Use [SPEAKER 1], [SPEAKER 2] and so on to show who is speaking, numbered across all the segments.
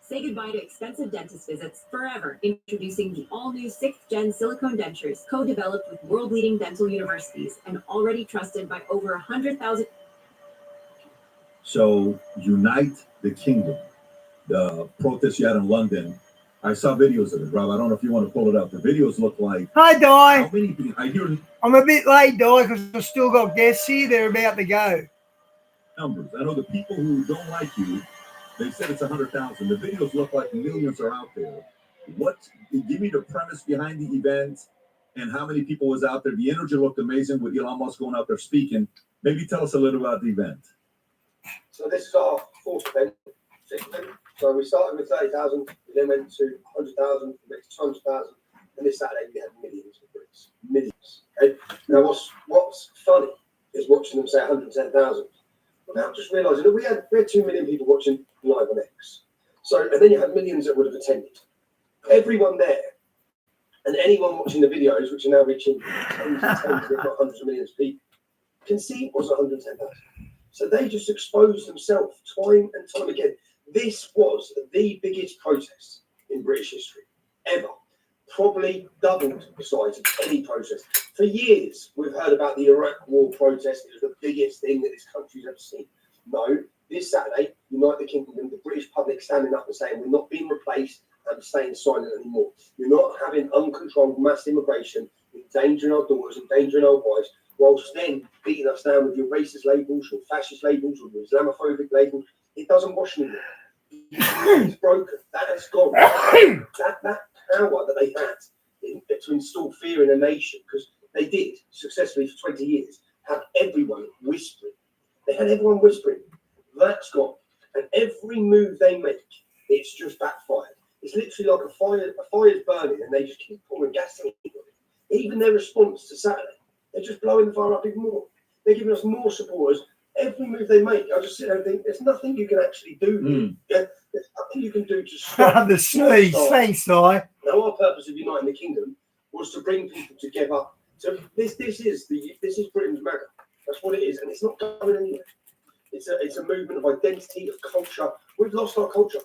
[SPEAKER 1] Say goodbye to expensive dentist visits forever. Introducing the all-new 6th-gen silicone dentures, co-developed with world-leading dental universities and already trusted by over 100,000.
[SPEAKER 2] So, Unite the Kingdom, the protest you had in London, I saw videos of it, Rob. I don't know if you want to pull it up. The videos look like...
[SPEAKER 3] Hi, Di.
[SPEAKER 2] How many people? I hear
[SPEAKER 3] I'm a bit late, Di, because I've still got guests here. They're about to go.
[SPEAKER 2] numbers. I know the people who don't like you, they said it's 100,000. The videos look like millions are out there. Give me the premise behind the event and how many people was out there. The energy looked amazing with Elon Musk going out there speaking. Maybe tell us a little about the event.
[SPEAKER 4] So this is our fourth event, fifth event. So we started with 30,000, we then went to 100,000, we went to 200,000, and this Saturday we had millions of bricks. Millions. Okay? Now what's funny is watching them say 110,000. Now just realising that we had 2 million people watching live on X. So, and then you had millions that would have attended. Everyone there, and anyone watching the videos, which are now reaching tens and tens, if not hundreds of millions of people, can see it was 110,000. So they just exposed themselves time and time again. This was the biggest protest in British history ever. Probably doubled the size of any protest. For years, we've heard about the Iraq War protest. It was the biggest thing that this country's ever seen. No, this Saturday, Unite the Kingdom, the British public standing up and saying we're not being replaced and staying silent anymore. You're not having uncontrolled mass immigration, endangering our daughters, endangering our wives, whilst then beating us down with your racist labels, your fascist labels, or your Islamophobic labels. It doesn't wash anymore. It's broken. That has gone. That power that they had to install fear in a nation, because they did successfully for 20 years, have everyone whispering. They had everyone whispering. That's gone. And every move they make, it's just backfired. It's literally like a fire's burning and they just keep pouring gasoline on it. Even their response to Saturday, they're just blowing the fire up even more. They're giving us more supporters. Every move they make, I just sit there and think, there's nothing you can actually do. Yeah? There's nothing you can do to stop
[SPEAKER 3] the sneeze. Thanks, Si.
[SPEAKER 4] Now, our purpose of Uniting the Kingdom was to bring people together. So this is Britain's MAGA. That's what it is, and it's not going anywhere. It's a movement of identity, of culture. We've lost our culture,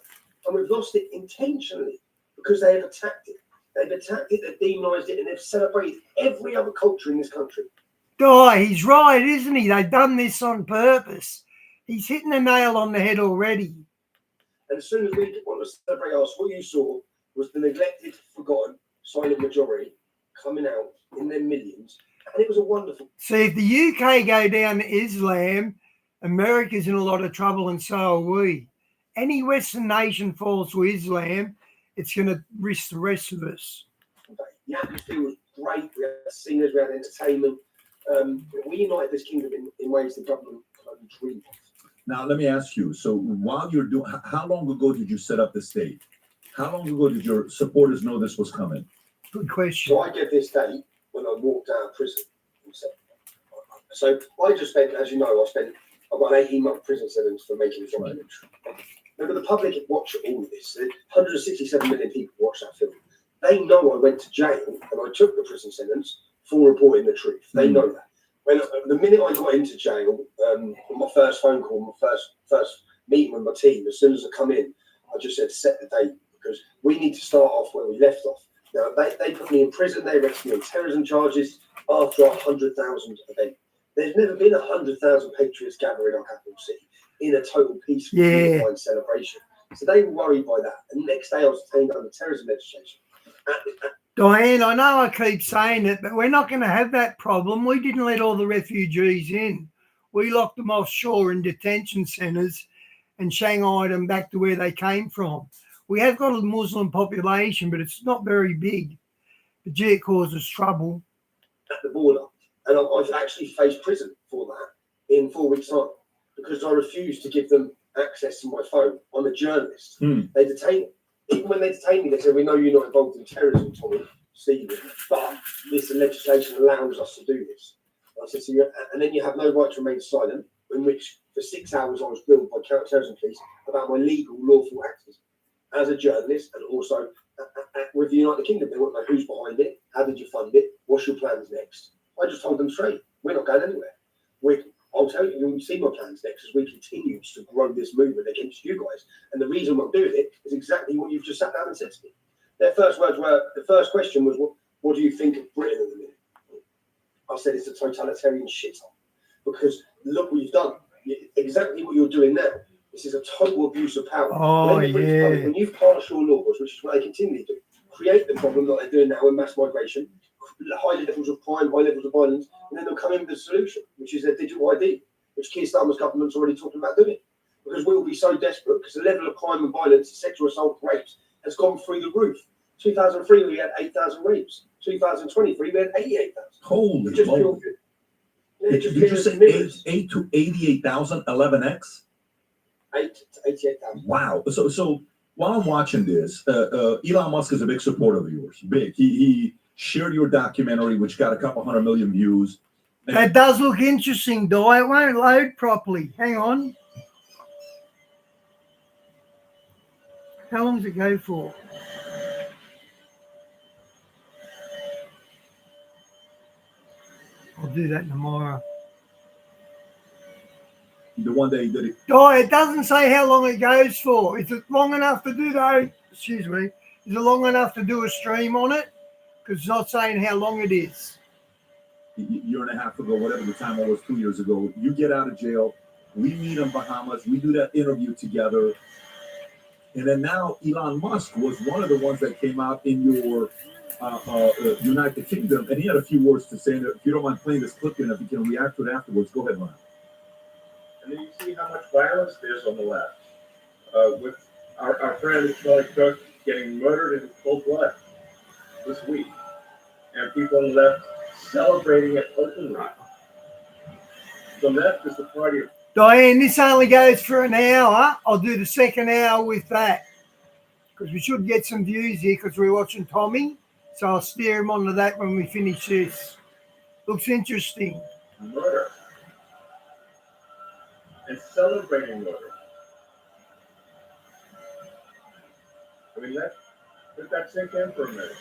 [SPEAKER 4] and we've lost it intentionally because they have attacked it. They've attacked it, they've demonised it, and they've celebrated every other culture in this country.
[SPEAKER 3] Di, he's right, isn't he? They've done this on purpose. He's hitting the nail on the head already.
[SPEAKER 4] And as soon as we want to celebrate us, what you saw was the neglected, forgotten, silent majority coming out in their millions. And it was a wonderful...
[SPEAKER 3] See, if the UK go down to Islam, America's in a lot of trouble, and so are we. Any Western nation falls to Islam, it's going to risk the rest of us.
[SPEAKER 4] The atmosphere was great. We had singers, we had entertainment. We united this kingdom in ways the government can only dream of.
[SPEAKER 2] Now, let me ask you. So while you're doing, how long ago did you set up the stage? How long ago did your supporters know this was coming?
[SPEAKER 3] Good question.
[SPEAKER 4] So I get this date when I walked out of prison. So I just spent, as you know, I've got an 18-month prison sentence for making a documentary. Remember, the public watch all of this. 167 million people watched that film. They know I went to jail and I took the prison sentence for reporting the truth. They know that. When the minute I got into jail, on my first phone call, my first meeting with my team, as soon as I come in, I just said, set the date, because we need to start off where we left off. Now, they put me in prison, they arrested me on terrorism charges after 100,000 event. There's never been 100,000 patriots gathering our capital city in a total peaceful unifying celebration. So they were worried by that. And the next day I was detained under terrorism legislation.
[SPEAKER 3] Diane, I know I keep saying it, but we're not going to have that problem. We didn't let all the refugees in. We locked them offshore in detention centres and shanghaied them back to where they came from. We have got a Muslim population, but it's not very big. But gee, it causes trouble.
[SPEAKER 4] At the border. And I've actually faced prison for that in 4 weeks' time because I refused to give them access to my phone. I'm a journalist. They detained me. Even when they detained me, they said, we know you're not involved in terrorism, Tommy, Stephen, but this legislation allows us to do this. And I said to you, and then you have no right to remain silent, in which for 6 hours I was grilled by counter-terrorism police about my legal, lawful activism as a journalist, and also with the United Kingdom. They want to know who's behind it, how did you fund it, what's your plans next. I just told them straight, we're not going anywhere. I'll tell you, you'll see my plans next as we continue to grow this movement against you guys. And the reason I'm doing it is exactly what you've just sat down and said to me. Their first words were, the first question was, what do you think of Britain at the minute? I said it's a totalitarian shithole. Because look what you've done. Exactly what you're doing now. This is a total abuse of power.
[SPEAKER 3] Oh,
[SPEAKER 4] when you've passed your laws, which is what they continually do, create the problem that they're doing now in mass migration, high levels of crime, high levels of violence, and then they'll come in with a solution, which is their digital ID, which Keir Starmer's government's already talking about doing. Because we'll be so desperate, because the level of crime and violence, sexual assault, rapes, has gone through the roof. 2003, we had 8,000 rapes. 2023, we had 88,000.
[SPEAKER 2] Holy
[SPEAKER 4] Just
[SPEAKER 2] moly. Did you say 8 to 88,000, 11x?
[SPEAKER 4] 8 to 88,000.
[SPEAKER 2] Wow. So while I'm watching this, Elon Musk is a big supporter of yours. Big. He shared your documentary, which got a couple 100 million views.
[SPEAKER 3] That does look interesting, though. It won't load properly. Hang on. How long does it go for? I'll do that tomorrow.
[SPEAKER 2] The one day that
[SPEAKER 3] Oh, it doesn't say how long it goes for. Is it long enough to do though? Excuse me. Is it long enough to do a stream on it? Because it's not saying how long it is.
[SPEAKER 2] a year and a half ago, whatever the time was, 2 years ago, you get out of jail. We meet in Bahamas. We do that interview together. And then now Elon Musk was one of the ones that came out in your United Kingdom, and he had a few words to say. If you don't mind playing this clip, and if you can react to it afterwards, go ahead, Ryan.
[SPEAKER 5] And then you see how much violence there's on the left. With our friend Charlie Cook getting murdered in cold blood this week. And people on the left celebrating it openly. The left is the party of...
[SPEAKER 3] Diane, this only goes for an hour. I'll do the second hour with that. Because we should get some views here because we're watching Tommy. So I'll steer him onto that when we finish this. Looks interesting.
[SPEAKER 5] murder. And celebrating murder. I mean, let that sink in for a minute.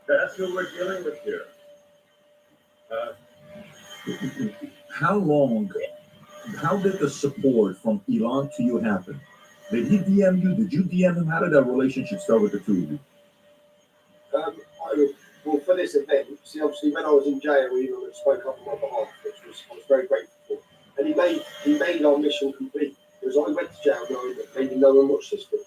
[SPEAKER 5] That's who we're dealing with here.
[SPEAKER 2] How did the support from Elon to you happen? Did he DM you? Did you DM him? How did that relationship start with the two of you?
[SPEAKER 4] Well, for this event, see, obviously, when I was in jail, Elon spoke up on my behalf, which I was very grateful for. And he made our mission complete. Because I went to jail knowing that maybe no one watched this film.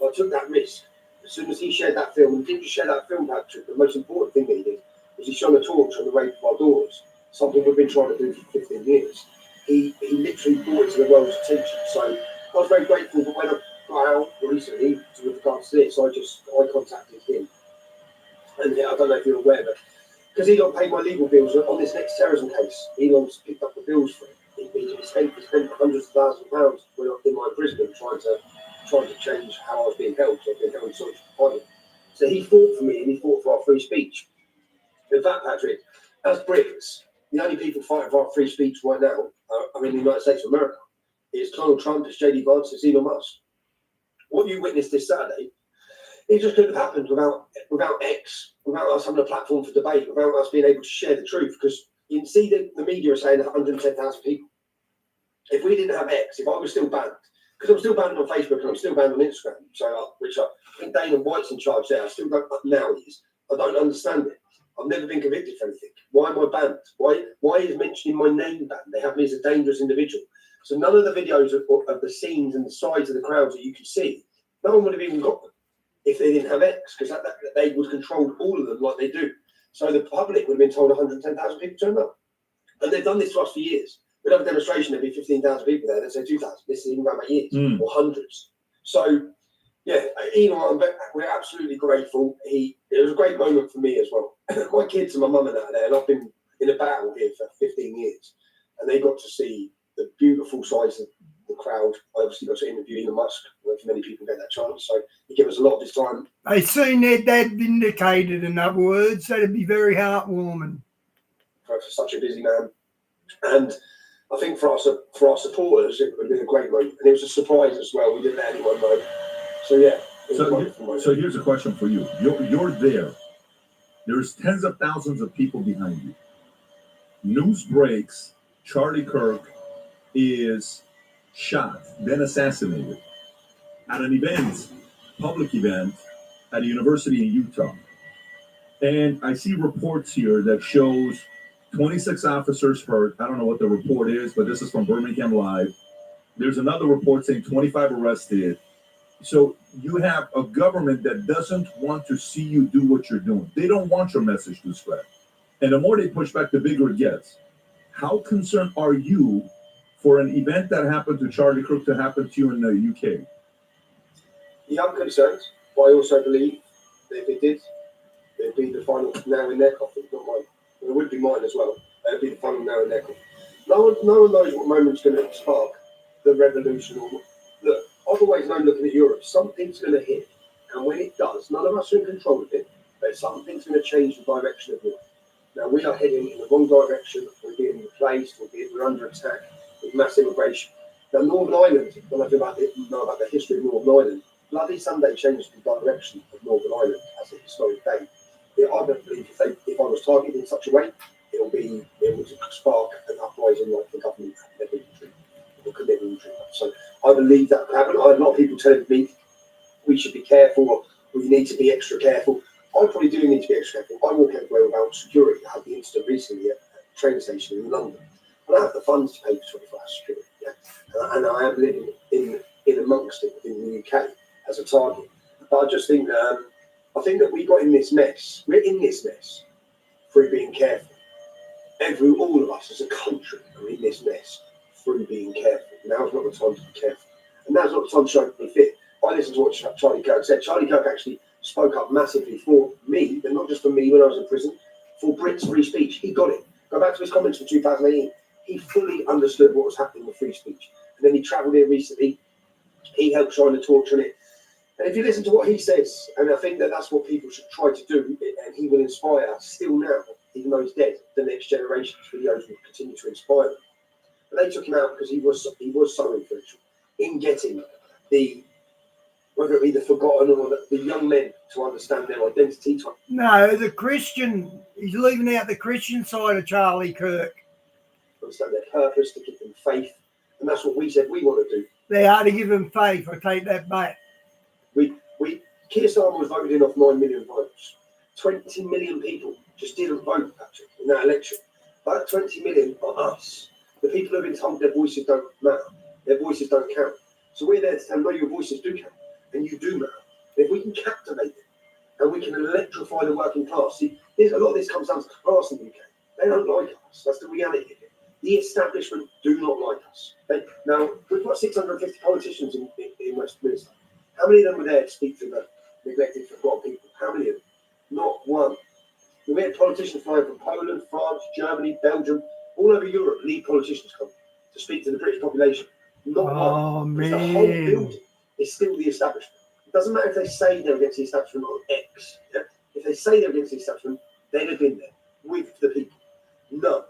[SPEAKER 4] I took that risk. As soon as he shared that film, and he didn't just share that film, Patrick, the most important thing that he did was he shone a torch on the rape of our daughters, something we've been trying to do for 15 years. He literally brought it to the world's attention. So I was very grateful, but when I got out recently, with regards to this, I contacted him. And yeah, I don't know if you're aware, but because Elon paid my legal bills on this next terrorism case, Elon's picked up the bills for it. He spent hundreds of thousands of pounds when I was in my imprisonment trying to change how I was being held. So I've been held in solitary confinement. So he fought for me and he fought for our free speech. In fact, Patrick, as Brits, the only people fighting for our free speech right now are in the United States of America. It's Donald Trump, it's JD Vance, it's Elon Musk. What you witnessed this Saturday, it just couldn't have happened without X, without us having a platform for debate, without us being able to share the truth. Because you can see the media are saying 110,000 people. If we didn't have X, if I was still banned, because I'm still banned on Facebook and I'm still banned on Instagram, which I think Dana White's in charge there. I still don't now. I don't understand it. I've never been convicted for anything. Why am I banned? Why is mentioning my name banned? They have me as a dangerous individual. So none of the videos of the scenes and the sides of the crowds that you can see, no one would have even got them if they didn't have X, because they would control all of them like they do. So the public would have been told 110,000 people turn up. And they've done this to us for years. We'd have a demonstration, there'd be 15,000 people there, they'd say 2,000. This is even going back years, or hundreds. So, yeah, Elon, we're absolutely grateful. It was a great moment for me as well. My kids and my mum and that are there, and I've been in a battle here for 15 years. And they got to see the beautiful size of the crowd. I obviously got to interview Elon Musk. I don't know if many people get that chance. So he gave us a lot of his time.
[SPEAKER 3] They seen their dad vindicated, in other words. That'd be very heartwarming.
[SPEAKER 4] For such a busy man. And I think for our supporters, it would have been a great moment. And it was a surprise as well. We didn't let anyone know. So, yeah.
[SPEAKER 2] So here's a question for you. You're there. There's tens of thousands of people behind you. news breaks, Charlie Kirk is shot, then assassinated at an event, public event, at a university in Utah. And I see reports here that shows 26 officers hurt. I don't know what the report is, but this is from Birmingham Live. There's another report saying 25 arrested. So you have a government that doesn't want to see you do what you're doing. They don't want your message to spread. And the more they push back, the bigger it gets. How concerned are you for an event that happened to Charlie Kirk to happen to you in the UK?
[SPEAKER 4] Yeah, I'm concerned, but I also believe that if it did, it'd be the final nail in their coffin, not mine. It would be mine as well. It'd be the final nail in their coffin. No one knows what moment's going to spark the revolution. Or look, I've always known, looking at Europe, something's going to hit, and when it does, none of us are in control of it, but something's going to change the direction of Europe. Now we are heading in the wrong direction. We're being replaced. We're under attack with mass immigration. Now Northern Ireland, I don't know about the history of Northern Ireland. Bloody Sunday changed the direction of Northern Ireland as a historic day. I don't believe if I was targeted in such a way, it would spark an uprising like the government had never been or could never be. So I believe that could happen. I had a lot of people telling me we should be careful, or we need to be extra careful. I probably do need to be extra careful. I walk everywhere without security. I had the incident recently at a train station in London, and I have the funds to pay for 24-hour security. Yeah? And I am living in amongst it within the UK as a target. But I just think I think that we got in this mess. We're in this mess through being careful. All of us as a country are in this mess through being careful. Now's not the time to be careful, and now's not the time to show me fit. I listened to what Charlie Kirk said. Charlie Kirk actually spoke up massively for me, but not just for me when I was in prison, for Brits' free speech. He got it. Go back to his comments from 2018. He fully understood what was happening with free speech. And then he travelled here recently. He helped shine the torch on it. And if you listen to what he says, and I think that that's what people should try to do, and he will inspire still now, even though he's dead, the next generation's videos will continue to inspire them. But they took him out because he was so influential in getting whether it be the forgotten or the young men to understand their identity.
[SPEAKER 3] No, he's leaving out the Christian side of Charlie Kirk.
[SPEAKER 4] Understand their purpose, to give them faith. And that's what we said we want to do.
[SPEAKER 3] They are to give them faith. I take that back.
[SPEAKER 4] Keir Starmer was voted in off 9 million votes. 20 million people just didn't vote, Patrick, in that election. That 20 million are us. The people who have been told their voices don't matter. Their voices don't count. So we're there to tell them, no, your voices do count. And you do matter. If we can captivate them and we can electrify the working class, see, a lot of this comes down to class in the UK. They don't like us. That's the reality of it. The establishment do not like us. Now, we've got 650 politicians in Westminster. How many of them were there to speak to the neglected, forgotten people? How many of them? Not one. We had politicians flying from Poland, France, Germany, Belgium, all over Europe. Lead politicians come to speak to the British population. Not one.
[SPEAKER 3] Man.
[SPEAKER 4] The whole building is still the establishment. It doesn't matter if they say they're against the establishment on X. Yeah? If they say they're against the establishment, they'd have been there with the people. No.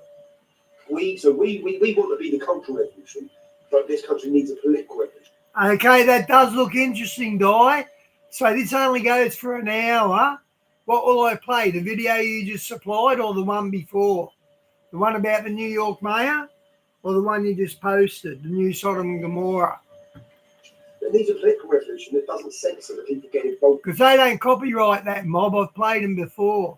[SPEAKER 4] We want to be the cultural revolution, but this country needs a political revolution.
[SPEAKER 3] Okay, that does look interesting, Di. So this only goes for an hour. What will I play? The video you just supplied or the one before? The one about the New York mayor or the one you just posted, the new Sodom and Gomorrah?
[SPEAKER 4] It needs a political revolution that doesn't censor the people getting involved.
[SPEAKER 3] Because they don't copyright that mob. I've played them before.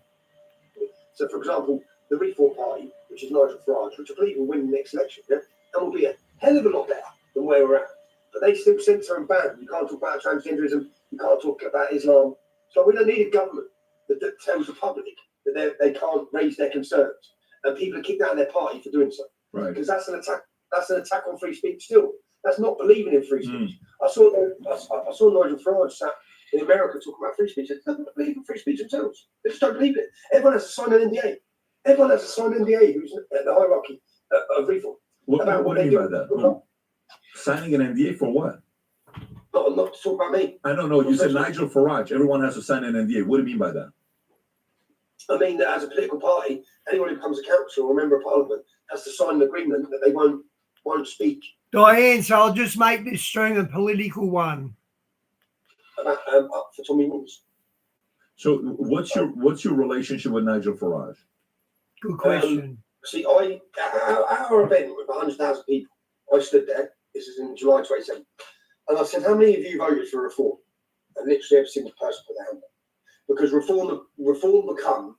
[SPEAKER 4] So, for example, the Reform Party, which is Nigel Farage, which I believe will win the next election, yeah? And will be a hell of a lot better than where we're at. But they still censor and ban. You can't talk about transgenderism. You can't talk about Islam. So we don't need a government that tells the public that they can't raise their concerns. And people are kicked out of their party for doing so.
[SPEAKER 2] Right.
[SPEAKER 4] Because that's an attack. That's an attack on free speech still. That's not believing in free speech. I saw Nigel Farage sat in America talking about free speech. They don't believe in free speech themselves. They just don't believe it. Everyone has to sign an NDA. Everyone has to sign an NDA who's at the hierarchy of Reform.
[SPEAKER 2] What do you mean by that? Signing an NDA for what?
[SPEAKER 4] Not to talk about me.
[SPEAKER 2] I don't know. You said Nigel Farage. Everyone has to sign an NDA. What do you mean by that?
[SPEAKER 4] I mean that as a political party, anyone who becomes a councillor or a member of parliament has to sign an agreement that they won't speak.
[SPEAKER 3] Diane, so I'll just make this stream a political one.
[SPEAKER 4] About, for Tommy Woods.
[SPEAKER 2] So what's your relationship with Nigel Farage?
[SPEAKER 3] Good question.
[SPEAKER 4] See, our event with 100,000 people, I stood there. This is in July 27th. And I said, how many of you voted for reform? And literally every single person put their hand up. Because reform become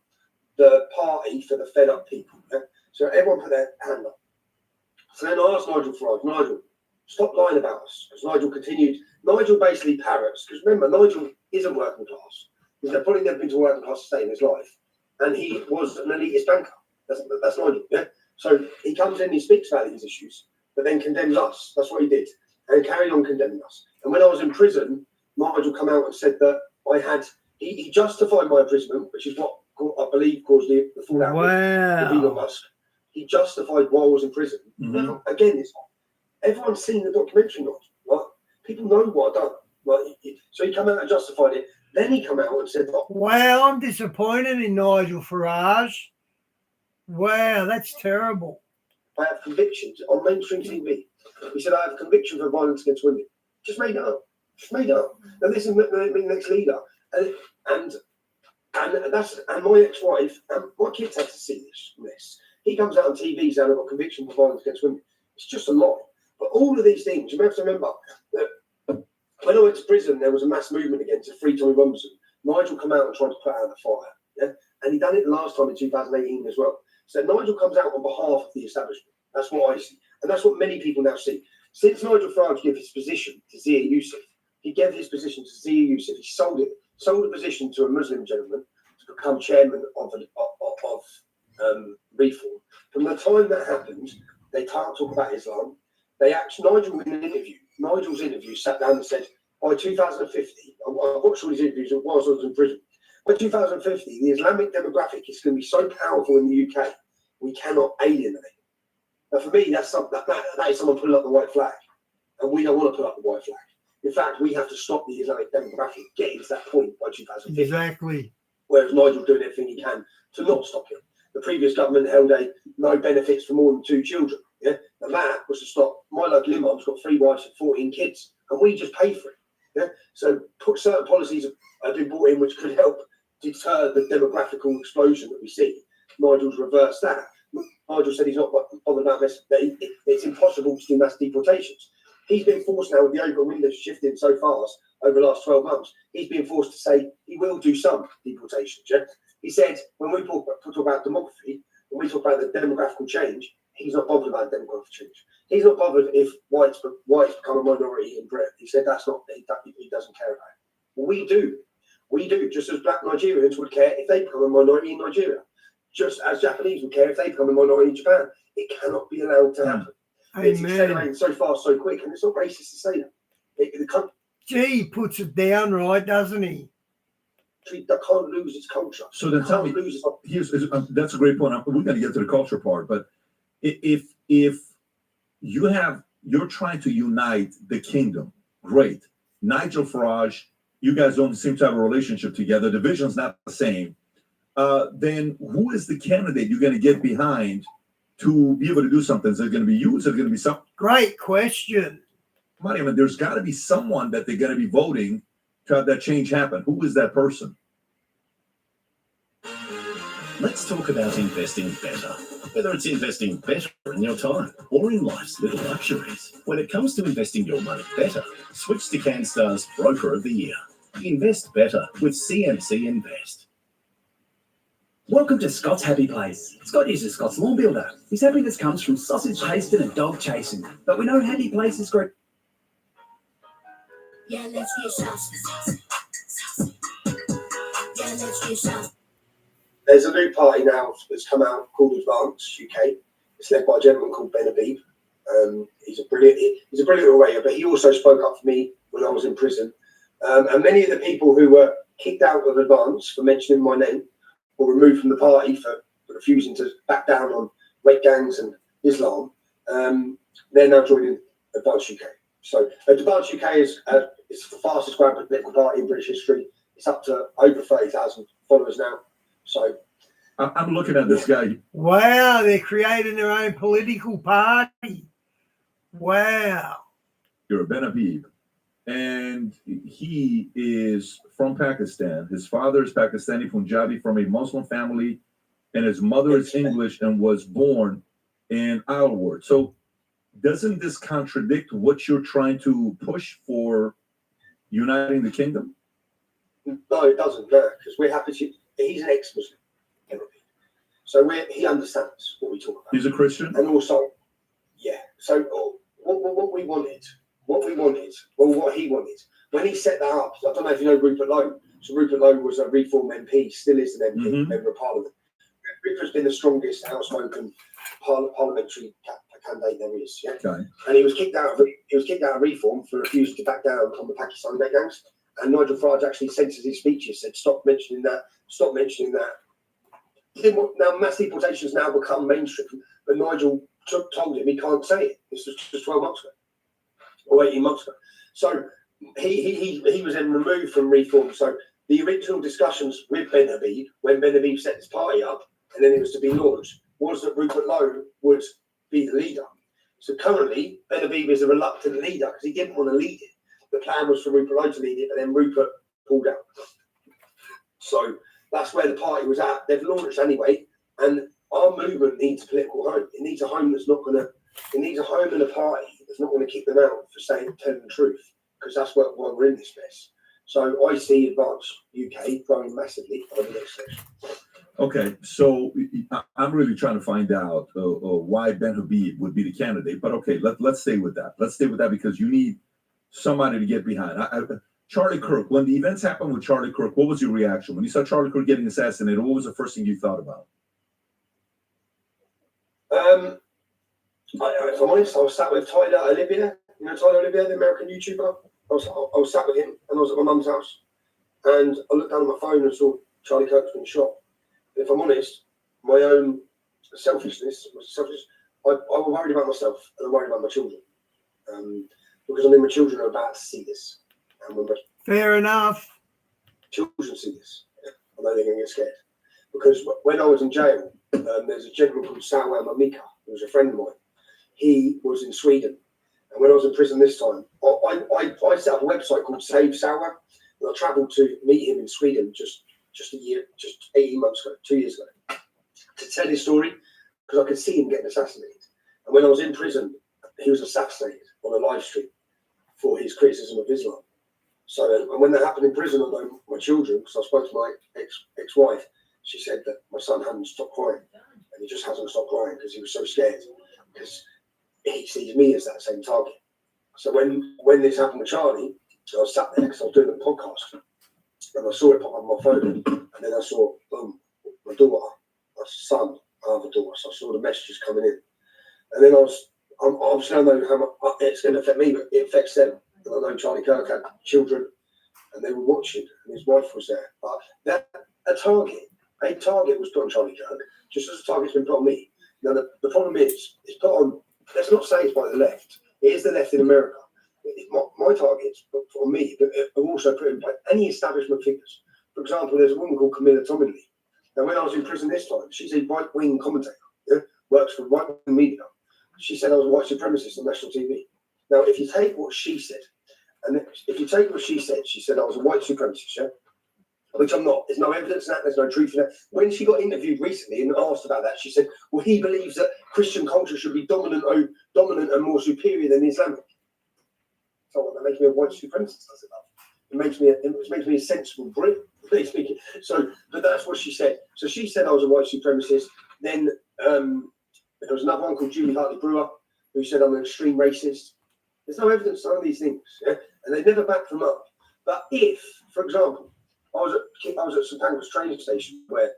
[SPEAKER 4] the party for the fed up people. Yeah? So everyone put their hand up. So then I asked Nigel Farage, Nigel, stop lying about us. Because Nigel continued. Nigel basically parrots, because remember, Nigel isn't working class. He's probably never been to working class to stay in his life. And he was an elitist banker. That's Nigel, yeah? So he comes in, he speaks about these issues, but then condemns us. That's what he did. And carried on condemning us. And when I was in prison, Nigel come out and said that he justified my imprisonment, which is what I believe caused the fallout with Elon Musk. He justified why I was in prison.
[SPEAKER 2] Mm-hmm.
[SPEAKER 4] Now, again, everyone's seen the documentary, right? People know what I've done. Right? So he come out and justified it. Then he come out and said,
[SPEAKER 3] wow, I'm disappointed in Nigel Farage. Wow, that's terrible.
[SPEAKER 4] I have convictions on mainstream TV. He said, I have convictions for violence against women. Just made it up. And this is the next leader. And my ex-wife and my kids had to see this. He comes out on TV saying I've got conviction for violence against women. It's just a lie. But all of these things, you have to remember that when I went to prison, there was a mass movement against free Tommy Robinson. Nigel come out and tried to put out the fire. Yeah? And he done it last time in 2018 as well. So Nigel comes out on behalf of the establishment. That's what I see. And that's what many people now see. Since Nigel Farage gave his position to Zia Yusuf, he gave his position to Zia Yusuf. He sold the position to a Muslim gentleman to become chairman of Reform. From the time that happened, they can't talk about Islam. They actually, Nigel's interview sat down and said, by 2050, I watched all these interviews whilst I was in prison. By 2050, the Islamic demographic is going to be so powerful in the UK, we cannot alienate it. Now, for me, that is someone putting up the white flag. And we don't want to put up the white flag. In fact, we have to stop the Islamic demographic getting to that point by 2050.
[SPEAKER 3] Exactly.
[SPEAKER 4] Whereas Nigel's doing everything he can to not stop it. The previous government held no benefits for more than 2 children. Yeah? And that was to stop. My local imam's got 3 wives and 14 kids. And we just pay for it. Yeah? So certain policies have been brought in which could help deter the demographical explosion that we see. Nigel's reversed that. Nigel said he's not bothered about this. It's impossible to do mass deportations. He's been forced now with the open windows shifting so fast over the last 12 months. He's been forced to say he will do some deportations. Yeah? He said when we talk about demography, when we talk about the demographical change, he's not bothered about demographic change. He's not bothered if whites become a minority in Britain. He said that's not he doesn't care about it. Well, we do. We do, just as black Nigerians would care if they become a minority in Nigeria. Just as Japanese would care if they become a minority in Japan. It cannot be allowed to happen.
[SPEAKER 3] Amen.
[SPEAKER 4] It's accelerating so fast, so quick, and it's not racist to say that. The country
[SPEAKER 3] Gee, he puts it down right, doesn't he?
[SPEAKER 4] that can't lose its culture.
[SPEAKER 2] So then tell me, that's a great point. We're going to get to the culture part, but if you're trying to unite the kingdom, great. Nigel Farage, you guys don't seem to have a relationship together. The vision's not the same. Then who is the candidate you're going to get behind to be able to do something? Is it going to be you? Is it going to be some?
[SPEAKER 3] Great question.
[SPEAKER 2] There's got to be someone that they're going to be voting to have that change happen. Who is that person?
[SPEAKER 6] Let's talk about investing better. Whether it's investing better in your time or in life's little luxuries. When it comes to investing your money better, switch to CanStar's Broker of the Year. Invest better with CMC Invest.
[SPEAKER 7] Welcome to Scott's Happy Place. Scott uses Scott's Lawn Builder. His happiness comes from sausage pasting and dog chasing. But we know Happy Place is great.
[SPEAKER 8] Yeah, let's get saucy. Yeah, let's get saucy.
[SPEAKER 4] There's a new party now that's come out called Advance UK. It's led by a gentleman called Ben Habib. He's a brilliant orator, but he also spoke up for me when I was in prison. And many of the people who were kicked out of Advance for mentioning my name or removed from the party for refusing to back down on rape gangs and Islam, they're now joining Advance UK. So Advance UK is the fastest growing political party in British history. It's up to over 30,000 followers now. So
[SPEAKER 2] I'm looking at this guy.
[SPEAKER 3] Wow, they're creating their own political party. Wow.
[SPEAKER 2] You're a Ben Habib. And he is from Pakistan. His father is Pakistani Punjabi from a Muslim family and his mother is English and was born in Isleworth. So doesn't this contradict what you're trying to push for uniting the kingdom?
[SPEAKER 4] No, it doesn't. No, because we're happy to. He's an ex-Muslim, so he understands what we talk about.
[SPEAKER 2] He's a Christian,
[SPEAKER 4] and also, yeah. So what we wanted, well, what he wanted when he set that up. I don't know if you know Rupert Lowe. So Rupert Lowe was a Reform MP, still is an MP, member of Parliament. Rupert's been the strongest outspoken parliamentary candidate there is. Yeah?
[SPEAKER 2] Okay.
[SPEAKER 4] And he was kicked out of Reform for refusing to back down on the Pakistan net gangs. And Nigel Farage actually censored his speeches, said stop mentioning that. Now mass deportation has now become mainstream, but Nigel told him he can't say it. This was just 12 months ago, or 18 months ago. So he was then removed from Reform. So the original discussions with Ben Habib, when Ben Habib set his party up, and then it was to be launched, was that Rupert Lowe would be the leader. So currently, Ben Habib is a reluctant leader because he didn't want to lead it. The plan was for Rupert Lowe to lead it, but then Rupert pulled out. So that's where the party was at. They've launched anyway, and our movement needs a political home. It needs a home that's not going to. It needs a home and a party that's not going to kick them out for telling the truth, because that's why we're in this mess. So I see Advance UK growing massively over the next session.
[SPEAKER 2] Okay, so I'm really trying to find out why Ben Habib would be the candidate. But okay, let's stay with that. Let's stay with that because you need somebody to get behind. Charlie Kirk, when the events happened with Charlie Kirk, what was your reaction? When you saw Charlie Kirk getting assassinated, what was the first thing you thought about?
[SPEAKER 4] If I'm honest, I was sat with Tyler Olivia. You know Tyler Olivia, the American YouTuber? I was sat with him and I was at my mum's house. And I looked down at my phone and saw Charlie Kirk's been shot. And if I'm honest, my own selfishness, I was worried about myself and I'm worried about my children. Because I mean, my children are about to see this. And when my
[SPEAKER 3] Fair enough.
[SPEAKER 4] children see this, I know they're going to get scared. Because when I was in jail, there's a gentleman called Salwa Mamika, who was a friend of mine. He was in Sweden. And when I was in prison this time, I set up a website called Save Salwa. And I travelled to meet him in Sweden just 18 months ago, 2 years ago, to tell his story, because I could see him getting assassinated. And when I was in prison, he was assassinated on a live stream for his criticism of Islam. So and when that happened in prison, I know my children, because I spoke to my ex-wife, she said that my son hadn't stopped crying. And he just hasn't stopped crying because he was so scared, because he sees me as that same target. So when this happened with Charlie, I was sat there because I was doing a podcast, and I saw it pop up on my phone, and then I saw, boom, my daughter, my son, I have a daughter, so I saw the messages coming in. And then obviously I know how much it's going to affect me, but it affects them. And I know Charlie Kirk had children, and they were watching, and his wife was there. But a target was put on Charlie Kirk, just as a target's been put on me. Now the problem is, it's put on, let's not say it's by the left. It is the left in America. My targets on me, but are also put in by any establishment figures. For example, there's a woman called Camilla Tominley. Now, when I was in prison this time, she's a right-wing commentator, works for right-wing media. She said I was a white supremacist on national TV. Now, if you take what she said, she said I was a white supremacist, yeah? Which I'm not. There's no evidence in that. There's no truth in that. When she got interviewed recently and asked about that, she said, well, he believes that Christian culture should be dominant and more superior than Islamic. So that makes me a white supremacist, does it? It makes me a sensible Brit. So, but that's what she said. So she said I was a white supremacist. Then there was another one called Julie Hartley Brewer who said I'm an extreme racist. There's no evidence on these things, yeah? And they never backed them up. But if, for example, I was at St Pancras train station where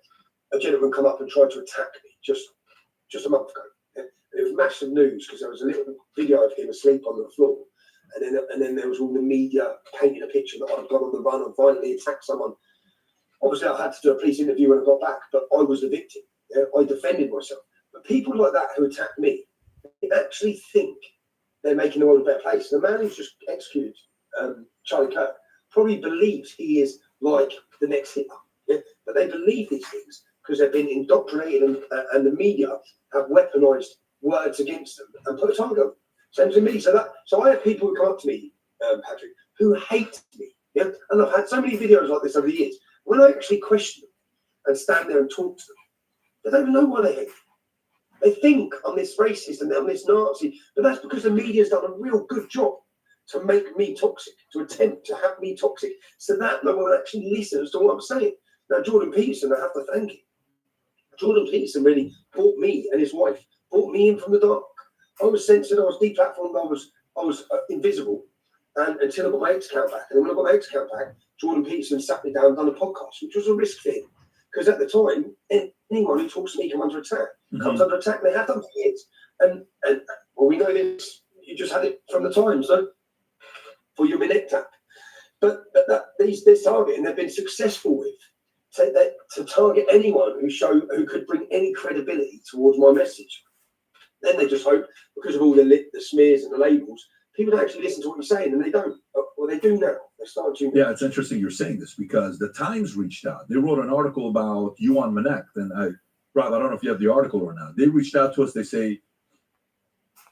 [SPEAKER 4] a gentleman come up and tried to attack me just a month ago. Yeah? And it was massive news because there was a little video of him asleep on the floor. And then there was all the media painting a picture that I'd gone on the run and violently attacked someone. Obviously, I had to do a police interview when I got back, but I was the victim. Yeah? I defended myself. But people like that who attack me, they actually think they're making the world a better place. The man who's just executed Charlie Kirk probably believes he is like the next Hitler. Yeah? But they believe these things because they've been indoctrinated and the media have weaponized words against them and put a target on them. Same to me. So I have people who come up to me, Patrick, who hate me. Yeah? And I've had so many videos like this over the years. When I actually question them and stand there and talk to them, They don't even know why they hate me. They think I'm this racist and I'm this Nazi, but that's because the media's done a real good job to make me toxic, to attempt to have me toxic, so that no one actually listens to what I'm saying. Now, Jordan Peterson, I have to thank him. Jordan Peterson really brought me and his wife, brought me in from the dark. I was censored, I was deplatformed, I was invisible, and until I got my X account back. And then when I got my X account back, Jordan Peterson sat me down and done a podcast, which was a risk for him. Because at the time, anyone who talks to me comes under attack. Comes under attack, and they have done for years. And well, we know this, you just had it from the Times, no? For your Minette tap. But this target, and they've been successful with, to target anyone who could bring any credibility towards my message. Then they just hope, because of all the smears and the labels, people don't actually listen to what you're saying, and they don't. Well, they do now. They're starting to.
[SPEAKER 2] Yeah, it's interesting you're saying this, because the Times reached out. They wrote an article about you on Minette, and Rob, I don't know if you have the article or not. They reached out to us. They say,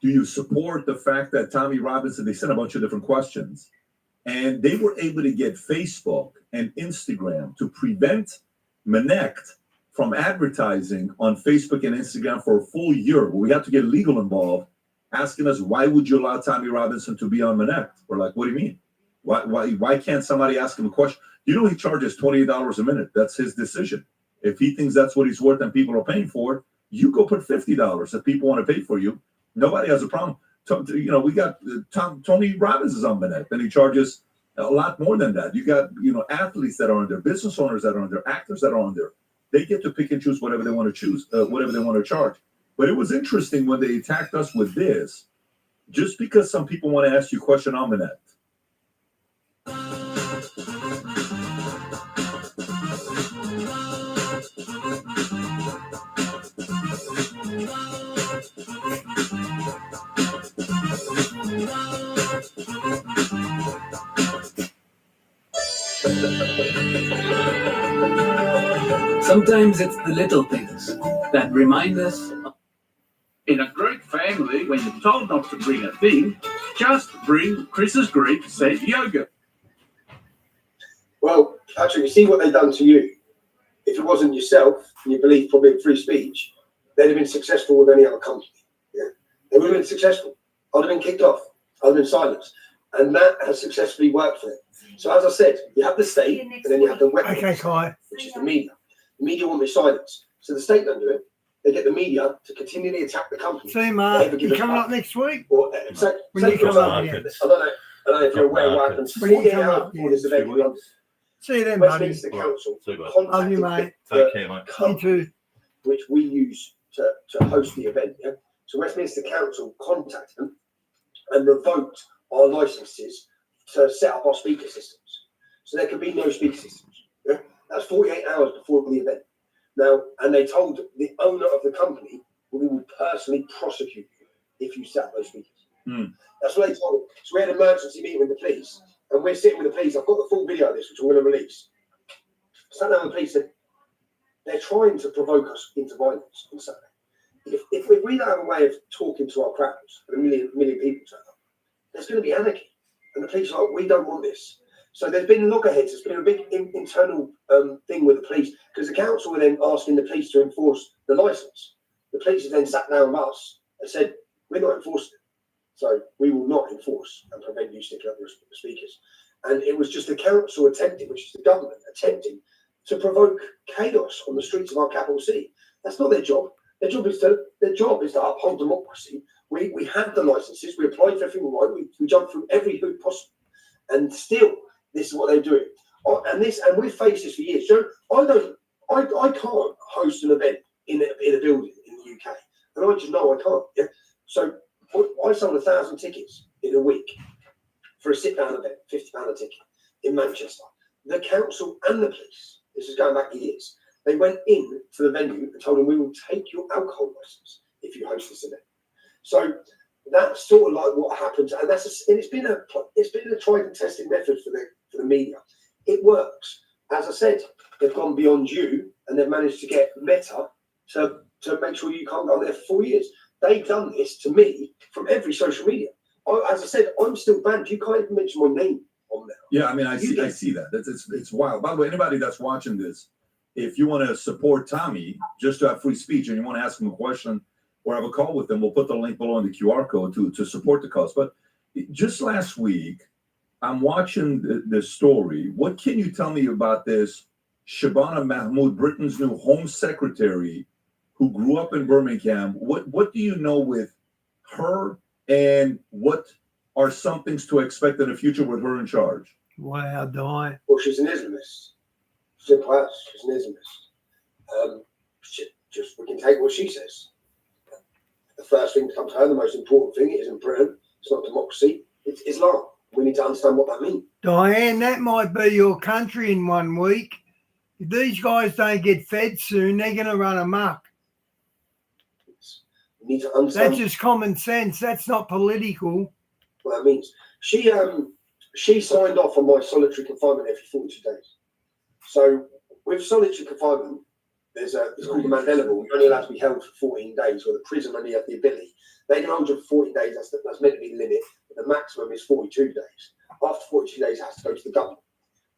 [SPEAKER 2] do you support the fact that Tommy Robinson, they sent a bunch of different questions, and they were able to get Facebook and Instagram to prevent Minette from advertising on Facebook and Instagram for a full year. But we had to get legal involved, asking us, why would you allow Tommy Robinson to be on Minette? We're like, what do you mean? Why can't somebody ask him a question? You know, he charges $28 a minute. That's his decision. If he thinks that's what he's worth and people are paying for it, you go put $50 if people want to pay for you. Nobody has a problem. You know, we got Tony Robbins is on Minette, and he charges a lot more than that. You got, athletes that are on there, business owners that are on there, actors that are on there. They get to pick and choose whatever they want to choose, whatever they want to charge. But it was interesting when they attacked us with this, just because some people want to ask you a question on Minette.
[SPEAKER 9] Sometimes it's the little things that remind us.
[SPEAKER 10] In a Greek family, when you're told not to bring a thing, just bring Chris's Greek set yogurt.
[SPEAKER 4] Well, Patrick, you see what they've done to you. If it wasn't yourself, and you believe probably in free speech, they'd have been successful with any other company. Yeah, they would have been successful. I'd have been kicked off. I'd have been silenced. And that has successfully worked for them. So as I said, you have the state, and then you have the weapon, which is the media. The media want me silenced. So the state don't do it. They get the media to continually attack the company.
[SPEAKER 3] See, Mark, you coming up next week?
[SPEAKER 4] Or,
[SPEAKER 3] When you come up again.
[SPEAKER 4] I don't know if you're aware of what happens 48 hours before this event in London.
[SPEAKER 3] See you then, buddy.
[SPEAKER 4] Westminster Council
[SPEAKER 3] Love you, mate.
[SPEAKER 4] Take care, mate.
[SPEAKER 3] You too.
[SPEAKER 4] Which we use to host the event. Yeah? So Westminster Council contacted them and revoked our licenses to set up our speaker systems. So there can be no speaker systems. Yeah? That's 48 hours before the event. Now, and they told the owner of the company, we will personally prosecute you if you set up those speakers. That's what they told them. So we had an emergency meeting with the police, and we're sitting with the police. I've got the full video of this, which I'm going to release. Sat down with the police said, they're trying to provoke us into violence on Saturday. If we don't have a way of talking to our crowds, and a million people turn up, there's going to be anarchy. And the police are like, we don't want this. So there's been loggerheads. There's been a big internal thing with the police, because the council were then asking the police to enforce the license. The police have then sat down with us and said, we're not enforcing it. So we will not enforce and prevent you sticking up your speakers. And it was just the council attempting, which is the government, attempting to provoke chaos on the streets of our capital city. That's not their job. Their job is to uphold democracy. We had the licenses. We applied for everything we wanted. We jumped through every hoop possible. And still, this is what they're doing. And we've faced this for years. So I can't host an event in a building in the UK. And I just know I can't. Yeah? So I sold 1,000 tickets in a week for a sit-down event, £50 a ticket in Manchester. The council and the police, this is going back years, they went in to the venue and told them, we will take your alcohol license if you host this event. So that's sort of like what happens, and it's been a tried and tested method for the media. It works. As I said, they've gone beyond you, and they've managed to get Meta to make sure you can't go there for 4 years. They've done this to me from every social media. As I said, I'm still banned. You can't even mention my name on there.
[SPEAKER 2] Yeah, I mean, I see that. It's wild. By the way, anybody that's watching this, if you want to support Tommy, just to have free speech, and you want to ask him a question or have a call with him, we'll put the link below in the QR code to support the cause. But just last week, I'm watching the story. What can you tell me about this Shabana Mahmood, Britain's new Home Secretary, who grew up in Birmingham? What do you know with her, and what are some things to expect in the future with her in charge?
[SPEAKER 3] Wow, Di.
[SPEAKER 4] Well, she's an Islamist. Simple as, she's an Islamist. We can take what she says. The first thing that comes to her, the most important thing, it isn't Britain, it's not democracy, it's Islam. We need to understand what that means.
[SPEAKER 3] Diane, that might be your country in 1 week. If these guys don't get fed soon, they're going to run amok.
[SPEAKER 4] We need to understand.
[SPEAKER 3] That's just common sense. That's not political.
[SPEAKER 4] What that means. She signed off on my solitary confinement every 42 days. So with solitary confinement, it's called the Mandela Rule. You're only allowed to be held for 14 days, or the prison only have the ability. They can hold you for 40 days. That's meant to be the limit. But the maximum is 42 days. After 42 days, it has to go to the government,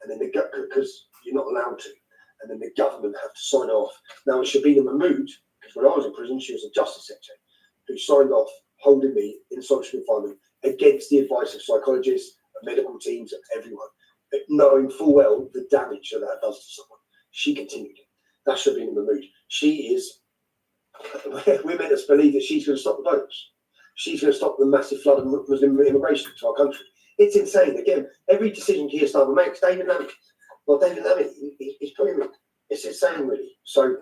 [SPEAKER 4] and then because you're not allowed to, and then the government have to sign off. Now, it should be the Mahmood, because when I was in prison, she was a justice secretary who signed off holding me in solitary confinement against the advice of psychologists, medical teams, everyone, knowing full well the damage that does to someone. She continued it. That should be in the mood. She is, we're meant to believe that she's going to stop the votes. She's going to stop the massive flood of Muslim immigration to our country. It's insane. Again, every decision Keir Starmer makes, David Lammy. Well, David Lammy, he's putting it. It's insane, really. So,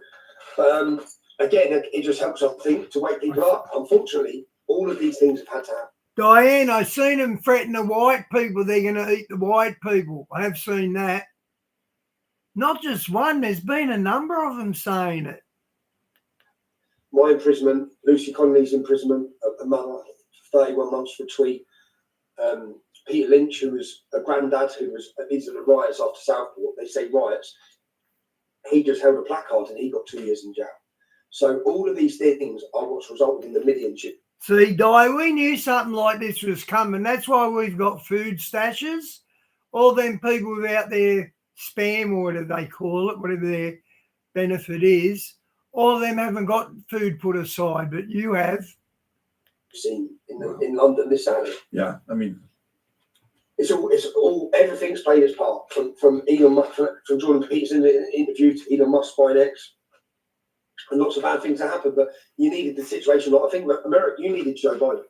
[SPEAKER 4] again, it just helps, I think, to wake people up. Unfortunately, all of these things have had to happen.
[SPEAKER 3] Diane, I've seen them threaten the white people. They're going to eat the white people. I have seen that. Not just one. There's been a number of them saying it.
[SPEAKER 4] My imprisonment, Lucy Connolly's imprisonment, a mother, 31 months for a tweet. Peter Lynch, who was a granddad, these are the riots after Southport. They say riots. He just held a placard and he got 2 years in jail. So all of these things are what's resulted in the millions.
[SPEAKER 3] See, Di, we knew something like this was coming. That's why we've got food stashes. All them people without their spam, or whatever they call it, whatever their benefit is, all of them haven't got food put aside, but you have.
[SPEAKER 4] Seen in London this Saturday.
[SPEAKER 2] Yeah, I mean,
[SPEAKER 4] it's all everything's played its part from Elon Musk, from Jordan Peterson interview to Elon Musk Spine X, and lots of bad things that happened. But you needed the situation. I think you needed Joe Biden.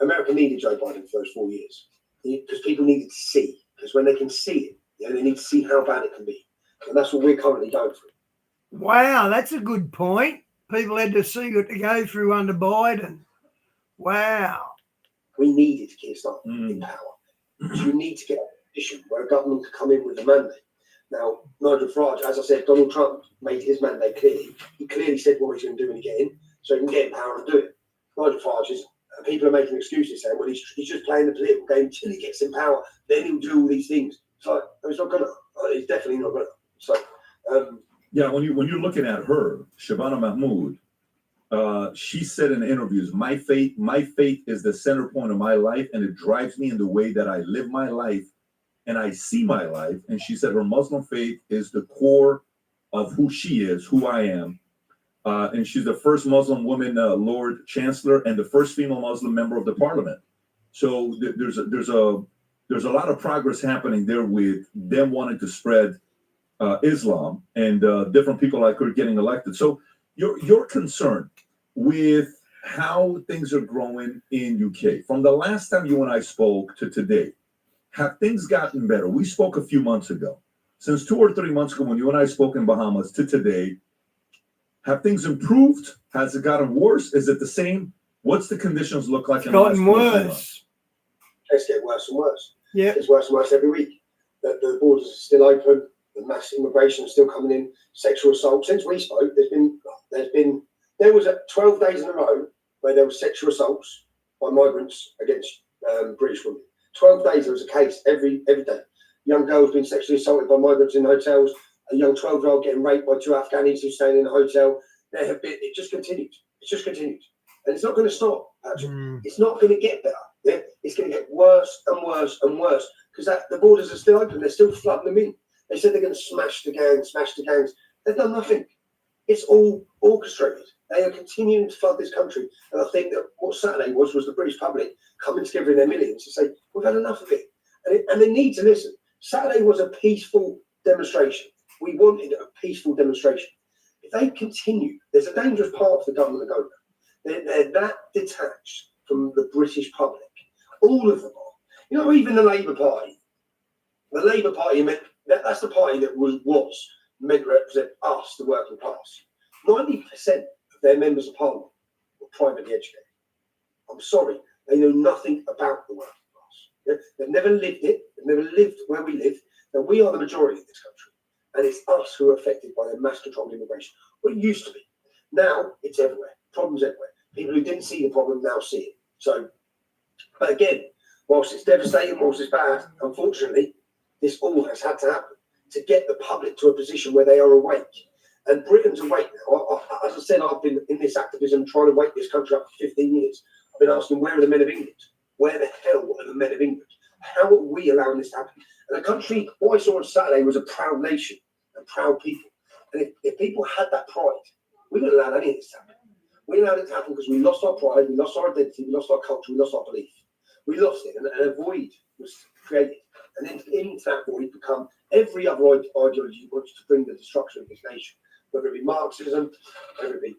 [SPEAKER 4] America needed Joe Biden for those 4 years because people needed to see. Because when they can see it, they need to see how bad it can be, and that's what we're currently going through.
[SPEAKER 3] Wow, that's a good point. People had to see what to go through under Biden. Wow.
[SPEAKER 4] We needed Keir Starmer in power. You need to get a position where a government could come in with a mandate. Now, Nigel Farage, as I said, Donald Trump made his mandate clearly. He clearly said what he's going to do when he get in, so he can get in power and do it. Nigel Farage is, people are making excuses saying, well, he's just playing the political game until he gets in power, then he'll do all these things. It's like, no, he's not going to. He's definitely not going to. So,
[SPEAKER 2] yeah, when you're looking at her, Shabana Mahmood, she said in interviews, my faith is the center point of my life, and it drives me in the way that I live my life and I see my life. And she said her Muslim faith is the core of who she is, who I am. And she's the first Muslim woman Lord Chancellor and the first female Muslim member of the parliament. So there's a lot of progress happening there with them wanting to spread Islam and different people like her getting elected. So you're concerned with how things are growing in UK. From the last time you and I spoke to today, have things gotten better? We spoke a few months ago. Since 2 or 3 months ago when you and I spoke in Bahamas to today, have things improved? Has it gotten worse? Is it the same? What's the conditions look like?
[SPEAKER 3] It's gotten worse.
[SPEAKER 4] It's getting worse and worse.
[SPEAKER 3] Yeah.
[SPEAKER 4] It's worse and worse every week. The borders are still open. The mass immigration is still coming in. Sexual assault. Since we spoke, there was 12 days in a row where there were sexual assaults by migrants against British women. 12 days there was a case every day. Young girls being sexually assaulted by migrants in hotels. A young 12-year-old getting raped by 2 Afghanis who staying in a hotel. It just continues. It's just continued. And it's not going to stop, Patrick. It's not going to get better. Yeah? It's going to get worse and worse and worse because the borders are still open. They're still flooding them in. They said they're going to smash the gangs. They've done nothing. It's all orchestrated. They are continuing to flood this country. And I think that what Saturday was the British public coming together in their millions to say, we've had enough of it. And they need to listen. Saturday was a peaceful demonstration. We wanted a peaceful demonstration. If they continue, there's a dangerous part of the government going there. They're that detached from the British public. All of them are. You know, even the Labour Party. The Labour Party meant that's the party that was meant to represent us, the working class. 90% of their members of parliament were privately educated. I'm sorry, they know nothing about the working class. They've never lived it. They've never lived where we live. And we are the majority of this country. And it's us who are affected by the mass controlled immigration. Well, it used to be. Now it's everywhere. Problems everywhere. People who didn't see the problem now see it. So, but again, whilst it's devastating, whilst it's bad, unfortunately, this all has had to happen to get the public to a position where they are awake. And Britain's awake now. As I said, I've been in this activism trying to wake this country up for 15 years. I've been asking, where are the men of England? Where the hell are the men of England? How are we allowing this to happen? And the country, what I saw on Saturday was a proud nation and proud people. And if people had that pride, we wouldn't allow any of this to happen. We allowed it to happen because we lost our pride, we lost our identity, we lost our culture, we lost our belief. We lost it, and a void was created. And then into that void become every other ideology wants to bring the destruction of this nation, whether it be Marxism, whether it be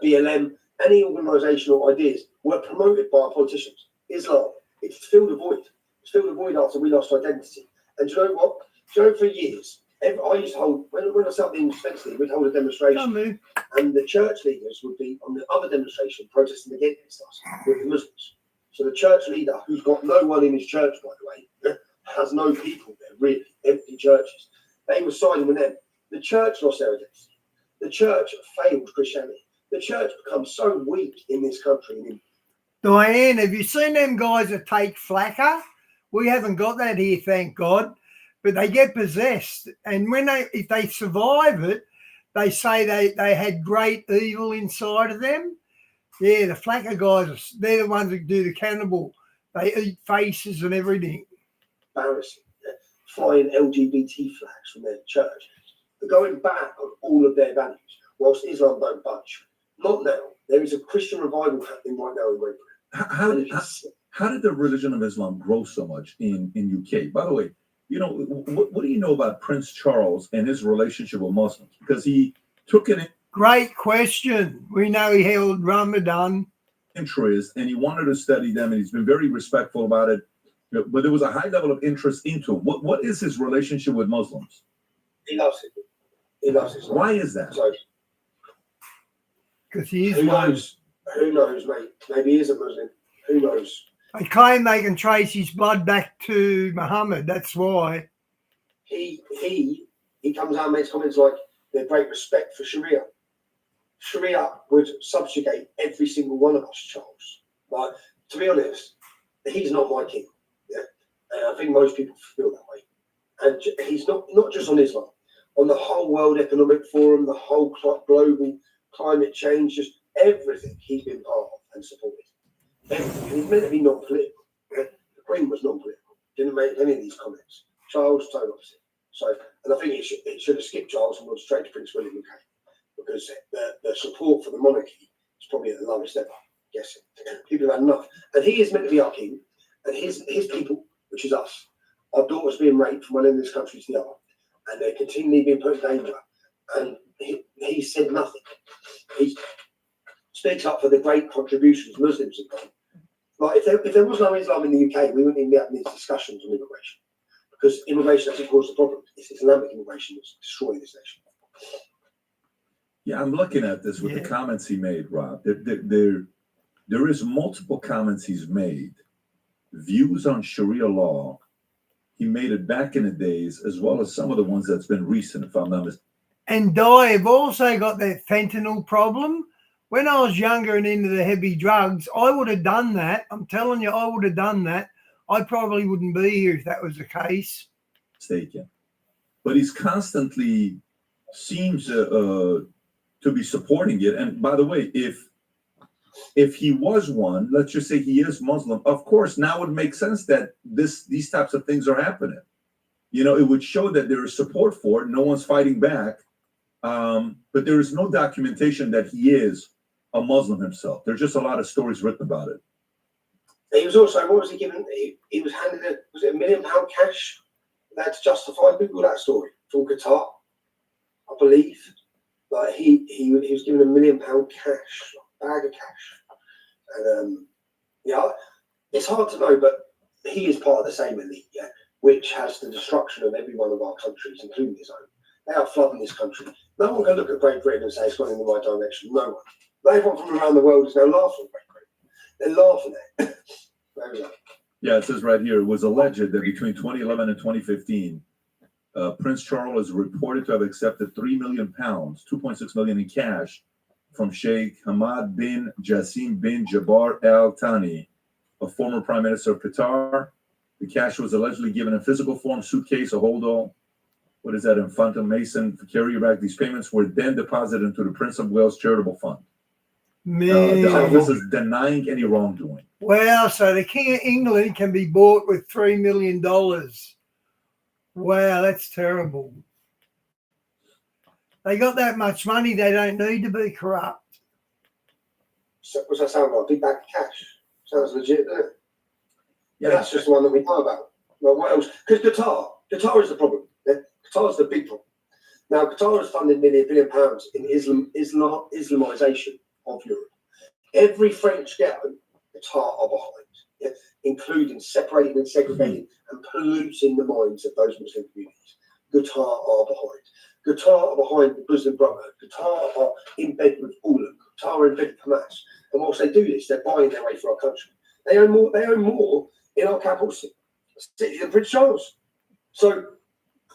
[SPEAKER 4] BLM, any organisational ideas were promoted by our politicians. Islam, it's filled a void. It's filled a void after we lost identity. And do you know what? Do you know, for years, I used to hold, when I set up the Defence League, we'd hold a demonstration, and the church leaders would be on the other demonstration protesting against us with the Muslims. So the church leader, who's got no one in his church, by the way, has no people there, really, empty churches. They were siding with them. The church lost their identity. The church failed Christianity. The church becomes so weak in this country.
[SPEAKER 3] Diane, have you seen them guys that take flacker? We haven't got that here, thank God. But they get possessed. And if they survive it, they say they had great evil inside of them. Yeah, the flacker guys, they're the ones that do the cannibal. They eat faces and everything.
[SPEAKER 4] Embarrassing. Flying LGBT flags from their church. They're going back on all of their values, whilst Islam don't budge. Not now. There is a Christian revival happening right now in Great Britain.
[SPEAKER 2] How did the religion of Islam grow so much in UK? By the way, you know, what do you know about Prince Charles and his relationship with Muslims? Because he took an
[SPEAKER 3] great question. We know he held Ramadan
[SPEAKER 2] interest and he wanted to study them, and he's been very respectful about it. But there was a high level of interest into him. What is his relationship with Muslims?
[SPEAKER 4] He loves it. He loves it.
[SPEAKER 2] Why is that?
[SPEAKER 3] Because he is
[SPEAKER 4] Who
[SPEAKER 3] one.
[SPEAKER 4] knows? Who knows, mate? Maybe he is a Muslim. Who knows?
[SPEAKER 3] They claim they can trace his blood back to Muhammad. That's why.
[SPEAKER 4] He comes out and makes comments like their great respect for Sharia. Sharia would subjugate every single one of us, Charles. But to be honest, he's not my king. Yeah? And I think most people feel that way. And he's not just on Islam, on the whole World Economic Forum, the whole global climate change, just everything he's been part of and supported. Everything. He's meant to be non-political. Yeah? The Queen was non-political. Didn't make any of these comments. Charles, total opposite. So, and I think it should have skipped Charles and gone straight to Prince William UK, because the support for the monarchy is probably at the lowest ever. Guessing people have had enough, and he is meant to be our king, and his people, which is us, our daughters being raped from one end of this country to the other, and they're continually being put in danger. And he said nothing. He speaks up for the great contributions Muslims have done. Like if there was no Islam in the UK, we wouldn't even be having these discussions on immigration, because immigration hasn't caused the problem. It's Islamic immigration that's destroying this nation.
[SPEAKER 2] Yeah, I'm looking at this with the comments he made, Rob. There is multiple comments he's made, views on Sharia law. He made it back in the days, as well as some of the ones that's been recent, if I'm not mistaken.
[SPEAKER 3] And I've also got that fentanyl problem. When I was younger and into the heavy drugs, I would have done that. I'm telling you, I would have done that. I probably wouldn't be here if that was the case.
[SPEAKER 2] Mistaken. But he's constantly seems to be supporting it. And by the way, if he was one, let's just say he is Muslim, of course, now it would make sense that these types of things are happening. You know, it would show that there is support for it. No one's fighting back. But there is no documentation that he is a Muslim himself. There's just a lot of stories written about it.
[SPEAKER 4] He was also, what was he given? He was handed was it £1 million cash? That's justified. Google that story from Qatar, I believe. Like he was given £1 million cash, a bag of cash, and yeah, it's hard to know, but he is part of the same elite, yeah, which has the destruction of every one of our countries, including his own. They are flooding this country. No one can look at Great Britain and say it's gone in the right direction. No one. Everyone from around the world is now laughing at Great Britain. They're laughing at it. There we go.
[SPEAKER 2] Yeah, it says right here, it was alleged that between 2011 and 2015, Prince Charles is reported to have accepted £3 million, 2.6 million in cash from Sheikh Hamad bin Jassim bin Jabbar Al Thani, a former prime minister of Qatar. The cash was allegedly given in physical form, suitcase, a hold-all. What is that? In Phantom Mason for carrier bag. These payments were then deposited into the Prince of Wales Charitable Fund. The office is denying any wrongdoing.
[SPEAKER 3] Wow, so the King of England can be bought with $3 million. Wow, that's terrible. They got that much money, they don't need to be corrupt.
[SPEAKER 4] So, what's that sound like? A big bag of cash. Sounds legit, doesn't it?
[SPEAKER 2] Yeah,
[SPEAKER 4] that's just the one that we know about. Well, what else? Because Qatar is the problem. Qatar is the big problem. Now, Qatar has funded nearly £1 billion in Islamization of Europe. Every French ghetto, Qatar are behind, yeah? Including separating and segregating and polluting the minds of those Muslim communities. Qatar are behind. Qatar are behind the Muslim Brotherhood. Qatar are in bed with Ulam. Qatar are in bed with Hamas. And whilst they do this, they're buying their way for our country. They own more in our capital city than Prince Charles. So,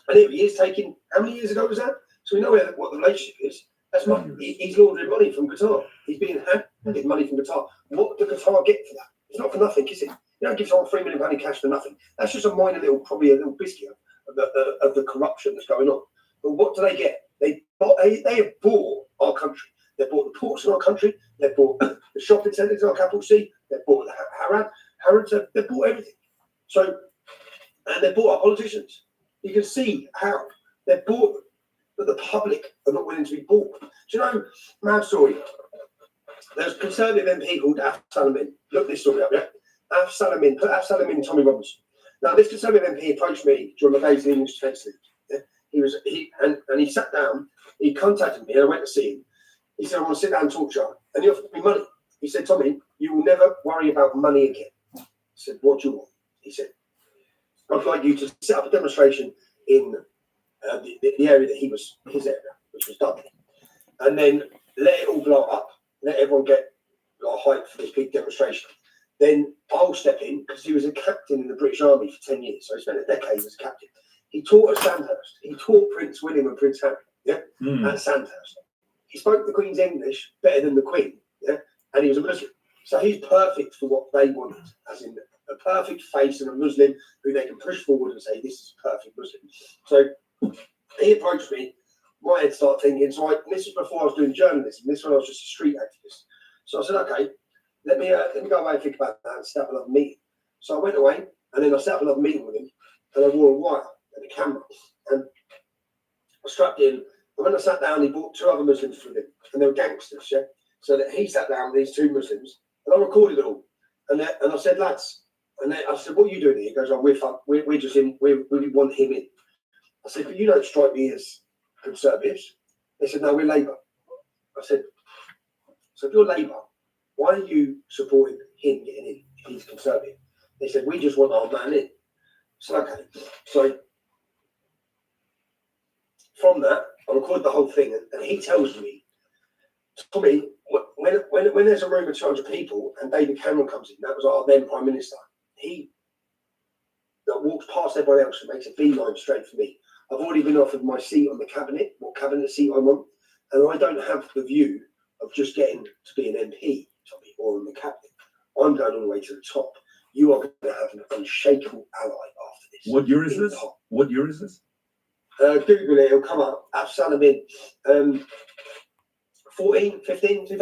[SPEAKER 4] and he is taking, how many years ago was that? So we know what the relationship is. That's money. He's laundering money from Qatar. He's being handed money from Qatar. What do Qatar get for that? It's not for nothing, is it? You don't give someone £3 million in cash for nothing. That's just a minor little, probably a little biscuit of the corruption that's going on. But what do they get? They have bought our country. They bought the ports in our country. They bought the shopping centres in our capital city. They bought the Harrods. They bought everything. So, and they bought our politicians. You can see how they bought them, but the public are not willing to be bought. Do you know, mad story? There's a Conservative MP called Af Salamin. Look this story up, yeah? Af Salamin, put Af Salamin and Tommy Robinson. Now, this Conservative MP approached me during my days in the English Defence League. Yeah? He sat down, he contacted me, and I went to see him. He said, I want to sit down and talk to you. And he offered me money. He said, Tommy, you will never worry about money again. I said, what do you want? He said, I'd like you to set up a demonstration in the area that his area, which was Dudley. And then let it all blow up. Let everyone get hyped for this big demonstration. Then I'll step in, because he was a captain in the British Army for 10 years. So he spent a decade as a captain. He taught at Sandhurst. He taught Prince William and Prince Harry, at Sandhurst. He spoke the Queen's English better than the Queen, and he was a Muslim. So he's perfect for what they wanted, as in a perfect face and a Muslim who they can push forward and say, this is a perfect Muslim. So he approached me. My head started thinking, this was before I was doing journalism. This one I was just a street activist. So I said, okay, let me go away and think about that and set up another meeting. So I went away, and then I set up another meeting with him, and I wore a wire and a camera, and I strapped in. And when I sat down, he brought 2 other Muslims with him, and they were gangsters, yeah? So that he sat down with these 2 Muslims, and I recorded it all. And I said, lads, and I said, what are you doing here? He goes, we're just in, we want him in. I said, but you don't strike me as Conservatives. They said, no, we're Labour. I said, so if you're Labour, why are you supporting him getting in if he's Conservative? They said, we just want our man in. So, okay. So, from that, I recorded the whole thing, and he tells me, Tommy, when there's a room of 200 people and David Cameron comes in, that was our then Prime Minister, he walks past everyone else and makes a beeline straight for me. I've already been offered my seat on the cabinet, what cabinet seat I want, and I don't have the view of just getting to be an MP, Tommy, or on the cabinet. I'm going all the way to the top. You are going to have an unshakable ally after this.
[SPEAKER 2] What year is this? What year is this?
[SPEAKER 4] Google it, it'll come up. Absalamin. 2015.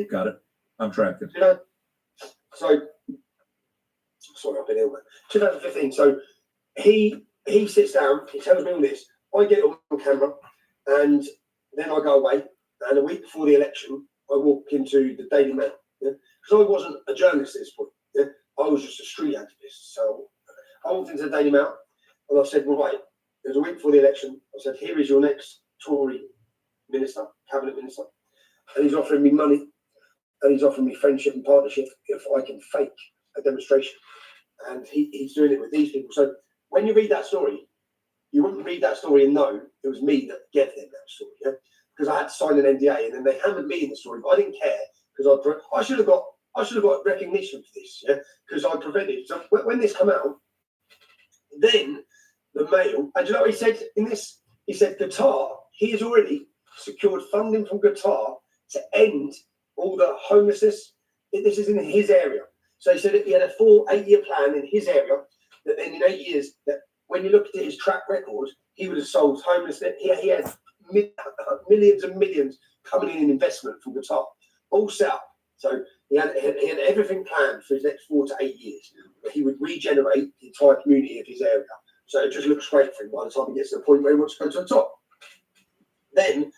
[SPEAKER 2] Got it. I'm tracking.
[SPEAKER 4] So, sorry, I've been ill, man. 2015. So he sits down, he tells me all this. I get it on camera, and Then I go away, and a week before the election, I walk into the Daily Mail. Because I wasn't a journalist at this point. Yeah? I was just a street activist. So I walked into the Daily Mail, and I said, right, it was a week before the election. I said, here is your next Tory minister, cabinet minister. And he's offering me money, and he's offering me friendship and partnership if I can fake a demonstration. And he's doing it with these people. So when you read that story, you wouldn't read that story and know it was me that gave them that story. Yeah? Because I had to sign an NDA, and then they hammered me in the story, but I didn't care because I should have got recognition for this. Yeah, because I prevented. So when this came out, then the Mail, and you know what he said in this? He said Qatar. He has already secured funding from Qatar to end all the homelessness. This is in his area. So he said he had a 8-year plan in his area that then in 8 years, that when you look at his track record, he would have solved homelessness. He had millions and millions coming in investment from Qatar, all set up. So he had everything planned for his next 4 to 8 years. He would regenerate the entire community of his area. So it just looks great for him by the time he gets to the point where he wants to go to the top. Then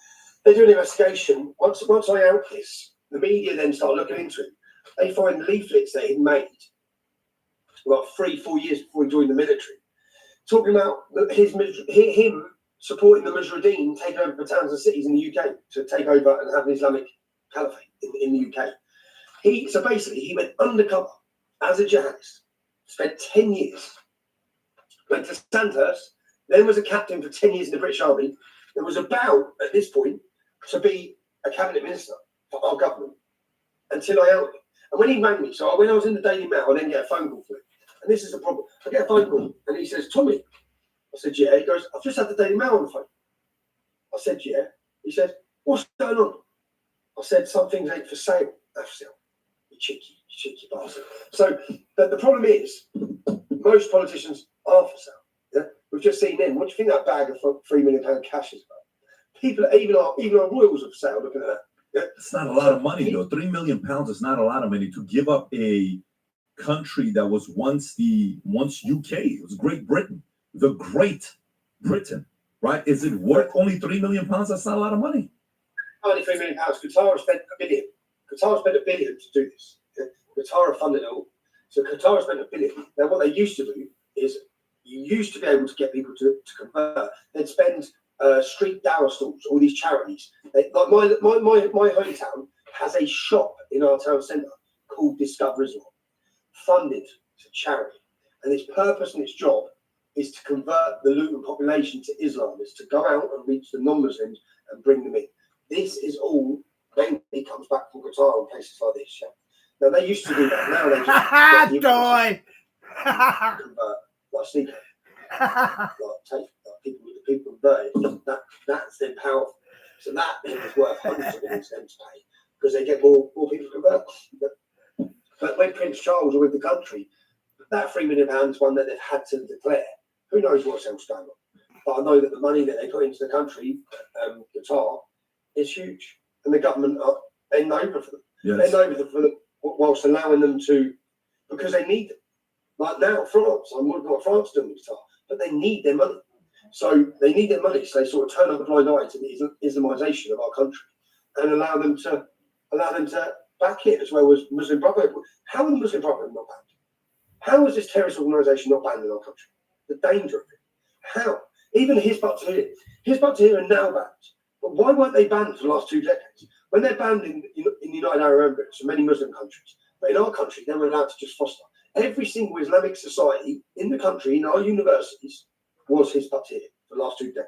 [SPEAKER 4] they do an investigation. Once I out this, the media then start looking into it. They find leaflets that he'd made about 3-4 years before he joined the military, talking about him supporting the Mujahideen taking over the towns and cities in the UK to take over and have an Islamic caliphate in the UK. So basically, he went undercover as a jihadist, spent 10 years, went to Sandhurst, then was a captain for 10 years in the British Army, and was about, at this point, to be a cabinet minister for our government until I outed him. And when he rang me, so when I was in the Daily Mail, I then get a phone call for him. And this is the problem. I get a phone call, and he says, Tommy. I said, yeah. He goes, I've just had the Daily Mail on the phone. I said, yeah. He said, what's going on? I said, some things ain't for sale. You cheeky bastard. So the problem is, most politicians are for sale. Yeah? We've just seen them. What do you think that bag of £3 million cash is about? People, even our royals are for sale. Looking at that. Yeah?
[SPEAKER 2] It's not a lot of money, though. £3 million is not a lot of money to give up a country that was once UK. It was Great Britain, the Great Britain, right? Is it worth only £3 million? That's not a lot of money.
[SPEAKER 4] Only £3 million. Qatar spent $1 billion. Qatar spent $1 billion to do this. Yeah? Qatar funded it all. So Qatar spent $1 billion. Now, what they used to do is you used to be able to get people to convert. They'd spend street dower stalls, all these charities. Like my hometown has a shop in our town centre called Discover Islam, funded to charity. And its purpose and its job is to convert the Luton population to Islam. It's to go out and reach the non-Muslims and bring them in. This is all mainly comes back from Qatar and places like this. Yeah? Now, they used to do that. Now they just
[SPEAKER 3] die.
[SPEAKER 4] Convert, like sneaker. Take people converted. That's then powerful. So that then is worth hundreds of millions to them to pay because they get more people to convert. But when Prince Charles was with the country, that £3 million is one that they've had to declare. Who knows what else going on? But I know that the money that they put into the country, Qatar, is huge, and the government are bending over for them.
[SPEAKER 2] Yes.
[SPEAKER 4] Bend over for them whilst allowing them to, because they need them. Like now, France, I'm wondering what France doing with Qatar, but they need their money. So they need their money, so they sort of turn up a blind eye to the Islamization of our country and allow them to back it as well as Muslim Brotherhood. How are the Muslim Brotherhood not banned? How is this terrorist organisation not banned in our country? The danger of it. How? Even Hizb ut-Tahrir are now banned. But why weren't they banned for the last 2 decades? When they're banned in the United Arab Emirates and many Muslim countries, but in our country, they were allowed to just foster. Every single Islamic society in the country, in our universities, was Hizb ut-Tahrir for the last 2 decades.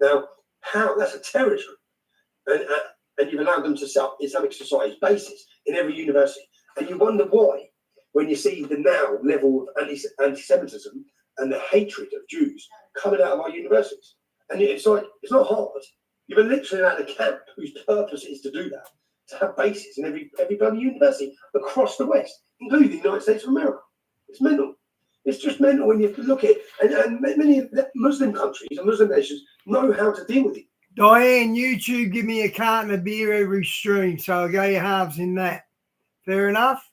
[SPEAKER 4] Now, how? That's a territory. And you've allowed them to set up Islamic societies bases in every university. And you wonder why, when you see the now level of anti-Semitism and the hatred of Jews coming out of our universities. And it's like, it's not hard. You've literally allowed a camp whose purpose is to do that, to have bases in every bloody university across the West, including the United States of America. It's mental. It's just mental when you look at it. And many of the Muslim countries and Muslim nations know how to deal with it.
[SPEAKER 3] Diane, YouTube give me a carton of beer every stream, so I'll go your halves in that. Fair enough?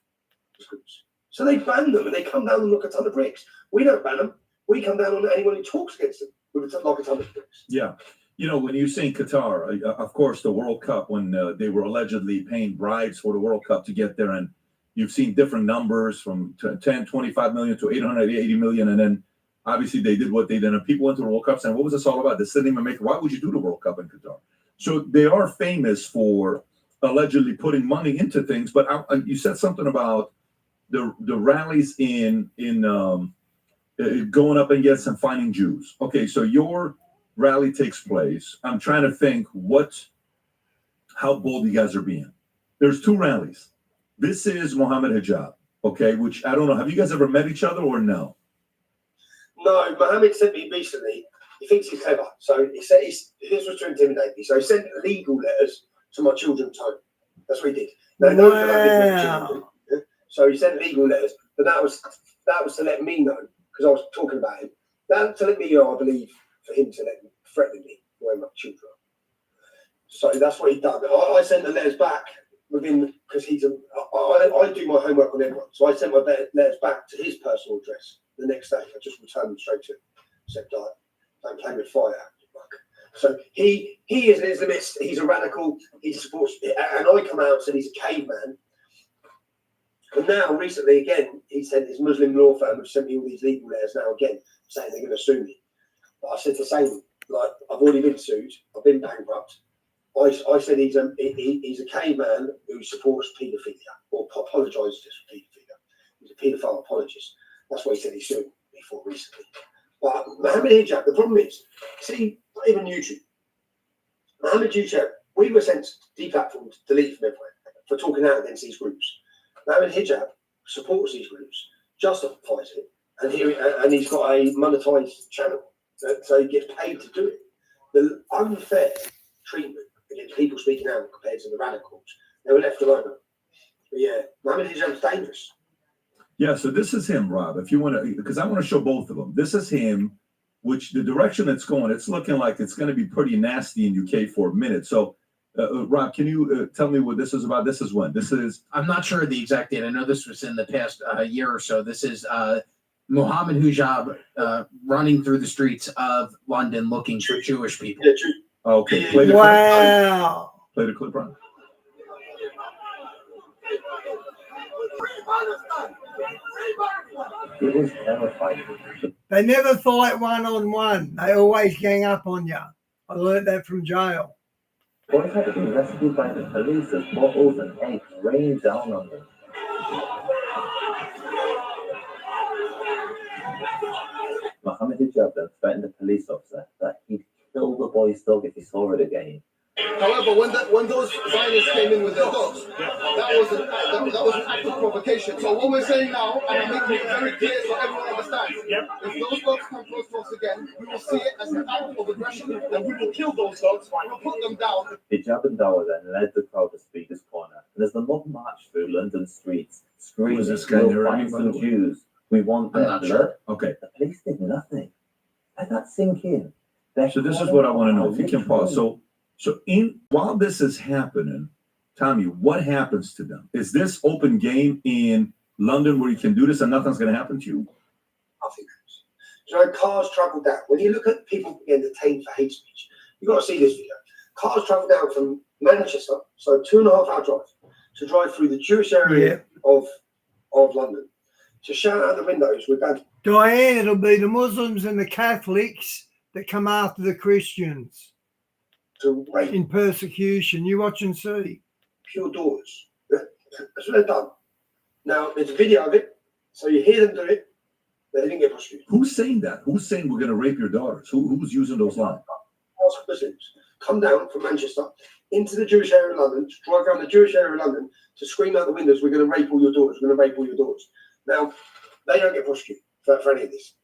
[SPEAKER 4] So they ban them and they come down and look a ton of bricks. We don't ban them. We come down on anyone who talks against them with like a ton of bricks.
[SPEAKER 2] Yeah. You know, when you say Qatar, of course, the World Cup, when they were allegedly paying bribes for the World Cup to get there, and you've seen different numbers from 10, 25 million to 880 million, and then obviously they did what they did, and people went to the World Cup saying, what was this all about? This didn't even make, why would you do the World Cup in Qatar? So they are famous for allegedly putting money into things, but you said something about the rallies in going up against and finding Jews. Okay, so your rally takes place. I'm trying to think how bold you guys are being. There's two rallies. This is Mohammed Hijab, okay, which I don't know. Have you guys ever met each other or no?
[SPEAKER 4] No, Mohammed sent me recently. He thinks he's clever. So he said this was to intimidate me. So he sent legal letters to my children's home. That's what he did. Now, he knows that I live with children, yeah? So he sent legal letters, but that was to let me know, because I was talking about him. That to let me know, I believe, for him to threaten me where my children are. So that's what he done. I sent the letters back within, because I do my homework on everyone. So I sent my letters back to his personal address the next day. I just returned them straight to him. Said, don't play with fire. So he is an Islamist. He's a radical. He supports, and I come out and said he's a caveman. And now, recently, again, he said his Muslim law firm have sent me all these legal letters now again, saying they're going to sue me. But I said the same. Like, I've already been sued. I've been bankrupt. I said he's a caveman who supports paedophilia or apologises for paedophilia. He's a paedophile apologist. That's what he said he sued me for recently. But Mohammed Hijab, the problem is, see, not even YouTube. Mohammed Hijab, we were sent deplatformed, deleted from everywhere for talking out against these groups. Mohammed Hijab supports these groups, justifies it, and he's got a monetized channel, so he gets paid to do it. The unfair treatment against people speaking out compared to the radicals, they were left alone. But yeah, Mohammed Hijab's dangerous.
[SPEAKER 2] Yeah, so this is him, Rob. If you want to, because I want to show both of them. This is him, which the direction it's going, it's looking like it's going to be pretty nasty in UK for a minute. So, Rob, can you tell me what this is about? This is when? This is...
[SPEAKER 11] I'm not sure the exact date. I know this was in the past year or so. This is Mohammed Hijab running through the streets of London looking for Jewish people.
[SPEAKER 2] Okay, play the
[SPEAKER 3] Wow.
[SPEAKER 2] clip. Play the clip, Ron.
[SPEAKER 12] It was terrifying.
[SPEAKER 3] They never fight one-on-one. They always gang up on you. I learned that from jail.
[SPEAKER 12] Boys had been rescued by the police as bottles and eggs rained down on them. Mohammed Hijab then threatened a police officer that he'd kill the boy's dog if he saw it again.
[SPEAKER 13] However, when those Zionists came in with their dogs, that was an act of provocation. So what we're saying now, and I'm making it very clear so everyone understands, if those dogs come close to us again, we will see it as an act of aggression, and we will kill those dogs, we will put them down.
[SPEAKER 12] Hijab and Dawa then led the crowd to Speaker's Corner, and as the mob marched through London streets, screaming, "We'll find some Jews, we want their blood."
[SPEAKER 2] Sure. Okay.
[SPEAKER 12] The police did nothing. Let that sink in.
[SPEAKER 2] So this is what I want to know. If you can pause. So while this is happening, Tommy, what happens to them? Is this open game in London where you can do this and nothing's going to happen to you?
[SPEAKER 4] Nothing. You know, cars travel down. When you look at people being detained for hate speech, you've got to see this video. Cars travel down from Manchester, so 2.5 hour drive, to drive through the Jewish area of London, to shout out the windows, "We're going to..."
[SPEAKER 3] Diane, it'll be the Muslims and the Catholics that come after the Christians in persecution. You watch and see.
[SPEAKER 4] Pure daughters. That's what they've done. Now, there's a video of it, so you hear them do it. They didn't get prosecuted.
[SPEAKER 2] Who's saying that? Who's saying we're going to rape your daughters? Who's using those lines?
[SPEAKER 4] Muslims come down from Manchester into the Jewish area of London, to drive around the Jewish area of London to scream out the windows, "We're going to rape all your daughters. We're going to rape all your daughters." Now, they don't get prosecuted for any of this.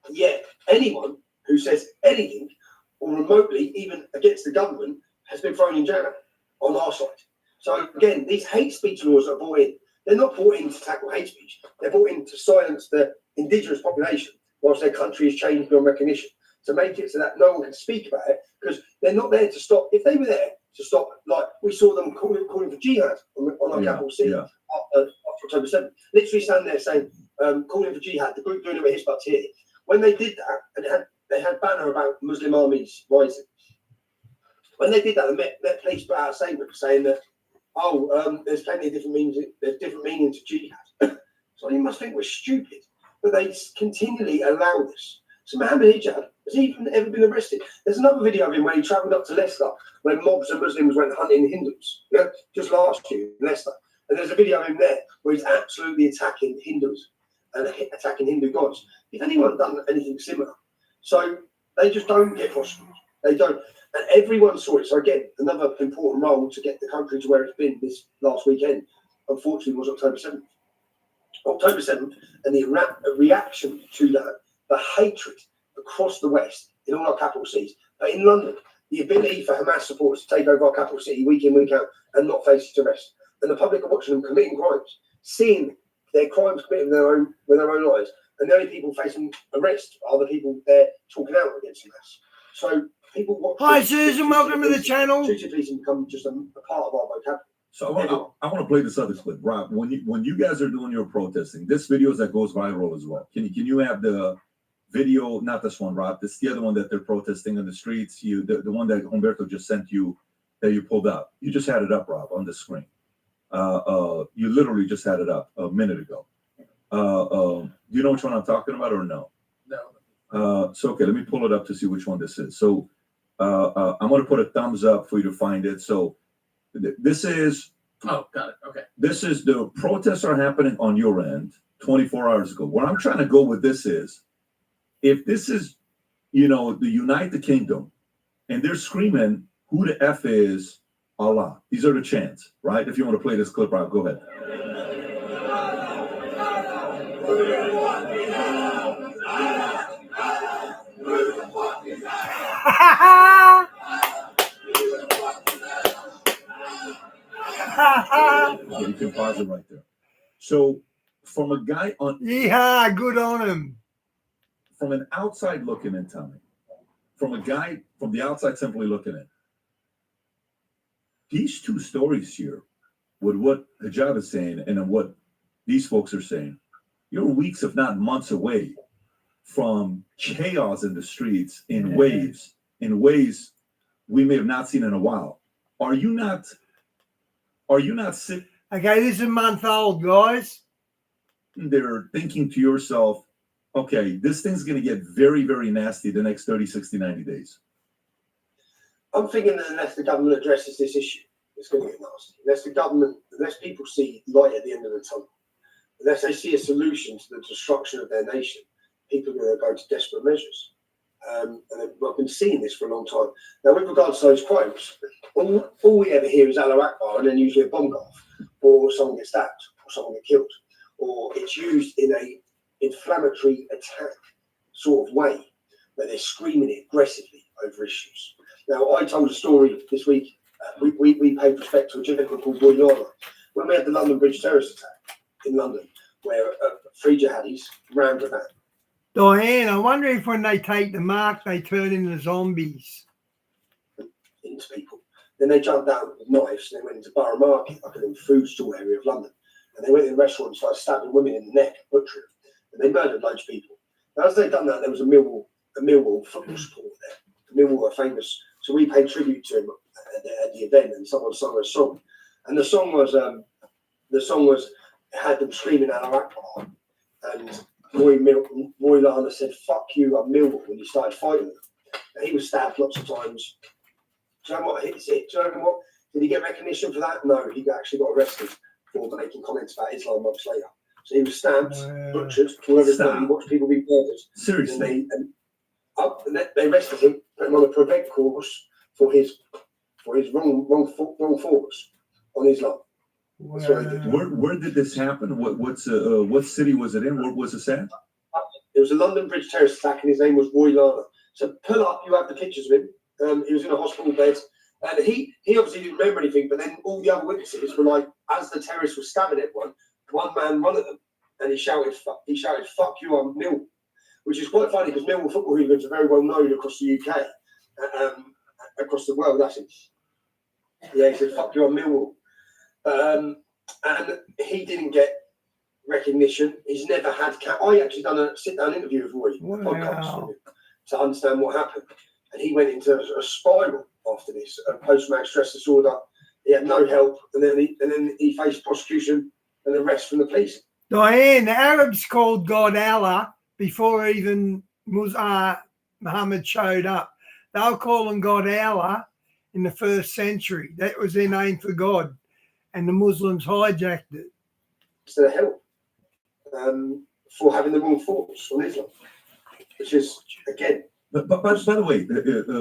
[SPEAKER 4] Yet, anyone who says anything or remotely even against the government has been thrown in jail on our side. So again, these hate speech laws are brought in. They're not brought in to tackle hate speech. They're brought in to silence the indigenous population whilst their country has changed beyond recognition, to make it so that no one can speak about it, because they're not there to stop. If they were there to stop, like we saw them calling for jihad on our capital city after October 7th, literally standing there saying, calling for jihad, the group doing it with his butts here. When they did that, and they had banner about Muslim armies rising, When they did that, the Met Police put out a statement saying that, there's plenty of different meanings. There's different meanings of jihad. So you must think we're stupid, but they continually allow this. So Mohammed Hijab has even ever been arrested. There's another video of him when he travelled up to Leicester when mobs of Muslims went hunting Hindus. Yeah, just last year in Leicester. And there's a video of him there where he's absolutely attacking Hindus and attacking Hindu gods. If anyone done anything similar, so they just don't get prosecuted. They don't. And everyone saw it. So again, another important role to get the country to where it's been this last weekend, unfortunately, was October 7th. October 7th, and the reaction to that, the hatred across the West, in all our capital cities, but in London, the ability for Hamas supporters to take over our capital city week in, week out, and not face arrest. And the public are watching them committing crimes, seeing their crimes committed with their own eyes. And the only people facing arrest are the people there talking out against Hamas. So people watch.
[SPEAKER 3] Hi, Susan. Welcome to the channel.
[SPEAKER 4] Treaty policing become just a part of our vocabulary.
[SPEAKER 2] So I want to play this other clip, Rob. When you guys are doing your protesting, this video that goes viral as well. Can you have the video? Not this one, Rob. This the other one that they're protesting in the streets. The one that Humberto just sent you that you pulled up. You just had it up, Rob, on the screen. You literally just had it up a minute ago. Do you know which one I'm talking about or no?
[SPEAKER 11] No.
[SPEAKER 2] So okay, let me pull it up to see which one this is. So I'm going to put a thumbs up for you to find it. So this is.
[SPEAKER 11] Oh, got it. Okay.
[SPEAKER 2] This is the protests are happening on your end 24 hours ago. Where I'm trying to go with this is, if this is, the United Kingdom, and they're screaming, "Who the F is Allah?" These are the chants, right? If you want to play this clip, Rob, go ahead. You can pause it right there. So, from a guy on
[SPEAKER 3] good on him.
[SPEAKER 2] From an outside looking in, Tommy. From a guy from the outside simply looking in. These two stories here, with what Hijab is saying and what these folks are saying, you're weeks, if not months away from chaos in the streets in ways we may have not seen in a while. Are you not sick?
[SPEAKER 3] Okay, this is a month old, guys.
[SPEAKER 2] They're thinking to yourself, okay, this thing's going to get very, very nasty the next 30, 60, 90 days.
[SPEAKER 4] I'm thinking that unless the government addresses this issue, it's going to get nasty. Unless people see light at the end of the tunnel, unless they see a solution to the destruction of their nation, people are going to go to desperate measures. And I've been seeing this for a long time. Now, with regards to those crimes, all we ever hear is Allah Akbar, and then usually a bomb go off, or someone gets stabbed, or someone gets killed, or it's used in a inflammatory attack sort of way, where they're screaming it aggressively over issues. Now, I told a story this week. We paid respect to a gentleman called Boy Lana when we had the London Bridge terrorist attack in London, where 3 jihadis rammed a van.
[SPEAKER 3] Diane, I wonder if when they take the mark, they turn into zombies.
[SPEAKER 4] Into people. Then they jumped out with knives and they went into Borough Market, like a food stall area of London. And they went in a restaurant and started stabbing women in the neck, butchering them. And they murdered loads of people. Now, as they'd done that, there was a Millwall football supporter there. Millwall are famous. So we paid tribute to him at the event, and someone sung a song. And the song was had them screaming out Akbar. And Roy Lana said, "Fuck you, I'm Millwall," when he started fighting them. And he was stabbed lots of times. Do you know what? Do you know what? Did he get recognition for that? No, he actually got arrested for making comments about Islam months later. So he was stabbed, butchered, whoever he watched people be murdered.
[SPEAKER 2] Seriously.
[SPEAKER 4] And they arrested him, put him on a prevent course for his wrong thoughts on Islam.
[SPEAKER 2] Where did this happen? What city was it in? What was it at?
[SPEAKER 4] It was a London Bridge terrorist attack, and his name was Roy Lana. So pull up, you have the pictures of him. He was in a hospital bed, and he obviously didn't remember anything. But then all the other witnesses were like, as the terrorists were stabbing everyone, one man ran at them, and he shouted, "Fuck you, I'm Millwall," which is quite funny because Millwall football hooligans are very well known across the UK, across the world. Actually, yeah, he said, "Fuck you, I'm Millwall." And he didn't get recognition. He's never had. I actually done a sit-down interview with Roy, podcast with him, to understand what happened. and he went into a spiral after this, a post-traumatic stress disorder. He had no help, and then he faced prosecution and arrest from the police.
[SPEAKER 3] Diane, the Arabs called God Allah before even Muhammad showed up. They were calling God Allah in the 1st century. That was their name for God, and the Muslims hijacked it.
[SPEAKER 4] To help for having the wrong thoughts on Islam, which is, again.
[SPEAKER 2] But by the way,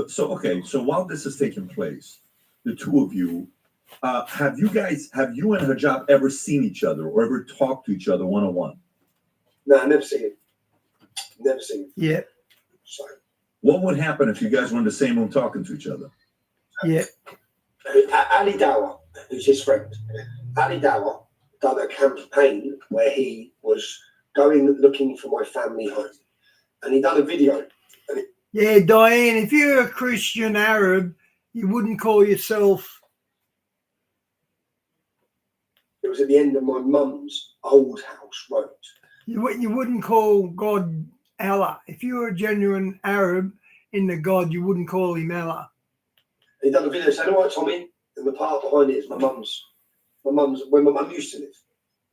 [SPEAKER 2] so while this is taking place, the two of you, have you and Hijab ever seen each other or ever talked to each other one-on-one?
[SPEAKER 4] No, I've never seen him. Never seen him.
[SPEAKER 3] Yeah.
[SPEAKER 4] So,
[SPEAKER 2] what would happen if you guys were in the same room talking to each other?
[SPEAKER 3] Yeah.
[SPEAKER 4] Ali Dawah, who's his friend, Ali Dawah done a campaign where he was going looking for my family home, and he done a video.
[SPEAKER 3] Yeah, Diane, if you're a Christian Arab, you wouldn't call yourself.
[SPEAKER 4] It was at the end of my mum's old house road.
[SPEAKER 3] You wouldn't call God Allah. If you were a genuine Arab in the God, you wouldn't call him Allah.
[SPEAKER 4] He done a video saying, "All right, Tommy," and the part behind it is my mum's where my mum used to live.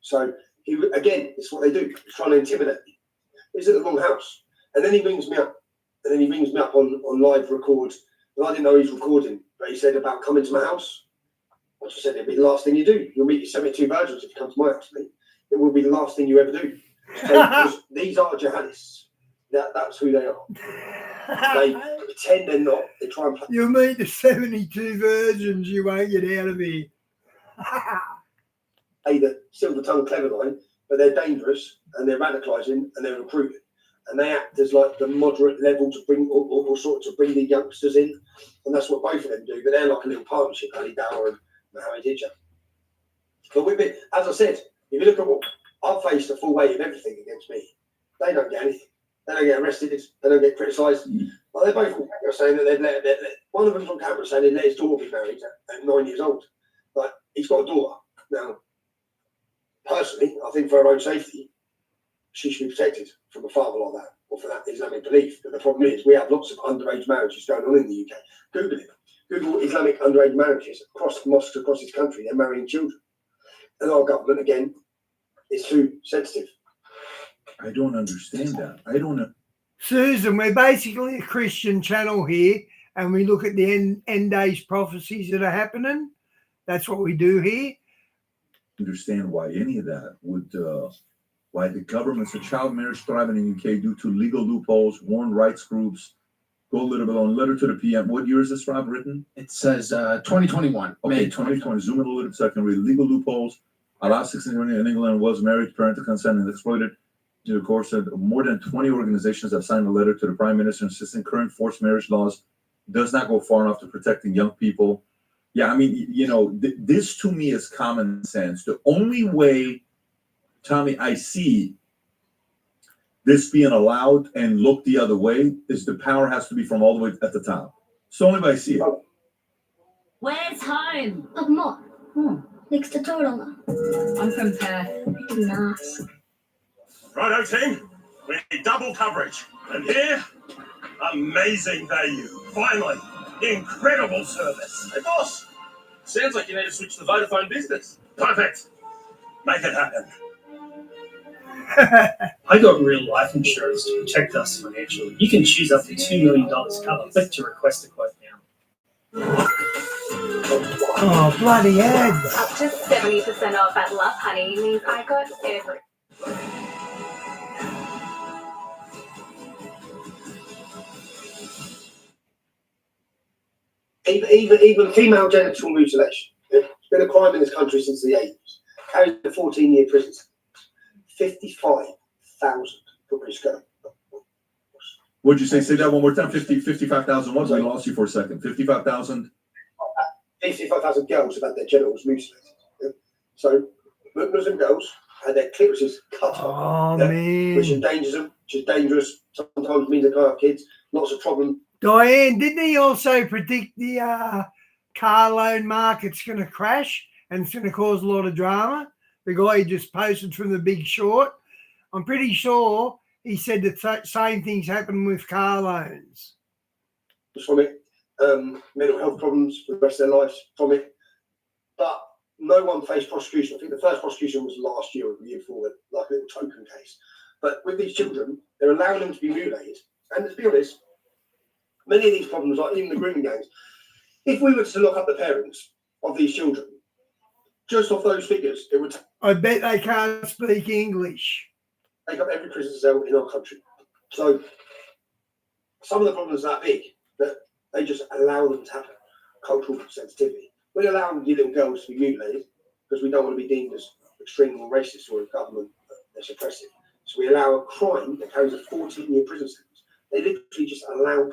[SPEAKER 4] So again, it's what they do. He's trying to intimidate me. He's at the wrong house, and then he rings me up. And then he rings me up on live record. And I didn't know he was recording, but he said about coming to my house. I just said it'd be the last thing you do. You'll meet your 72 virgins if you come to my house, mate. It will be the last thing you ever do. So, these are jihadists. That's who they are. They pretend they're not. They try and play.
[SPEAKER 3] You'll meet the 72 virgins. You won't get out of here.
[SPEAKER 4] The silver tongue clever line, but they're dangerous and they're radicalising and they're recruiting. And they act as like the moderate level to bring or sort of to bring the youngsters in, and that's what both of them do. But they're like a little partnership, Ali Dawah and Mohammed Hijab. But we've been, as I said, if you look at what I've faced, a full weight of everything against me. They don't get anything. They don't get arrested. They don't get criticised. Well, they're both on camera saying that they'd let one of them's on camera saying they'd let his daughter be married at 9 years old. But he's got a daughter now. Personally, I think for her own safety, she should be protected from a father like that, or for that Islamic belief. But the problem is, we have lots of underage marriages going on in the UK. Google it. Google Islamic underage marriages across mosques across this country. They're marrying children. And our government, again, is too sensitive.
[SPEAKER 2] I don't understand that. I don't know.
[SPEAKER 3] Susan, we're basically a Christian channel here, and we look at the end days prophecies that are happening. That's what we do here.
[SPEAKER 2] Understand why any of that would... why the government's a child marriage thriving in the UK due to legal loopholes, warned rights groups. Go a little bit on letter to the PM. What year is this, Rob, written?
[SPEAKER 11] It says 2021.
[SPEAKER 2] Okay,
[SPEAKER 11] May
[SPEAKER 2] 2020. Zoom in a little bit so I can read. Legal loopholes. Allow 16 in England was married, parental consent, and exploited. Of course, more than 20 organizations have signed a letter to the Prime Minister insisting current forced marriage laws does not go far enough to protecting young people. Yeah, I mean, this to me is common sense. The only way, Tommy, I see this being allowed and look the other way is the power has to be from all the way at the top. It's the only way I see it.
[SPEAKER 8] Where's home? Up more. Next to Toronto. I'm from Perth. Nice.
[SPEAKER 14] Righto, team. We need double coverage. And here, amazing value. Finally, incredible service. Hey, boss. Sounds like you need to switch to Vodafone Business. Perfect. Make it happen.
[SPEAKER 15] I got real life insurance to protect us financially. You can choose up to $2 million cover. Click to request a quote now.
[SPEAKER 3] Oh, bloody ads.
[SPEAKER 16] Up to 70% off at Love Honey means I got every...
[SPEAKER 4] Even female genital mutilation. It's been a crime in this country since the 80s. Carries a 14-year prison sentence. 55,000 for British girl.
[SPEAKER 2] What'd you say? Say that one more time. 55,000 what? I lost you for a second. 55,000?
[SPEAKER 4] 55,000 girls have had their genitals mutilated. So Muslim girls had their clitorises cut off.
[SPEAKER 3] Man.
[SPEAKER 4] Which endangers them, which is dangerous. Sometimes means they can't have kids. Lots of problem.
[SPEAKER 3] Diane, didn't he also predict the car loan market's going to crash and it's going to cause a lot of drama? The guy he just posted from The Big Short. I'm pretty sure he said the same thing's happening with car loans.
[SPEAKER 4] from it, mental health problems for the rest of their lives from it. But no one faced prosecution. I think the first prosecution was last year or the year before, like a little token case. But with these children, they're allowing them to be mutilated. And to be honest, many of these problems, like even the grooming gangs, if we were to look up the parents of these children, just off those figures, it would.
[SPEAKER 3] I bet they can't speak English.
[SPEAKER 4] Take up every prison cell in our country. So some of the problems are that big that they just allow them to happen. Cultural sensitivity. We allow your little girls to be mutilated because we don't want to be deemed as extreme or racist or a government that's oppressive. So we allow a crime that carries a 14-year prison sentence. They literally just allow.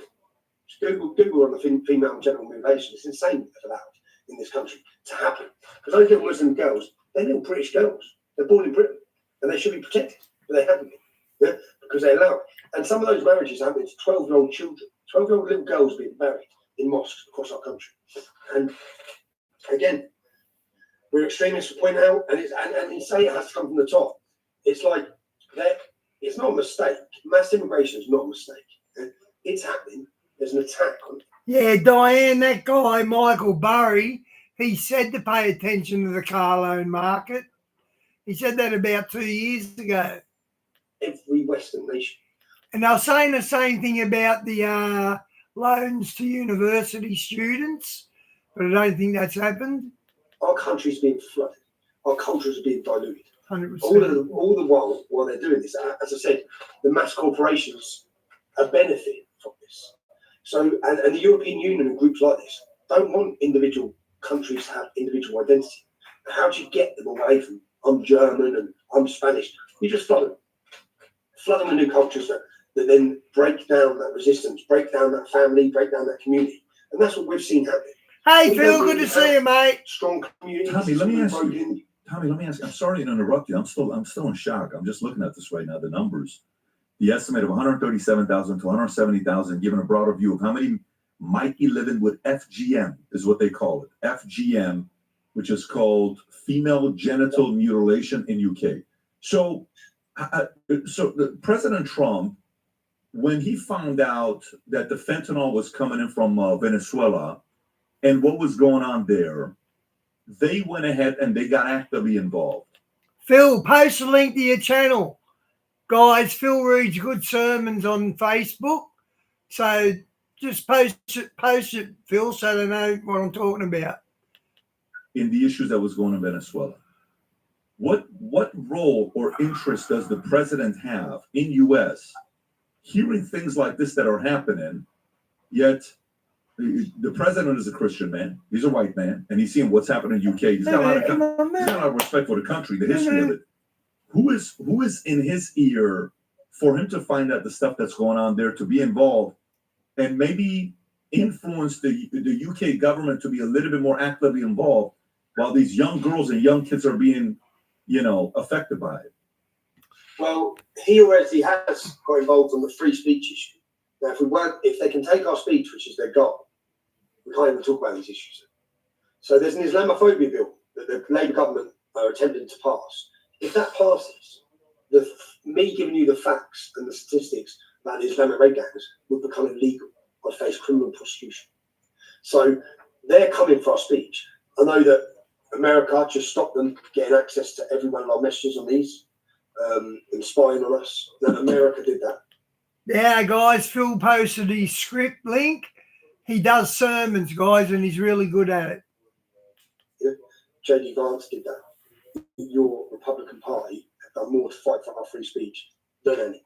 [SPEAKER 4] Google on the female and genital mutilation. It's insane if allowed in this country to happen. Because those little Muslim girls, they're little British girls. They're born in Britain and they should be protected, but they haven't been. Yeah? Because they allow it. And some of those marriages happen to 12-year-old children, 12-year-old little girls being married in mosques across our country. And again, we're extremists to point out, and you say it has to come from the top. It's like that. It's not a mistake. Mass immigration is not a mistake. It's happening. There's an attack on it.
[SPEAKER 3] Yeah, Diane, that guy, Michael Burry, he said to pay attention to the car loan market. He said that about 2 years ago.
[SPEAKER 4] Every Western nation.
[SPEAKER 3] And they're saying the same thing about the loans to university students, but I don't think that's happened.
[SPEAKER 4] Our country's being flooded. Our cultures are being diluted.
[SPEAKER 3] 100%.
[SPEAKER 4] All the while they're doing this, as I said, the mass corporations are benefiting from this. So, and the European Union and groups like this don't want individual countries to have individual identity. How do you get them away from, I'm German and I'm Spanish? You just flood them with new cultures that then break down that resistance, break down that family, break down that community. And that's what we've seen happen.
[SPEAKER 3] Hey, Phil, good to see you, mate.
[SPEAKER 4] Strong communities.
[SPEAKER 2] Tommy, let me ask you. I'm sorry to interrupt you. I'm still in shock. I'm just looking at this right now, the numbers. The estimate of 137,000 to 170,000, given a broader view of how many might be living with FGM, is what they call it. FGM, which is called female genital mutilation in UK. So President Trump, when he found out that the fentanyl was coming in from Venezuela and what was going on there, they went ahead and they got actively involved.
[SPEAKER 3] Phil, post a link to your channel. Guys, Phil reads good sermons on Facebook. So just post it, Phil, so they know what I'm talking about.
[SPEAKER 2] In the issues that was going on in Venezuela. What role or interest does the president have in U.S. hearing things like this that are happening, yet the president is a Christian man, he's a white man, and he's seeing what's happening in UK. He's got a lot of respect for the country, the history of it. Who is in his ear for him to find out the stuff that's going on there, to be involved and maybe influence the UK government to be a little bit more actively involved while these young girls and young kids are being, affected by it?
[SPEAKER 4] Well, he already has got involved on the free speech issue. Now, if they can take our speech, which is their goal, we can't even talk about these issues. So there's an Islamophobia bill that the Labour government are attempting to pass. If that passes, me giving you the facts and the statistics about the Islamic rape gangs would become illegal. I'd face criminal prosecution. So they're coming for our speech. I know that America just stopped them getting access to every one of our messages on these and spying on us. Now, America did that.
[SPEAKER 3] Yeah, guys, Phil posted his script link. He does sermons, guys, and he's really good at it.
[SPEAKER 4] Yeah. J.D. Vance did that. Your Republican Party have done more to fight for our free speech than anyone.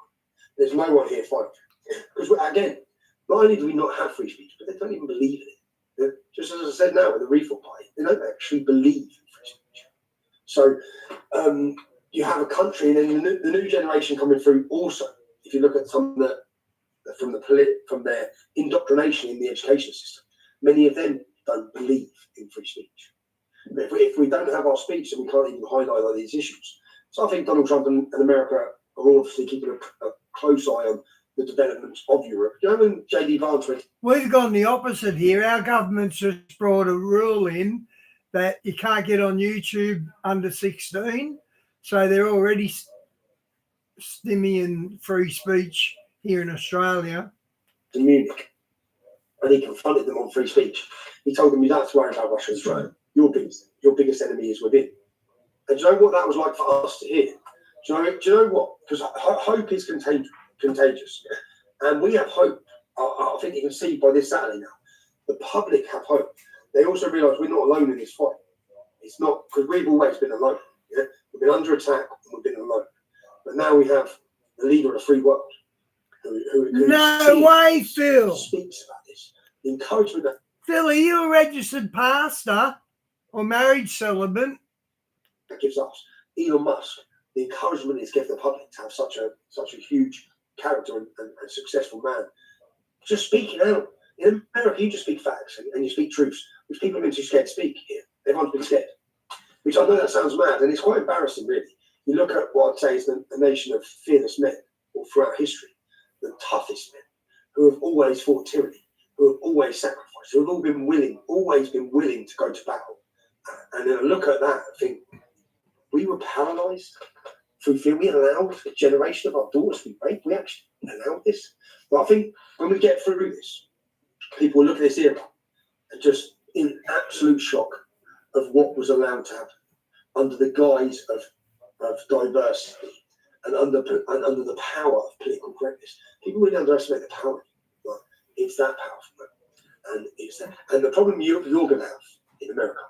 [SPEAKER 4] There's no one here fighting. Because, again, not only do we not have free speech, but they don't even believe in it. Just as I said now with the Reform Party, they don't actually believe in free speech. So you have a country, and then the new generation coming through also, if you look at some of from their indoctrination in the education system, many of them don't believe in free speech. But if we don't have our speech, then we can't even highlight all these issues. So I think Donald Trump and America are obviously keeping a close eye on the developments of Europe. You know, when J.D. Vance went...
[SPEAKER 3] We've gone the opposite here. Our government's just brought a rule in that you can't get on YouTube under 16. So they're already stemming free speech here in Australia.
[SPEAKER 4] To Munich. and he confronted them on free speech. He told them, you don't have to worry about Russia.
[SPEAKER 2] That's right.
[SPEAKER 4] Your biggest enemy is within. And do you know what that was like for us to hear? Do you know what? Because hope is contagious. And we have hope. I think you can see by this Saturday now, the public have hope. They also realise we're not alone in this fight. It's not, because we've always been alone. Yeah? We've been under attack and we've been alone. But now we have the leader of the free world who
[SPEAKER 3] No way, Phil.
[SPEAKER 4] speaks about this. The encouragement that
[SPEAKER 3] Phil, are you a registered pastor or married celibate?
[SPEAKER 4] gives us, Elon Musk, the encouragement it's given the public to have such a huge character and successful man, just speaking out. In America, you just speak facts and you speak truths, which people have been too scared to speak here. Everyone's been scared, which I know that sounds mad, and it's quite embarrassing, really. You look at what I'd say is a nation of fearless men all throughout history, the toughest men, who have always fought tyranny, who have always sacrificed, who have always been willing to go to battle. And then I look at that and think, we were paralysed through fear. We allowed a generation of our daughters to be raped. We actually allowed this. But I think when we get through this, people will look at this era and just in absolute shock of what was allowed to happen under the guise of diversity and under the power of political correctness. People really underestimate the power. Right? It's that powerful, and the problem you're going to have in America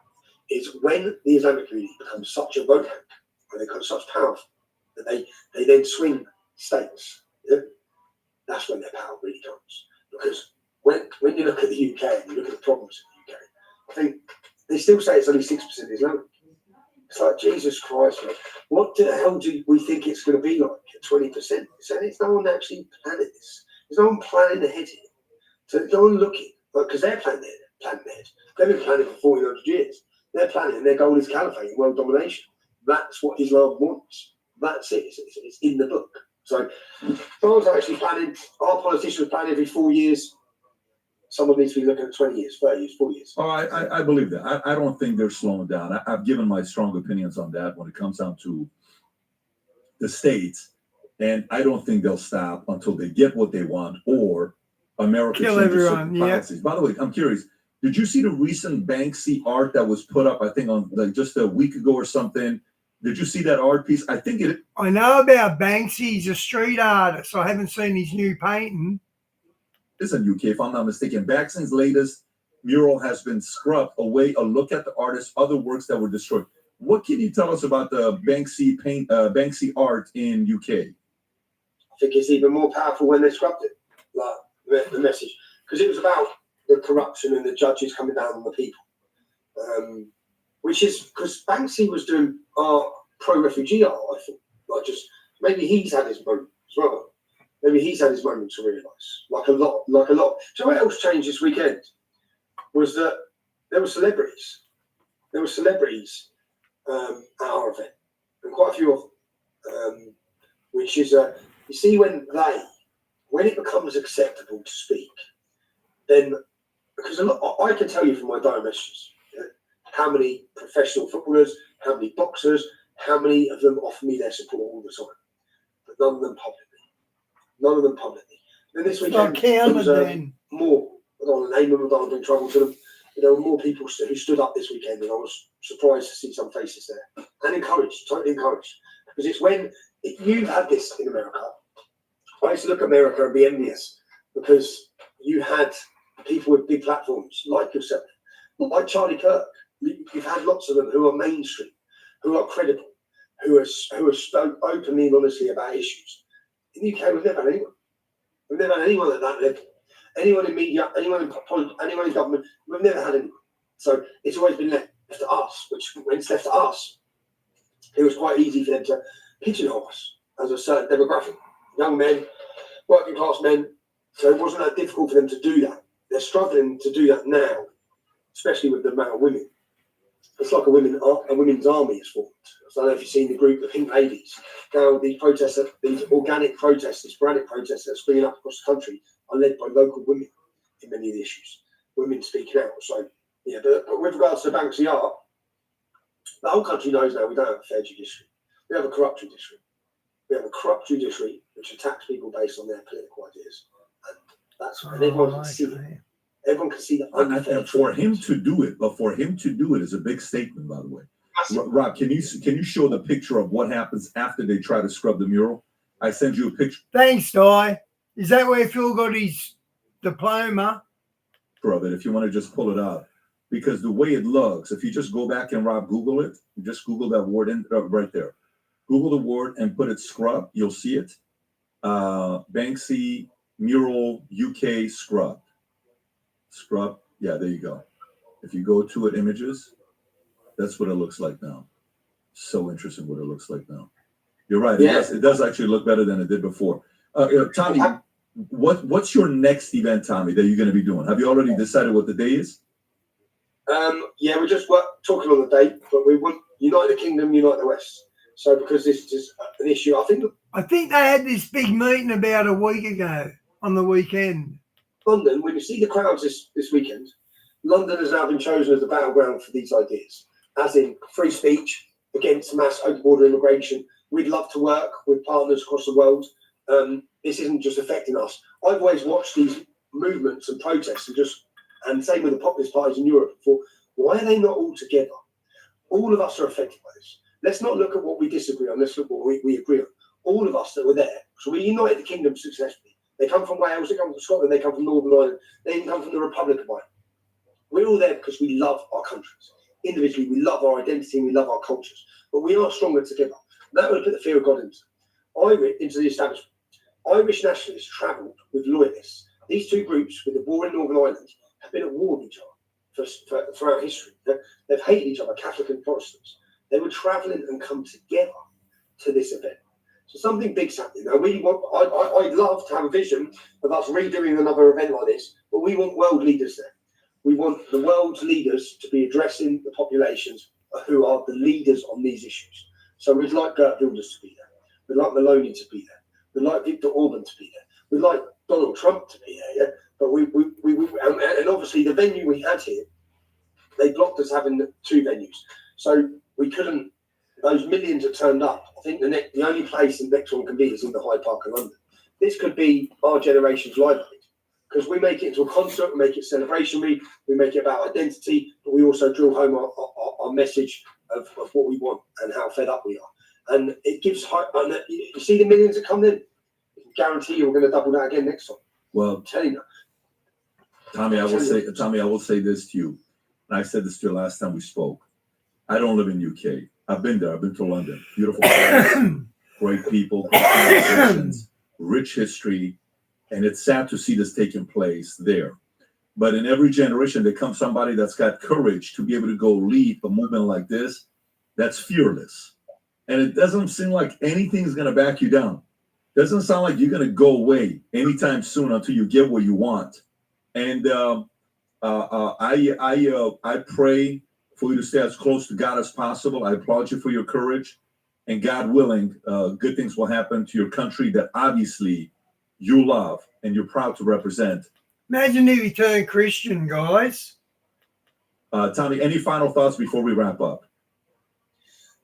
[SPEAKER 4] is when the Islamic community becomes such a vote bank, when they become such powerful that they then swing states. Yeah? That's when their power really comes. Because when you look at the UK and you look at the problems in the UK, I think they still say it's only 6% Islamic. It's like, Jesus Christ, man, what the hell do we think it's going to be like at 20%? It's no one actually planning this. There's no one planning ahead here. So no one looking, because they're planning ahead. They've been planning for 400 years. They're planning, and their goal is caliphate and world domination. That's what Islam wants. That's it. It's in the book. So someone's actually planning, our politicians plan every 4 years. Someone needs to be looking at 20 years, 30 years, 4 years.
[SPEAKER 2] Oh, I believe that. I don't think they're slowing down. I've given my strong opinions on that when it comes down to the states, and I don't think they'll stop until they get what they want or America changes certain policies. By the way, I'm curious. Did you see the recent Banksy art that was put up? I think on like just a week ago or something. Did you see that art piece? I think it.
[SPEAKER 3] I know about Banksy. He's a street artist. I haven't seen his new painting.
[SPEAKER 2] It's in UK, if I'm not mistaken. Banksy's latest mural has been scrubbed away. A look at the artist's other works that were destroyed. What can you tell us about the Banksy art in UK?
[SPEAKER 4] I think it's even more powerful when they scrubbed it, like the message, because it was about the corruption and the judges coming down on the people, which is because Banksy was doing pro-refugee art. I thought, like just maybe he's had his moment as well. Maybe he's had his moment to realise, like a lot. Do you know what else changed this weekend? Was that there were celebrities. There were celebrities at our event, and quite a few of them. Which is you see when it becomes acceptable to speak, then because I can tell you from my direct messages how many professional footballers, how many boxers, how many of them offer me their support all the time, but none of them publicly. Then this weekend, there was more. I don't want to name them, I don't want to bring trouble to them. But there were more people who stood up this weekend, and I was surprised to see some faces there. And encouraged, totally encouraged. Because it's when you've had this in America. I used to look at America and be envious because you had people with big platforms like yourself, like Charlie Kirk. You've had lots of them who are mainstream, who are credible, who are spoke openly and honestly about issues. In the UK, we've never had anyone. We've never had anyone at that level. Anyone in media, anyone in government, we've never had anyone. So it's always been left to us, which when it's left to us, it was quite easy for them to pigeonhole us as a certain demographic. Young men, working class men. So it wasn't that difficult for them to do that. They're struggling to do that now, especially with the amount of women. It's like a women's army is formed. I don't know if you've seen the group, the Pink Ladies. Now these organic protests, these sporadic protests that are springing up across the country are led by local women in many of the issues. Women speaking out. So yeah, but with regards to Banksy art, the whole country knows now we don't have a fair judiciary. We have a corrupt judiciary. We have a corrupt judiciary which attacks people based on their political ideas. And that's and everyone can see it. everyone can see the
[SPEAKER 2] And for him to do it is a big statement, by the way. Rob, can you show the picture of what happens after they try to scrub the mural? I send you a picture.
[SPEAKER 3] Thanks, Di. Is that where Phil got his diploma?
[SPEAKER 2] Of it, if you want to just pull it up, because the way it looks, if you just go back and Rob Google it, just Google that word in right there. Google the word and put it scrub. You'll see it. Banksy mural UK scrub. Scrub. Yeah, there you go. If you go to it, images, that's what it looks like now. So interesting what it looks like now. You're right. It does actually look better than it did before. Tommy, what's your next event, Tommy, that you're going to be doing? Have you already decided what the day is?
[SPEAKER 4] Yeah, we're just talking on the date, but we want unite the kingdom, unite the West. So because this is an issue, I think
[SPEAKER 3] they had this big meeting about a week ago on the weekend.
[SPEAKER 4] London, when you see the crowds this weekend, London has now been chosen as the battleground for these ideas, as in free speech against mass open border immigration. We'd love to work with partners across the world. This isn't just affecting us. I've always watched these movements and protests and same with the populist parties in Europe. Thought, why are they not all together? All of us are affected by this. Let's not look at what we disagree on. Let's look at what we agree on. All of us that were there. So we united the kingdom successfully. They come from Wales, they come from Scotland, they come from Northern Ireland, they even come from the Republic of Ireland. We're all there because we love our countries. Individually, we love our identity and we love our cultures. But we are stronger together. That would put the fear of God into the establishment. Irish nationalists travelled with loyalists. These two groups, with the war in Northern Ireland, have been at war with each other throughout history. They've hated each other, Catholic and Protestants. They were travelling and come together to this event. So something big's happening. Now, I'd love to have a vision of us redoing another event like this, but we want world leaders there. We want the world's leaders to be addressing the populations who are the leaders on these issues. So we'd like Gert Wilders to be there. We'd like Meloni to be there. We'd like Viktor Orban to be there. We'd like Donald Trump to be there. Yeah? But and obviously the venue we had here, they blocked us having two venues. So we couldn't, those millions that turned up, I think the only place the next one can be is in the Hyde Park in London. This could be our generation's live aid, because we make it into a concert, we make it celebrationary, we make it about identity, but we also drill home our message of what we want and how fed up we are. And it gives hope. And you see the millions that come in, I can guarantee you we're going to double that again next time.
[SPEAKER 2] Well,
[SPEAKER 4] I'm telling you.
[SPEAKER 2] Tommy, I will say this to you. And I said this to you last time we spoke. I don't live in UK. I've been there. I've been to London. Beautiful place, great people, great conversations, rich history. And it's sad to see this taking place there. But in every generation, there comes somebody that's got courage to be able to go lead a movement like this that's fearless. And it doesn't seem like anything is going to back you down. Doesn't sound like you're going to go away anytime soon until you get what you want. And I pray for you to stay as close to God as possible. I applaud you for your courage. And God willing, good things will happen to your country that obviously you love and you're proud to represent.
[SPEAKER 3] Imagine if you turn Christian, guys.
[SPEAKER 2] Tommy, any final thoughts before we wrap up?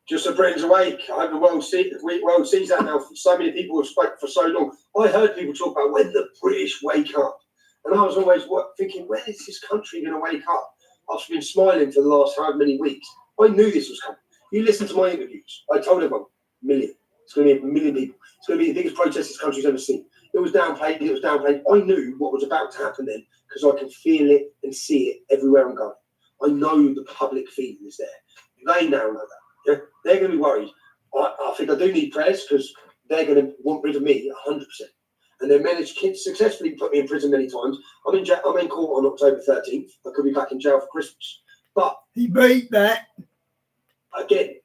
[SPEAKER 4] Just so Britain's awake. I hope the world sees that now. So many people have spoken for so long. I heard people talk about when the British wake up. And I was always thinking, when is this country going to wake up? I've been smiling for the last how many weeks. I knew this was coming. You listen to my interviews. I told everyone, million. It's going to be 1 million people. It's going to be the biggest protest this country's ever seen. It was downplayed. It was downplayed. I knew what was about to happen then because I can feel it and see it everywhere I'm going. I know the public feeling is there. They now know that. Yeah? They're going to be worried. I think I do need prayers because they're going to want rid of me 100%. And they managed to successfully put me in prison many times. I'm in court on October 13th. I could be back in jail for Christmas. But
[SPEAKER 3] he beat that.
[SPEAKER 4] Again,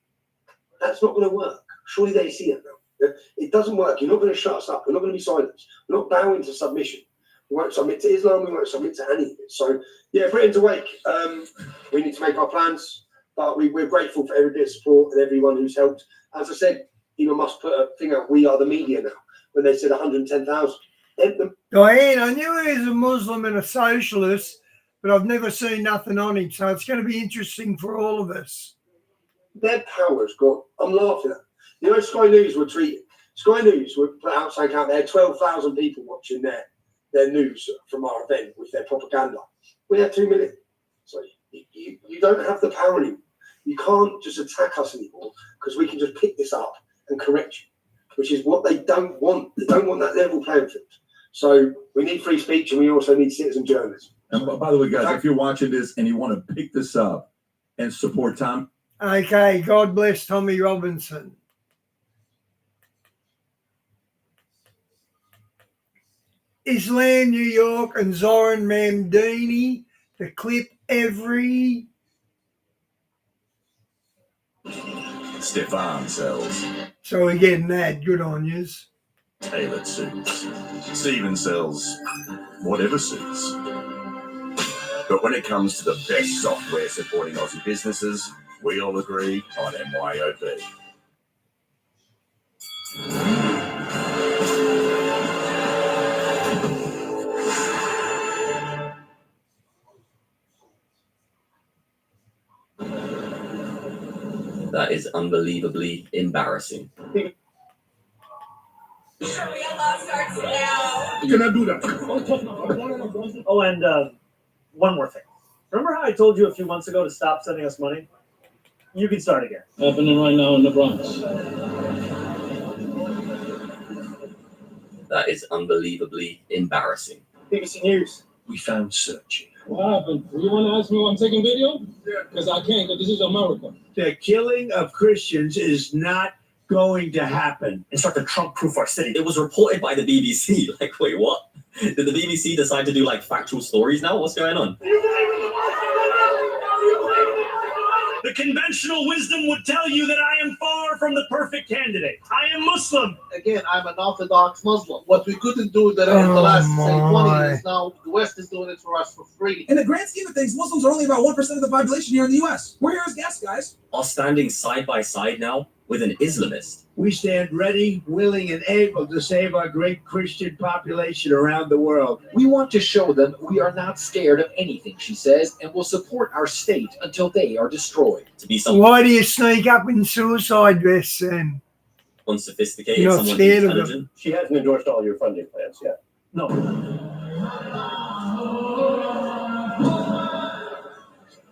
[SPEAKER 4] that's not going to work. Surely they see it now. It doesn't work. You're not going to shut us up. We're not going to be silenced. We're not bowing to submission. We won't submit to Islam. We won't submit to any of it. So, yeah, Britain's awake. We need to make our plans. But we're grateful for every bit of support and everyone who's helped. As I said, Elon Musk put a thing out, we are the media now, when they said 110,000.
[SPEAKER 3] Diane, I knew he was a Muslim and a socialist, but I've never seen nothing on him. So it's going to be interesting for all of us.
[SPEAKER 4] Their power's gone. I'm laughing at them. You know, Sky News were tweeting. Sky News would put out something out there, 12,000 people watching their news from our event with their propaganda. We had 2 million. So you don't have the power anymore. You can't just attack us anymore because we can just pick this up and correct you, which is what they don't want. They don't want that level playing field. So we need free speech and we also need citizen journalism.
[SPEAKER 2] And by the way, guys, if you're watching this and you want to pick this up and support Tom.
[SPEAKER 3] Okay, God bless Tommy Robinson. Islam, New York, and Zoran Mamdini to clip every
[SPEAKER 6] Stefan sells
[SPEAKER 3] So we're getting that. Good on yous.
[SPEAKER 6] tailored suits. Stephen sells whatever suits. But when it comes to the best software supporting Aussie businesses, we all agree on MYOB.
[SPEAKER 17] That is unbelievably embarrassing.
[SPEAKER 14] Can I do that?
[SPEAKER 18] Oh, and one more thing. Remember how I told you a few months ago to stop sending us money? You can start again.
[SPEAKER 10] Happening right now in the Bronx.
[SPEAKER 17] That is unbelievably embarrassing.
[SPEAKER 18] BBC News.
[SPEAKER 10] We found searching. What happened? You want to ask me why I'm taking video? Yeah. Because I can't, because this is America.
[SPEAKER 19] The killing of Christians is not going to happen.
[SPEAKER 18] And start to Trump-proof our city.
[SPEAKER 17] It was reported by the BBC. Like, wait, what? Did the BBC decide to do, like, factual stories now? What's going on?
[SPEAKER 18] The conventional wisdom would tell you that I am far from the perfect candidate. I am Muslim.
[SPEAKER 20] Again, I'm an Orthodox Muslim. What we couldn't do in the last, say, 20 years now, the West is doing it for us for free.
[SPEAKER 21] In the grand scheme of things, Muslims are only about 1% of the population here in the U.S. We're here as guests, guys.
[SPEAKER 17] Are standing side by side now with an Islamist.
[SPEAKER 19] We stand ready, willing, and able to save our great Christian population around the world.
[SPEAKER 22] We want to show them we are not scared of anything, she says, and will support our state until they are destroyed.
[SPEAKER 17] To be
[SPEAKER 3] Why do you sneak up in suicide vests then?
[SPEAKER 17] Unsophisticated,
[SPEAKER 3] You're not
[SPEAKER 17] someone
[SPEAKER 3] scared of
[SPEAKER 17] intelligent.
[SPEAKER 3] them.
[SPEAKER 4] She hasn't endorsed all your funding plans yet.
[SPEAKER 18] No.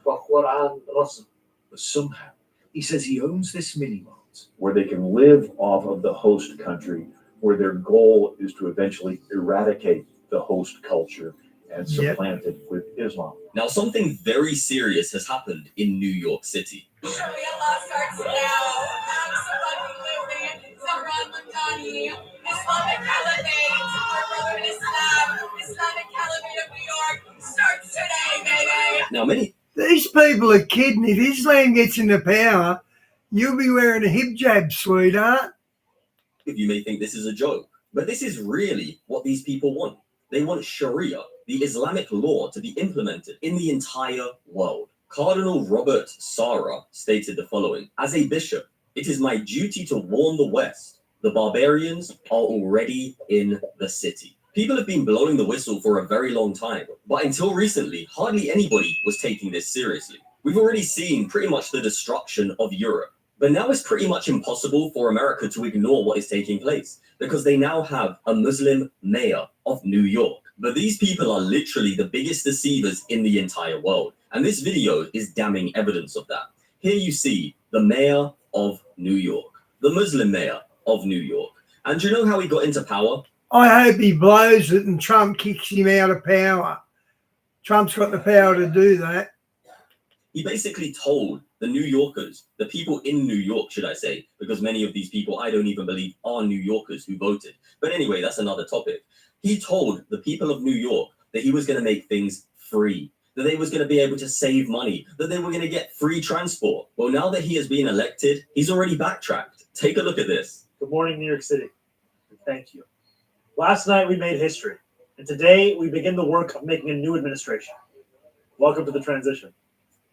[SPEAKER 19] But somehow, he says he owns this mini-mart
[SPEAKER 23] where they can live off of the host country, where their goal is to eventually eradicate the host culture and supplant it with Islam.
[SPEAKER 17] Now, something very serious has happened in New York City.
[SPEAKER 24] Sharia law starts now. Islamic Caliphate, our brother in Islam, Islamic Caliphate of New York starts today, baby.
[SPEAKER 17] Now,
[SPEAKER 3] These people are kidding. If Islam gets into power, you'll be wearing a hijab, sweetheart.
[SPEAKER 17] You may think this is a joke, but this is really what these people want. They want Sharia, the Islamic law, to be implemented in the entire world. Cardinal Robert Sarah stated the following: as a bishop, it is my duty to warn the West. The barbarians are already in the city. People have been blowing the whistle for a very long time, but until recently, hardly anybody was taking this seriously. We've already seen pretty much the destruction of Europe, but now it's pretty much impossible for America to ignore what is taking place because they now have a Muslim mayor of New York. But these people are literally the biggest deceivers in the entire world, and this video is damning evidence of that. Here you see the mayor of New York, the Muslim mayor of New York. And do you know how he got into power?
[SPEAKER 3] I hope he blows it and Trump kicks him out of power. Trump's got the power to do that.
[SPEAKER 17] He basically told the New Yorkers, the people in New York, should I say, because many of these people I don't even believe are New Yorkers who voted. But anyway, that's another topic. He told the people of New York that he was going to make things free, that they was going to be able to save money, that they were going to get free transport. Well, now that he has been elected, he's already backtracked. Take a look at this.
[SPEAKER 18] Good morning, New York City. Thank you. Last night we made history, and today we begin the work of making a new administration. Welcome to the transition.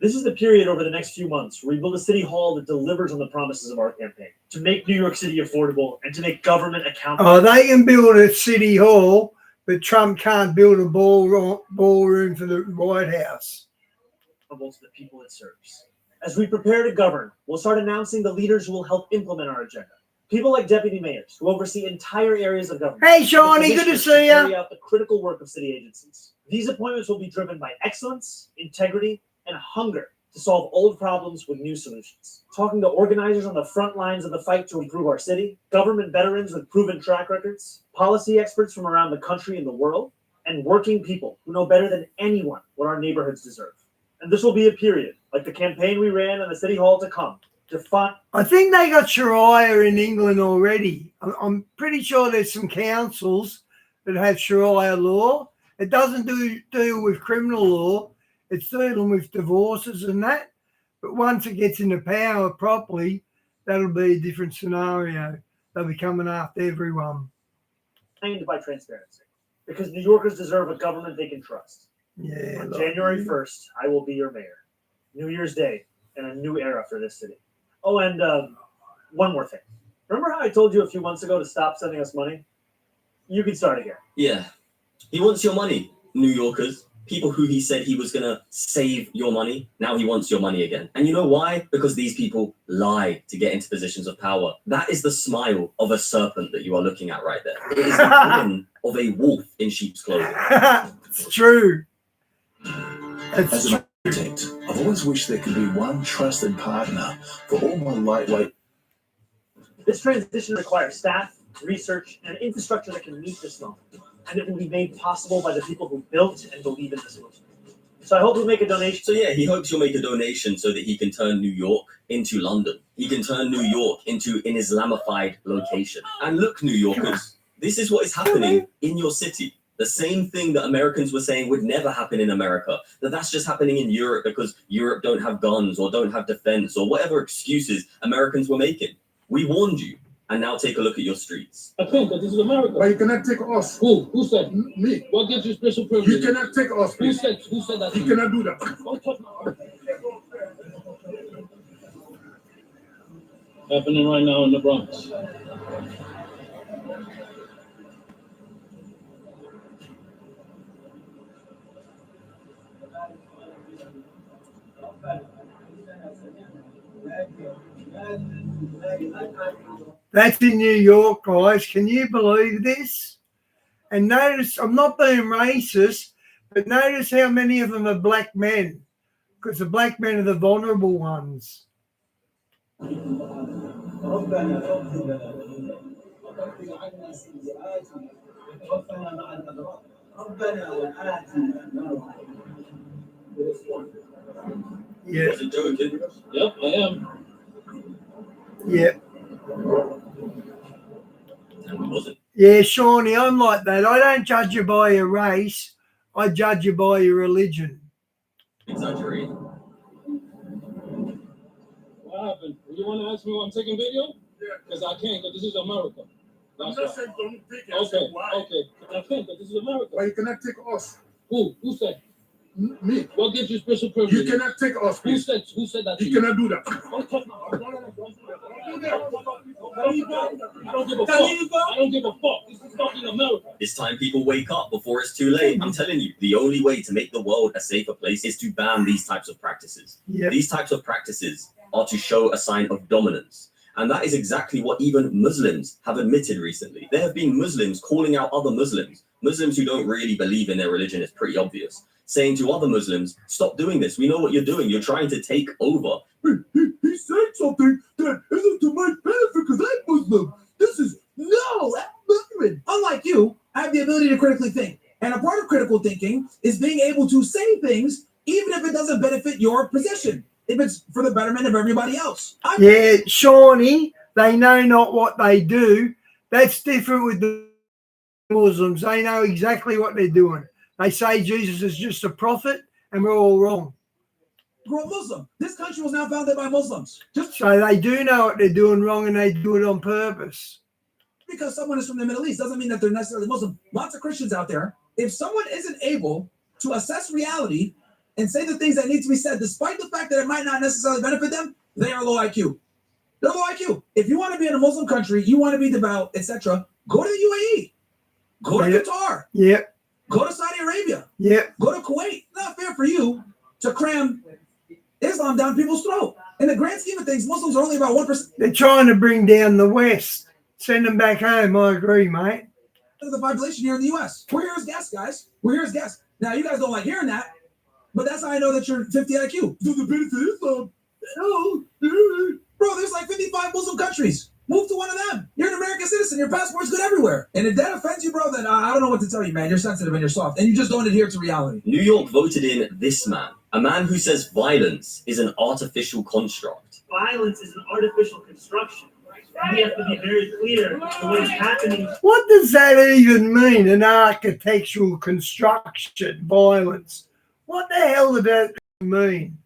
[SPEAKER 18] This is the period over the next few months where we build a city hall that delivers on the promises of our campaign, to make New York City affordable and to make government accountable.
[SPEAKER 3] Oh, they can build a city hall, but Trump can't build a ballroom for the White House.
[SPEAKER 18] Accountable to the people it serves. As we prepare to govern, we'll start announcing the leaders who will help implement our agenda. People like deputy mayors who oversee entire areas of government.
[SPEAKER 3] Hey, Shawnee, good to
[SPEAKER 18] Commissioners
[SPEAKER 3] see
[SPEAKER 18] carry
[SPEAKER 3] you.
[SPEAKER 18] out the critical work of city agencies. These appointments will be driven by excellence, integrity, and hunger to solve old problems with new solutions. Talking to organizers on the front lines of the fight to improve our city, government veterans with proven track records, policy experts from around the country and the world, and working people who know better than anyone what our neighborhoods deserve. And this will be a period, like the campaign we ran in the city hall to come, to fund.
[SPEAKER 3] I think they got Sharia in England already. I'm pretty sure there's some councils that have Sharia law. It doesn't deal with criminal law. It's dealing with divorces and that. But once it gets into power properly, that'll be a different scenario. They'll be coming after everyone.
[SPEAKER 18] Trained by transparency, because New Yorkers deserve a government they can trust.
[SPEAKER 3] Yeah.
[SPEAKER 18] On January 1st, I will be your mayor. New Year's Day and a new era for this city. Oh, and one more thing. Remember how I told you a few months ago to stop sending us money? You can start again.
[SPEAKER 17] Yeah. He wants your money, New Yorkers. People who he said he was going to save your money. Now he wants your money again. And you know why? Because these people lie to get into positions of power. That is the smile of a serpent that you are looking at right there. It is the grin of a wolf in sheep's clothing.
[SPEAKER 3] It's true.
[SPEAKER 1] As an architect, I've always wished there could be one trusted partner for all my lightweight.
[SPEAKER 18] This transition requires staff, research, and infrastructure that can meet this moment. And it will be made possible by the people who built and believe in this movement. So I hope you'll make a donation.
[SPEAKER 17] So yeah, he hopes you'll make a donation so that he can turn New York into London. He can turn New York into an Islamified location. And look, New Yorkers, this is what is happening in your city. The same thing that Americans were saying would never happen in America. That's just happening in Europe because Europe don't have guns or don't have defense or whatever excuses Americans were making. We warned you. And now take a look at your streets.
[SPEAKER 5] I think that this is America.
[SPEAKER 13] But you cannot take us.
[SPEAKER 5] Who? Who said?
[SPEAKER 13] Me.
[SPEAKER 5] What gives you special privilege?
[SPEAKER 13] You cannot take us.
[SPEAKER 5] Who said? Who said that?
[SPEAKER 13] You cannot do that.
[SPEAKER 5] Don't touch my... Happening right now in the Bronx.
[SPEAKER 3] That's in New York, guys. Can you believe this? And notice, I'm not being racist, but notice how many of them are black men, because the black men are the vulnerable ones. Yeah.
[SPEAKER 17] Wasn't joking.
[SPEAKER 5] Yep, I am.
[SPEAKER 3] Yeah.
[SPEAKER 17] Wasn't.
[SPEAKER 3] Yeah, Shawnee, I'm like that. I don't judge you by your race. I judge you by your religion.
[SPEAKER 17] Exaggerating.
[SPEAKER 5] What happened? You want to ask me why I'm taking video? Yeah. Because I can't, because this is America.
[SPEAKER 13] I'm not saying don't take it.
[SPEAKER 5] Okay, okay. I can't, because this is America.
[SPEAKER 13] But you cannot take us.
[SPEAKER 5] Who? Who said?
[SPEAKER 13] Me.
[SPEAKER 5] What gives you special privilege?
[SPEAKER 13] You cannot take us.
[SPEAKER 5] Who said? Who said that?
[SPEAKER 13] You cannot do that.
[SPEAKER 5] Don't touch my... I don't give a fuck. I don't give a fuck. This is fucking America.
[SPEAKER 17] It's time people wake up before it's too late. I'm telling you, the only way to make the world a safer place is to ban these types of practices.
[SPEAKER 3] Yep.
[SPEAKER 17] These types of practices are to show a sign of dominance. And that is exactly what even Muslims have admitted recently. There have been Muslims calling out other Muslims. Muslims who don't really believe in their religion is pretty obvious. Saying to other Muslims, stop doing this. We know what you're doing. You're trying to take over.
[SPEAKER 13] He said something that isn't to my benefit because I'm Muslim. This is no, I'm Muslim.
[SPEAKER 7] Unlike you, I have the ability to critically think. And a part of critical thinking is being able to say things even if it doesn't benefit your position, if it's for the betterment of everybody else.
[SPEAKER 3] Yeah, Shawnee, they know not what they do. That's different with the Muslims. They know exactly what they're doing. They say Jesus is just a prophet and we're all wrong.
[SPEAKER 7] Grow Muslim. This country was now founded by Muslims. Just
[SPEAKER 3] so they do know what they're doing wrong and they do it on purpose.
[SPEAKER 7] Because someone is from the Middle East doesn't mean that they're necessarily Muslim. Lots of Christians out there, if someone isn't able to assess reality and say the things that need to be said, despite the fact that it might not necessarily benefit them, they are low IQ. They're low IQ. If you want to be in a Muslim country, you want to be devout, etc., go to the UAE. Go to Qatar.
[SPEAKER 3] Yep.
[SPEAKER 7] Go to Saudi Arabia.
[SPEAKER 3] Yep.
[SPEAKER 7] Go to Kuwait. Not fair for you to cram Islam down people's throat. In the grand scheme of things, Muslims are only about 1%
[SPEAKER 3] They're trying to bring down the West. Send them back home. I agree, mate.
[SPEAKER 7] of the population here in the U.S. We're here as guests, guys. We're here as guests. Now, you guys don't like hearing that, but that's how I know that you're 50 IQ. So the benefit of Islam. Bro, there's like 55 Muslim countries. Move to one of them. You're an American citizen. Your passport's good everywhere. And if that offends you, bro, then I don't know what to tell you, man. You're sensitive and you're soft, and you just don't adhere to reality.
[SPEAKER 17] New York voted in this man, a man who says violence is an artificial construct.
[SPEAKER 15] Violence is an artificial construction. We have to be very clear the way it's happening.
[SPEAKER 3] What does that even mean? An architectural construction, violence. What the hell does that mean?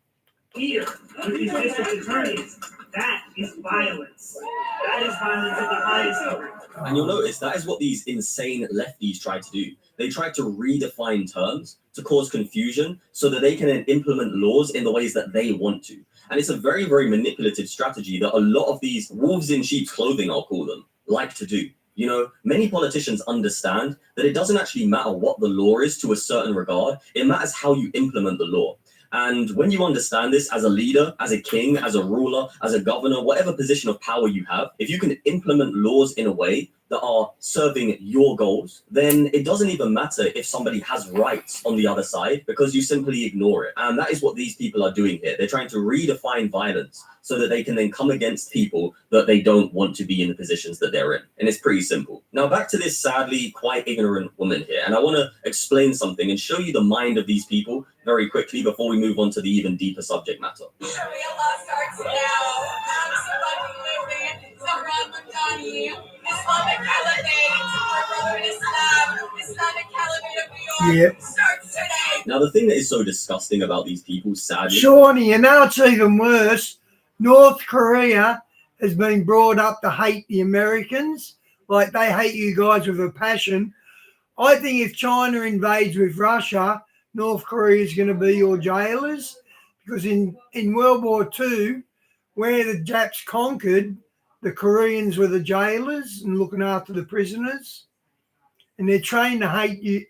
[SPEAKER 15] Here, with these district attorneys, that is violence. That is violence at the highest degree.
[SPEAKER 17] And you'll notice that is what these insane lefties try to do. They try to redefine terms to cause confusion so that they can then implement laws in the ways that they want to. And it's a very, very manipulative strategy that a lot of these wolves in sheep's clothing, I'll call them, like to do. You know, many politicians understand that it doesn't actually matter what the law is to a certain regard. It matters how you implement the law. And when you understand this as a leader, as a king, as a ruler, as a governor, whatever position of power you have, if you can implement laws in a way that are serving your goals, then it doesn't even matter if somebody has rights on the other side, because you simply ignore it. And that is what these people are doing here. They're trying to redefine violence so that they can then come against people that they don't want to be in the positions that they're in. And it's pretty simple. Now back to this sadly quite ignorant woman here. And I want to explain something and show you the mind of these people very quickly before we move on to the even deeper subject matter.
[SPEAKER 24] Sharia law starts now. Absolutely. Zahran Mamdani, Islamic Caliphate, our brother in Islam, Islamic Caliphate of New York, starts today.
[SPEAKER 17] Now the thing that is so disgusting about these people, sadly...
[SPEAKER 3] Shawnee, you know it's even worse. North Korea has been brought up to hate the Americans, like they hate you guys with a passion. I think if China invades with Russia, North Korea is going to be your jailers, because in World War II, where the Japs conquered, the Koreans were the jailers and looking after the prisoners, and they're trained to hate you,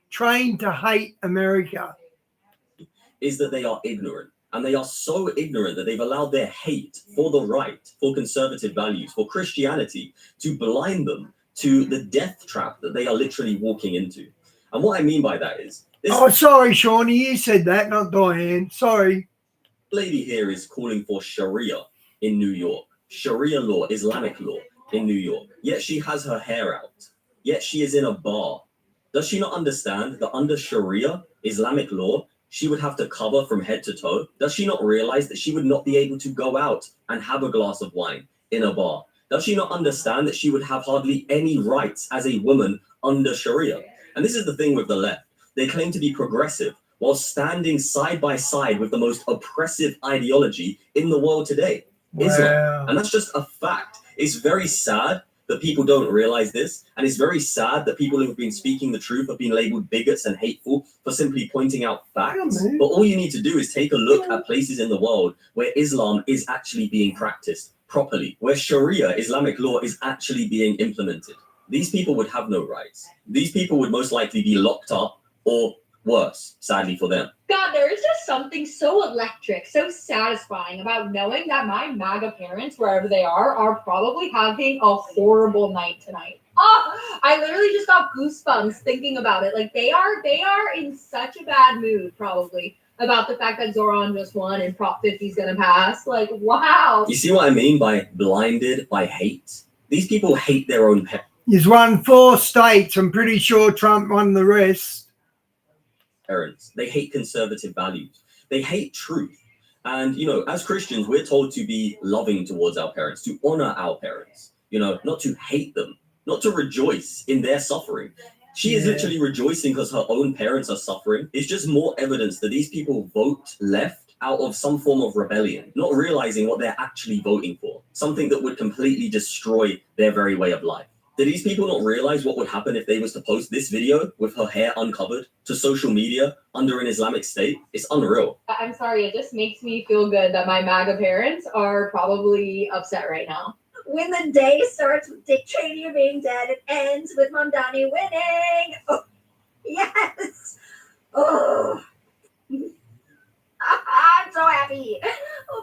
[SPEAKER 3] trained to hate America.
[SPEAKER 17] Is that they are ignorant. And they are so ignorant that they've allowed their hate for the right, for conservative values, for Christianity, to blind them to the death trap that they are literally walking into. And what I mean by that is...
[SPEAKER 3] Oh, sorry, Shawnee, you said that, not Diane. Sorry.
[SPEAKER 17] Lady here is calling for Sharia in New York. Sharia law, Islamic law in New York. Yet she has her hair out. Yet she is in a bar. Does she not understand that under Sharia, Islamic law, she would have to cover from head to toe? Does she not realize that she would not be able to go out and have a glass of wine in a bar? Does she not understand that she would have hardly any rights as a woman under Sharia? And this is the thing with the left. They claim to be progressive while standing side by side with the most oppressive ideology in the world today, Islam. And that's just a fact. It's very sad that people don't realize this, and it's very sad that people who have been speaking the truth have been labeled bigots and hateful for simply pointing out facts. But all you need to do is take a look at places in the world where Islam is actually being practiced properly, where Sharia, Islamic law, is actually being implemented. These people would have no rights. These people would most likely be locked up, or worse, sadly for them.
[SPEAKER 8] God, there is just something so electric, so satisfying about knowing that my MAGA parents, wherever they are probably having a horrible night tonight. Oh, I literally just got goosebumps thinking about it. Like they are in such a bad mood, probably, about the fact that Zoran just won and Prop 50 is gonna pass. Like, wow.
[SPEAKER 17] You see what I mean by blinded by hate? These people hate their own parents.
[SPEAKER 3] He's won 4 states. I'm pretty sure Trump won the rest.
[SPEAKER 17] They hate conservative values. They hate truth. And, you know, as Christians, we're told to be loving towards our parents, to honor our parents, you know, not to hate them, not to rejoice in their suffering. She is literally rejoicing because her own parents are suffering. It's just more evidence that these people vote left out of some form of rebellion, not realizing what they're actually voting for, something that would completely destroy their very way of life. Do these people not realize what would happen if they was to post this video with her hair uncovered to social media under an Islamic state? It's unreal.
[SPEAKER 8] I'm sorry, it just makes me feel good that my MAGA parents are probably upset right now.
[SPEAKER 9] When the day starts with Dick Cheney being dead, it ends with Mamdani winning. Oh, yes. Oh. I'm so happy. Oh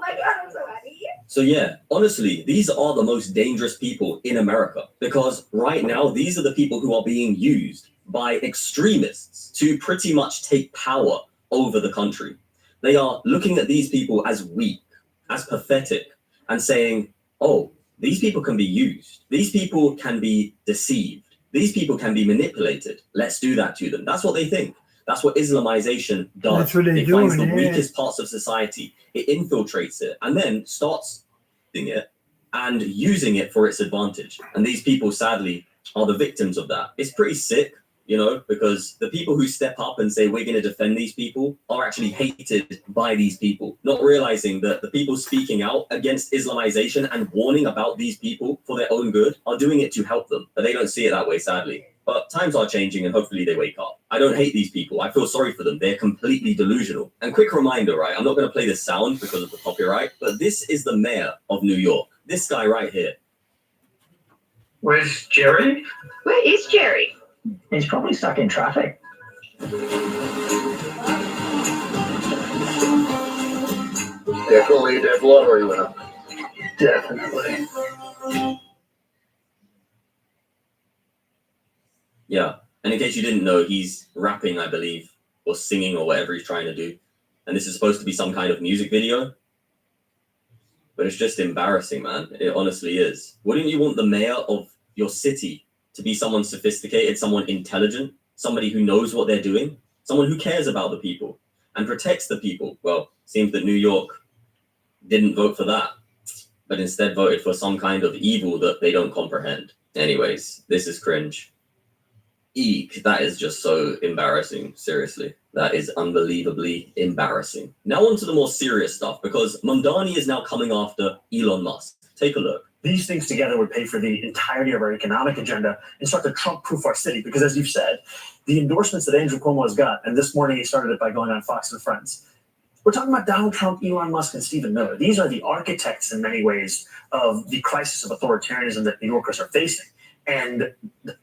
[SPEAKER 17] So yeah, honestly, these are the most dangerous people in America because right now, these are the people who are being used by extremists to pretty much take power over the country. They are looking at these people as weak, as pathetic, and saying, oh, these people can be used. These people can be deceived. These people can be manipulated. Let's do that to them. That's what they think. That's what Islamization does.
[SPEAKER 3] That's what they're
[SPEAKER 17] It finds
[SPEAKER 3] doing,
[SPEAKER 17] the
[SPEAKER 3] yeah.
[SPEAKER 17] weakest parts of society, it infiltrates it, and then starts using it and using it for its advantage. And these people, sadly, are the victims of that. It's pretty sick, you know, because the people who step up and say we're going to defend these people are actually hated by these people, not realizing that the people speaking out against Islamization and warning about these people for their own good are doing it to help them. But they don't see it that way, sadly. But times are changing and hopefully they wake up. I don't hate these people. I feel sorry for them. They're completely delusional. And quick reminder, right? I'm not going to play the sound because of the copyright, but this is the mayor of New York. This guy right here.
[SPEAKER 2] Where's Jerry?
[SPEAKER 11] Where is Jerry?
[SPEAKER 2] He's probably stuck in traffic.
[SPEAKER 13] Definitely a lottery winner.
[SPEAKER 2] Definitely.
[SPEAKER 17] Yeah. And in case you didn't know, he's rapping, I believe, or singing or whatever he's trying to do. And this is supposed to be some kind of music video. But it's just embarrassing, man. It honestly is. Wouldn't you want the mayor of your city to be someone sophisticated, someone intelligent, somebody who knows what they're doing, someone who cares about the people and protects the people? Well, seems that New York didn't vote for that, but instead voted for some kind of evil that they don't comprehend. Anyways, this is cringe. Eek, that is just so embarrassing. Seriously, that is unbelievably embarrassing. Now on to the more serious stuff, because Mamdani is now coming after Elon Musk. Take a look.
[SPEAKER 18] These things together would pay for the entirety of our economic agenda and start to Trump-proof our city. Because as you've said, the endorsements that Andrew Cuomo has got, and this morning he started it by going on Fox and Friends. We're talking about Donald Trump, Elon Musk, and Stephen Miller. These are the architects in many ways of the crisis of authoritarianism that New Yorkers are facing. And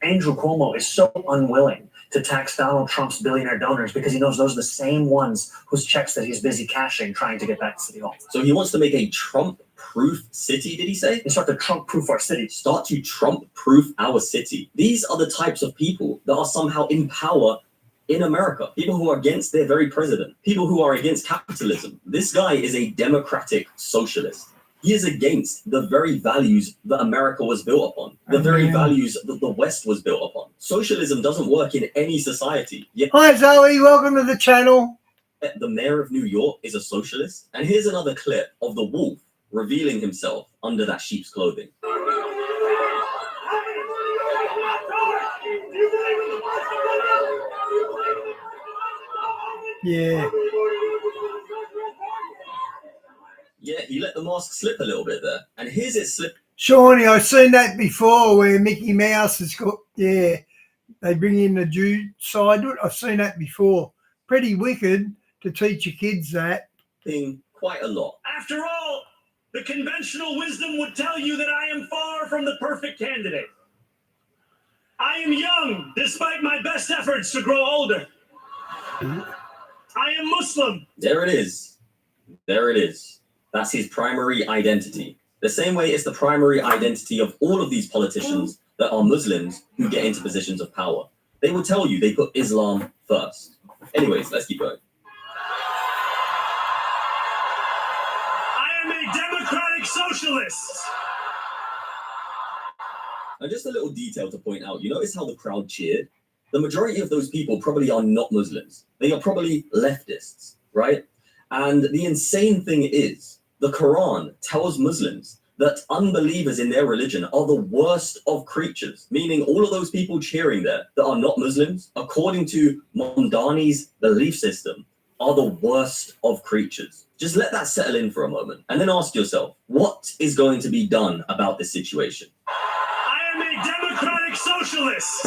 [SPEAKER 18] Andrew Cuomo is so unwilling to tax Donald Trump's billionaire donors because he knows those are the same ones whose checks that he's busy cashing trying to get back to City Hall.
[SPEAKER 17] So he wants to make a Trump-proof city, did he say?
[SPEAKER 18] And start to Trump-proof our city.
[SPEAKER 17] Start to Trump-proof our city. These are the types of people that are somehow in power in America. People who are against their very president. People who are against capitalism. This guy is a democratic socialist. He is against the very values that America was built upon, the very values that the West was built upon. Socialism doesn't work in any society. Yet
[SPEAKER 3] Hi Zoe, welcome to the channel.
[SPEAKER 17] the mayor of New York is a socialist. And here's another clip of the wolf revealing himself under that sheep's clothing.
[SPEAKER 3] Yeah.
[SPEAKER 17] Yeah, he let the mask slip a little bit there. And here's it slip.
[SPEAKER 3] Shawnee, I've seen that before where Mickey Mouse has got, yeah, they bring in the Jew side to it. I've seen that before. Pretty wicked to teach your kids that.
[SPEAKER 17] Thing quite a lot.
[SPEAKER 18] After all, the conventional wisdom would tell you that I am far from the perfect candidate. I am young, despite my best efforts to grow older. I am Muslim.
[SPEAKER 17] There it is. There it is. That's his primary identity. The same way it's the primary identity of all of these politicians that are Muslims who get into positions of power. They will tell you they put Islam first. Anyways, let's keep going.
[SPEAKER 18] I am a democratic socialist.
[SPEAKER 17] And just a little detail to point out. You notice how the crowd cheered? The majority of those people probably are not Muslims. They are probably leftists, right? And the insane thing is, the Quran tells Muslims that unbelievers in their religion are the worst of creatures, meaning all of those people cheering there that are not Muslims, according to Mamdani's belief system, are the worst of creatures. Just let that settle in for a moment and then ask yourself, what is going to be done about this situation?
[SPEAKER 18] I am a democratic socialist.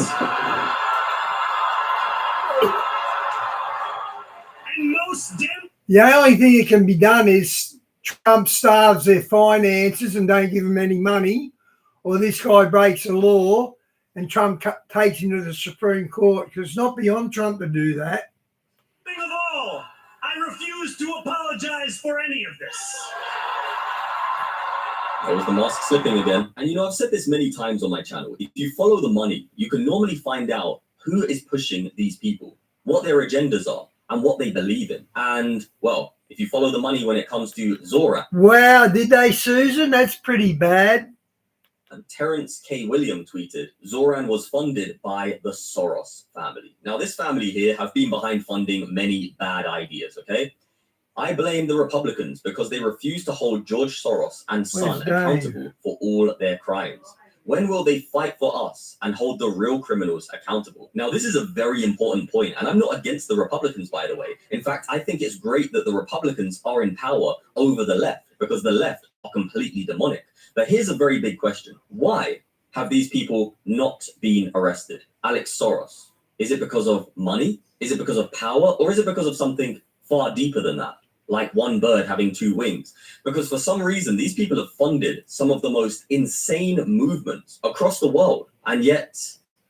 [SPEAKER 18] And most
[SPEAKER 3] The only thing that can be done is Trump starves their finances and don't give them any money, or this guy breaks the law and Trump takes him to the Supreme Court, because it's not beyond Trump to do that.
[SPEAKER 18] thing of all, I refuse to apologize for any of this.
[SPEAKER 17] There was the mask slipping again. And you know, I've said this many times on my channel. If you follow the money, you can normally find out who is pushing these people, what their agendas are, and what they believe in. And, well, if you follow the money when it comes to Zoran.
[SPEAKER 3] Wow, did they, Susan? That's pretty bad.
[SPEAKER 17] And Terrence K. William tweeted, Zoran was funded by the Soros family. Now, this family here have been behind funding many bad ideas, okay? I blame the Republicans because they refuse to hold George Soros and son accountable for all their crimes. When will they fight for us and hold the real criminals accountable? Now, this is a very important point, and I'm not against the Republicans, by the way. In fact, I think it's great that the Republicans are in power over the left because the left are completely demonic. But here's a very big question. Why have these people not been arrested? Alex Soros. Is it because of money? Is it because of power? Or is it because of something far deeper than that? Like one bird having two wings? Because for some reason, these people have funded some of the most insane movements across the world, and yet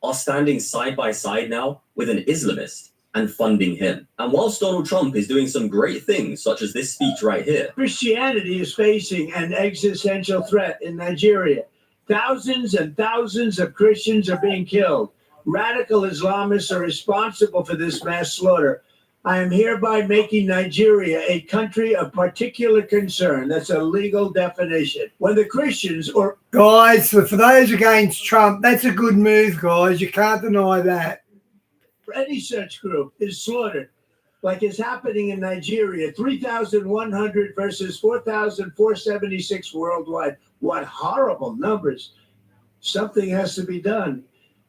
[SPEAKER 17] are standing side by side now with an Islamist and funding him. And whilst Donald Trump is doing some great things, such as this speech right here.
[SPEAKER 19] Christianity is facing an existential threat in Nigeria. Thousands and thousands of Christians are being killed. Radical Islamists are responsible for this mass slaughter. I am hereby making Nigeria a country of particular concern. That's a legal definition. When the Christians or...
[SPEAKER 3] Guys, for those against Trump, that's a good move, guys. You can't deny that.
[SPEAKER 19] Any such group is slaughtered, like is happening in Nigeria, 3,100 versus 4,476 worldwide. What horrible numbers. Something has to be done.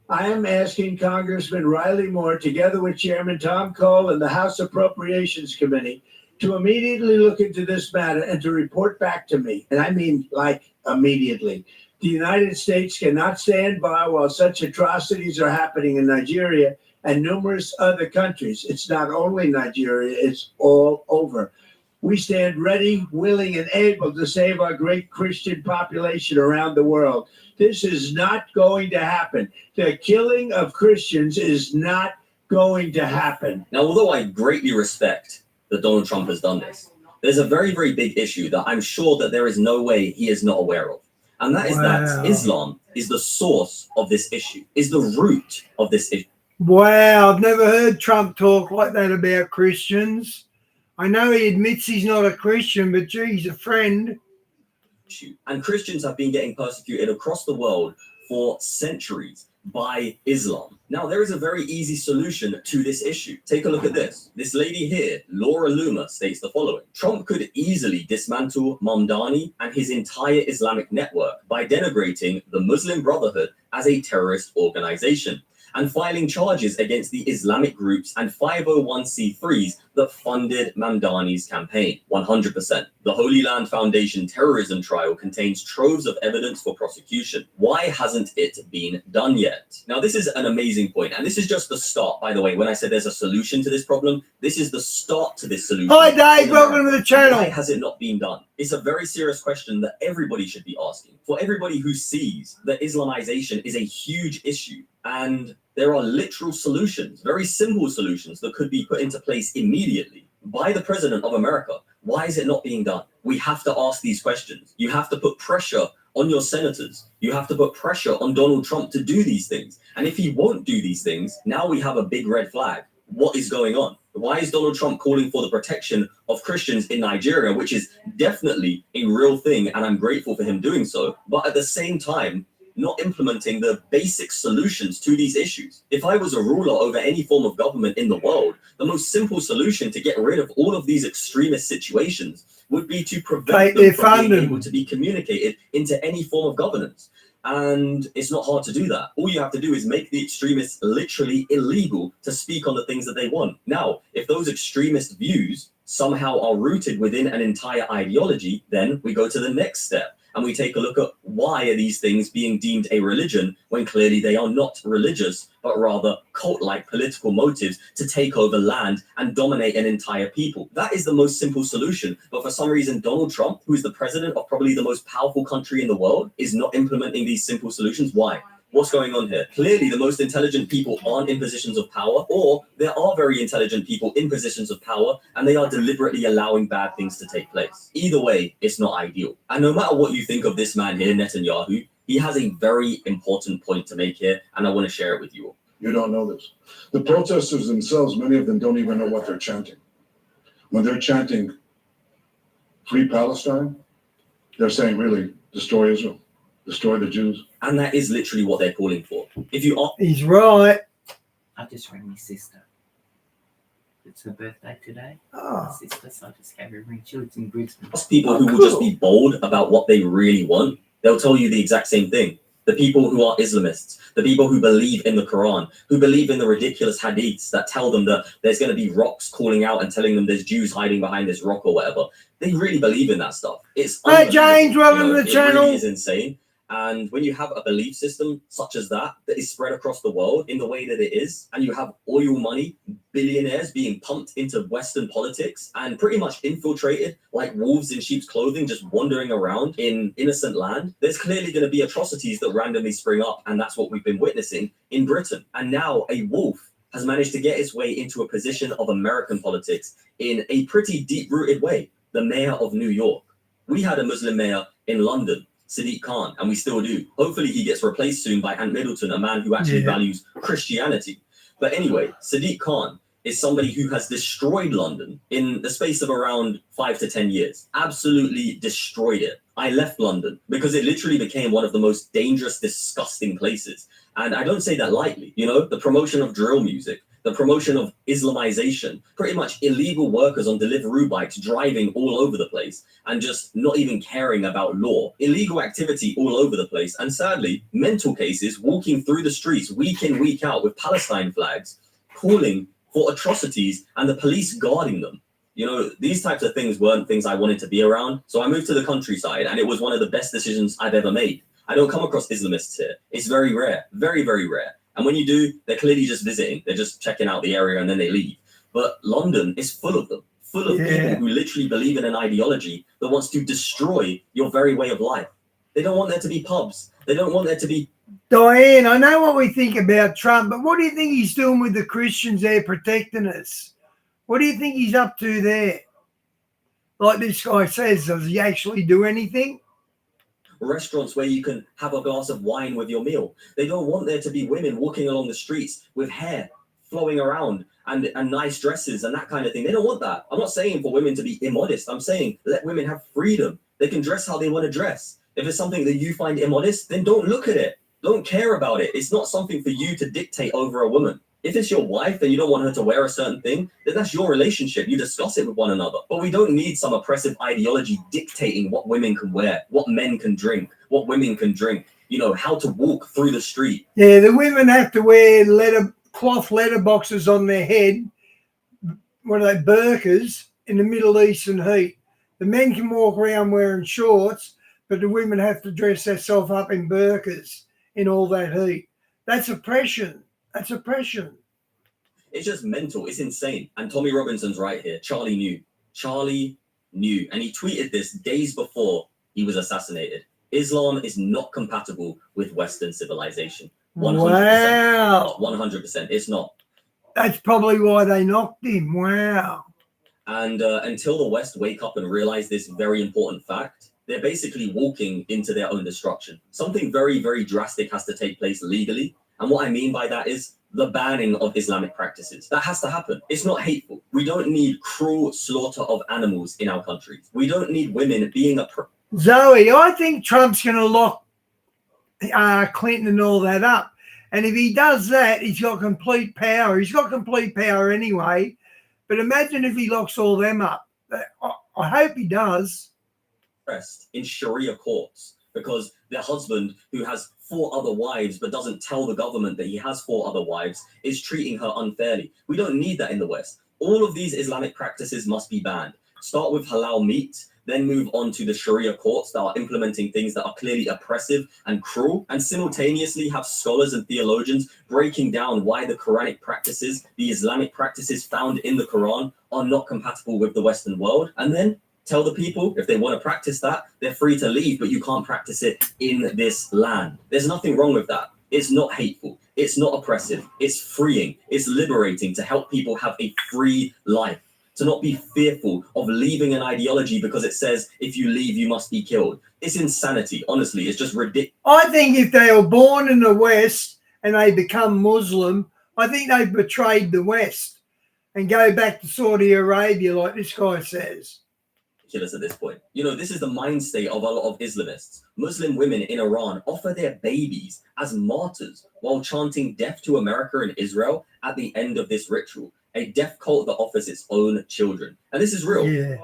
[SPEAKER 19] I am asking Congressman Riley Moore, together with Chairman Tom Cole and the House Appropriations Committee, to immediately look into this matter and to report back to me. And I mean, like, immediately. The United States cannot stand by while such atrocities are happening in Nigeria and numerous other countries. It's not only Nigeria, it's all over. We stand ready, willing, and able to save our great Christian population around the world. This is not going to happen. The killing of Christians is not going to happen.
[SPEAKER 17] Now, although I greatly respect that Donald Trump has done this, there's a very, very big issue that I'm sure that there is no way he is not aware of. And that is that Islam is the source of this issue, is the root of this issue.
[SPEAKER 3] Wow, I've never heard Trump talk like that about Christians. I know he admits he's not a Christian, but gee, he's a friend.
[SPEAKER 17] And Christians have been getting persecuted across the world for centuries by Islam. Now, there is a very easy solution to this issue. Take a look at this. This lady here, Laura Loomer, states the following. Trump could easily dismantle Mamdani and his entire Islamic network by denigrating the Muslim Brotherhood as a terrorist organization and filing charges against the Islamic groups and 501c3s that funded Mamdani's campaign. 100%. The Holy Land Foundation terrorism trial contains troves of evidence for prosecution. Why hasn't it been done yet? Now, this is an amazing point, and this is just the start, by the way. When I said there's a solution to this problem, this is the start to this solution.
[SPEAKER 3] Hi, Dave. Welcome to the channel.
[SPEAKER 17] Why has it not been done? It's a very serious question that everybody should be asking. For everybody who sees that Islamization is a huge issue, and there are literal solutions, very simple solutions that could be put into place immediately by the President of America. Why is it not being done? We have to ask these questions. You have to put pressure on your senators. You have to put pressure on Donald Trump to do these things. And if he won't do these things, now we have a big red flag. What is going on? Why is Donald Trump calling for the protection of Christians in Nigeria, which is definitely a real thing, and I'm grateful for him doing so, but at the same time, not implementing the basic solutions to these issues? If I was a ruler over any form of government in the world, the most simple solution to get rid of all of these extremist situations would be to prevent them from being able to be communicated into any form of governance. And it's not hard to do that. All you have to do is make the extremists literally illegal to speak on the things that they want. Now, if those extremist views somehow are rooted within an entire ideology, then we go to the next step. And we take a look at why are these things being deemed a religion when clearly they are not religious, but rather cult-like political motives to take over land and dominate an entire people. That is the most simple solution. But for some reason, Donald Trump, who is the president of probably the most powerful country in the world, is not implementing these simple solutions. Why? What's going on here? Clearly, the most intelligent people aren't in positions of power, or there are very intelligent people in positions of power, and they are deliberately allowing bad things to take place. Either way, it's not ideal. And no matter what you think of this man here, Netanyahu, he has a very important point to make here, and I want to share it with you all.
[SPEAKER 6] You don't know this. The protesters themselves, many of them don't even know what they're chanting. When they're chanting Free Palestine, they're saying, really, destroy Israel, destroy the Jews.
[SPEAKER 17] And that is literally what they're calling for. If you are,
[SPEAKER 3] He's right.
[SPEAKER 11] I just rang my sister. It's her birthday today.
[SPEAKER 3] Oh.
[SPEAKER 11] My sister, so I just gave her a ring. She lives in Brisbane.
[SPEAKER 17] ask people who will just be bold about what they really want, they'll tell you the exact same thing. The people who are Islamists, the people who believe in the Quran, who believe in the ridiculous hadiths that tell them that there's going to be rocks calling out and telling them there's Jews hiding behind this rock or whatever. They really believe in that stuff. It's
[SPEAKER 3] Hey, James, welcome to the
[SPEAKER 17] it
[SPEAKER 3] channel.
[SPEAKER 17] really is insane. And when you have a belief system such as that is spread across the world in the way that it is, and you have oil money, billionaires being pumped into Western politics and pretty much infiltrated like wolves in sheep's clothing, just wandering around in innocent land, there's clearly going to be atrocities that randomly spring up. And that's what we've been witnessing in Britain. And now a wolf has managed to get its way into a position of American politics in a pretty deep-rooted way. The mayor of New York. We had a Muslim mayor in London, Sadiq Khan, and we still do. Hopefully he gets replaced soon by Ant Middleton, a man who actually values Christianity. But anyway, Sadiq Khan is somebody who has destroyed London in the space of around 5 to 10 years. Absolutely destroyed it. I left London because it literally became one of the most dangerous, disgusting places. And I don't say that lightly. You know, the promotion of drill music, the promotion of Islamization, pretty much illegal workers on Deliveroo bikes driving all over the place and just not even caring about law, illegal activity all over the place, and sadly, mental cases walking through the streets week in, week out with Palestine flags, calling for atrocities and the police guarding them. You know, these types of things weren't things I wanted to be around. So I moved to the countryside, and it was one of the best decisions I've ever made. I don't come across Islamists here. It's very rare, very, very rare. And when you do, they're clearly just visiting. They're just checking out the area and then they leave. But London is full of them, full of people who literally believe in an ideology that wants to destroy your very way of life. They don't want there to be pubs. They don't want there to be...
[SPEAKER 3] Diane, I know what we think about Trump, but what do you think he's doing with the Christians there protecting us? What do you think he's up to there? Like this guy says, does he actually do anything?
[SPEAKER 17] Restaurants where you can have a glass of wine with your meal. They don't want there to be women walking along the streets with hair flowing around and nice dresses and that kind of thing. They don't want that. I'm not saying for women to be immodest. I'm saying let women have freedom. They can dress how they want to dress. If it's something that you find immodest, then don't look at it. Don't care about it. It's not something for you to dictate over a woman. If it's your wife and you don't want her to wear a certain thing, then that's your relationship. You discuss it with one another. But we don't need some oppressive ideology dictating what women can wear, what men can drink, what women can drink, you know, how to walk through the street.
[SPEAKER 3] Yeah, the women have to wear cloth letter boxes on their head, what are they, burqas, in the Middle Eastern heat. The men can walk around wearing shorts, but the women have to dress themselves up in burqas in all that heat. That's oppression. That's oppression.
[SPEAKER 17] It's just mental. It's insane. And Tommy Robinson's right here. Charlie knew. Charlie knew. And he tweeted this days before he was assassinated. Islam is not compatible with Western civilization. 100%.
[SPEAKER 3] Wow.
[SPEAKER 17] 100%. It's not.
[SPEAKER 3] That's probably why they knocked him. Wow.
[SPEAKER 17] And until the West wake up and realize this very important fact, they're basically walking into their own destruction. Something very, very drastic has to take place legally. And what I mean by that is the banning of Islamic practices. That has to happen. It's not hateful. We don't need cruel slaughter of animals in our countries. We don't need women being
[SPEAKER 3] Zoe, I think Trump's going to lock Clinton and all that up. And if he does that, he's got complete power. He's got complete power anyway. But imagine if he locks all them up. I hope he does.
[SPEAKER 17] In Sharia courts because their husband, who has 4 other wives but doesn't tell the government that he has 4 other wives, is treating her unfairly. We don't need that in the West. All of these Islamic practices must be banned. Start with halal meat, then move on to the Sharia courts that are implementing things that are clearly oppressive and cruel, and simultaneously have scholars and theologians breaking down why the Quranic practices, the Islamic practices found in the Quran, are not compatible with the Western world, and then tell the people if they want to practice that, they're free to leave, but you can't practice it in this land. There's nothing wrong with that. It's not hateful. It's not oppressive. It's freeing. It's liberating to help people have a free life. To not be fearful of leaving an ideology because it says if you leave, you must be killed. It's insanity. Honestly, it's just ridiculous.
[SPEAKER 3] I think if they were born in the West and they become Muslim, I think they betrayed the West and go back to Saudi Arabia like this guy says.
[SPEAKER 17] Ridiculous at this point. You know, this is the mind state of a lot of Islamists. Muslim women in Iran offer their babies as martyrs while chanting death to America and Israel at the end of this ritual. A death cult that offers its own children. And this is real.
[SPEAKER 3] Yeah.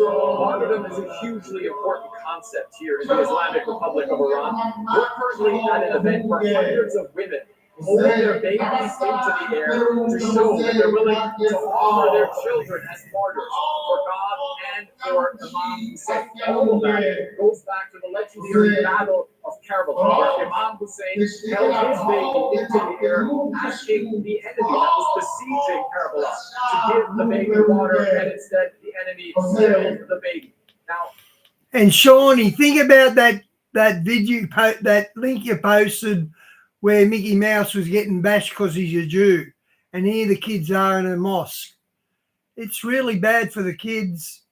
[SPEAKER 22] Martyrdom is a hugely important concept here in the Islamic Republic of Iran. We're currently at an event where hundreds of women hold their babies into the air to show that they're willing to offer their children as martyrs for God and for Imam Hussein. All of that goes back to the legendary Battle of Karbala, where Imam Hussein held his baby into the air, asking the enemy that was besieging Karbala to give the baby water, and instead the enemy killed the baby. Now,
[SPEAKER 3] and Shawnee, think about that video, that link you posted where Mickey Mouse was getting bashed because he's a Jew, and here the kids are in a mosque. It's really bad for the kids.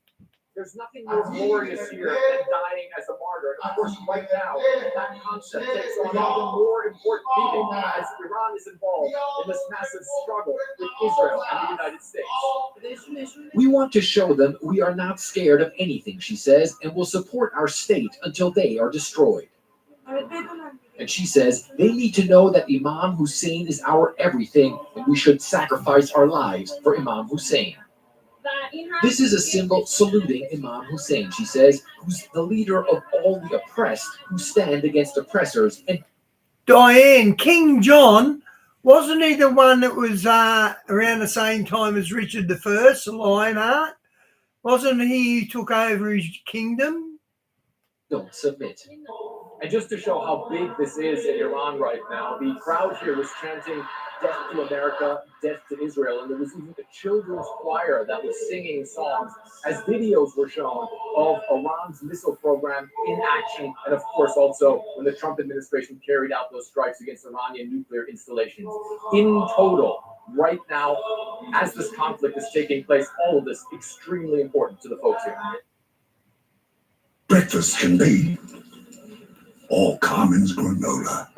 [SPEAKER 22] there's nothing more glorious here than dying as a martyr. And of course, right now, that concept takes on an even more important meaning as Iran is involved in this massive struggle with Israel and the United States. We want to show them we are not scared of anything, she says, and will support our state until they are destroyed. And she says they need to know that Imam Hussein is our everything, and we should sacrifice our lives for Imam Hussein. This is a symbol saluting Imam Hussein, she says, who's the leader of all the oppressed who stand against oppressors. And
[SPEAKER 3] Diane, King John, wasn't he the one that was around the same time as Richard I, Lionheart? Wasn't he who took over his kingdom?
[SPEAKER 22] Don't submit. And just to show how big this is in Iran right now, the crowd here was chanting death to America, death to Israel, and there was even a children's choir that was singing songs as videos were shown of Iran's missile program in action, and of course also when the Trump administration carried out those strikes against Iranian nuclear installations. In total, right now, as this conflict is taking place, all of this extremely important to the folks here.
[SPEAKER 6] Breakfast can be all Carmen's granola.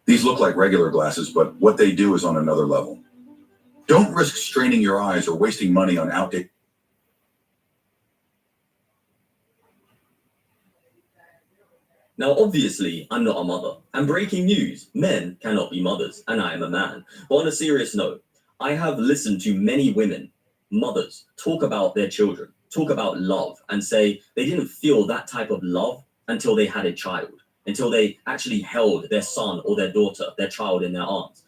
[SPEAKER 1] These look like regular glasses, but what they do is on another level. Don't risk straining your eyes or wasting money on outdated.
[SPEAKER 17] Now, obviously, I'm not a mother. And breaking news, men cannot be mothers, and I am a man. But on a serious note, I have listened to many women, mothers, talk about their children, talk about love, and say they didn't feel that type of love until they had a child, until they actually held their son or their daughter, their child in their arms.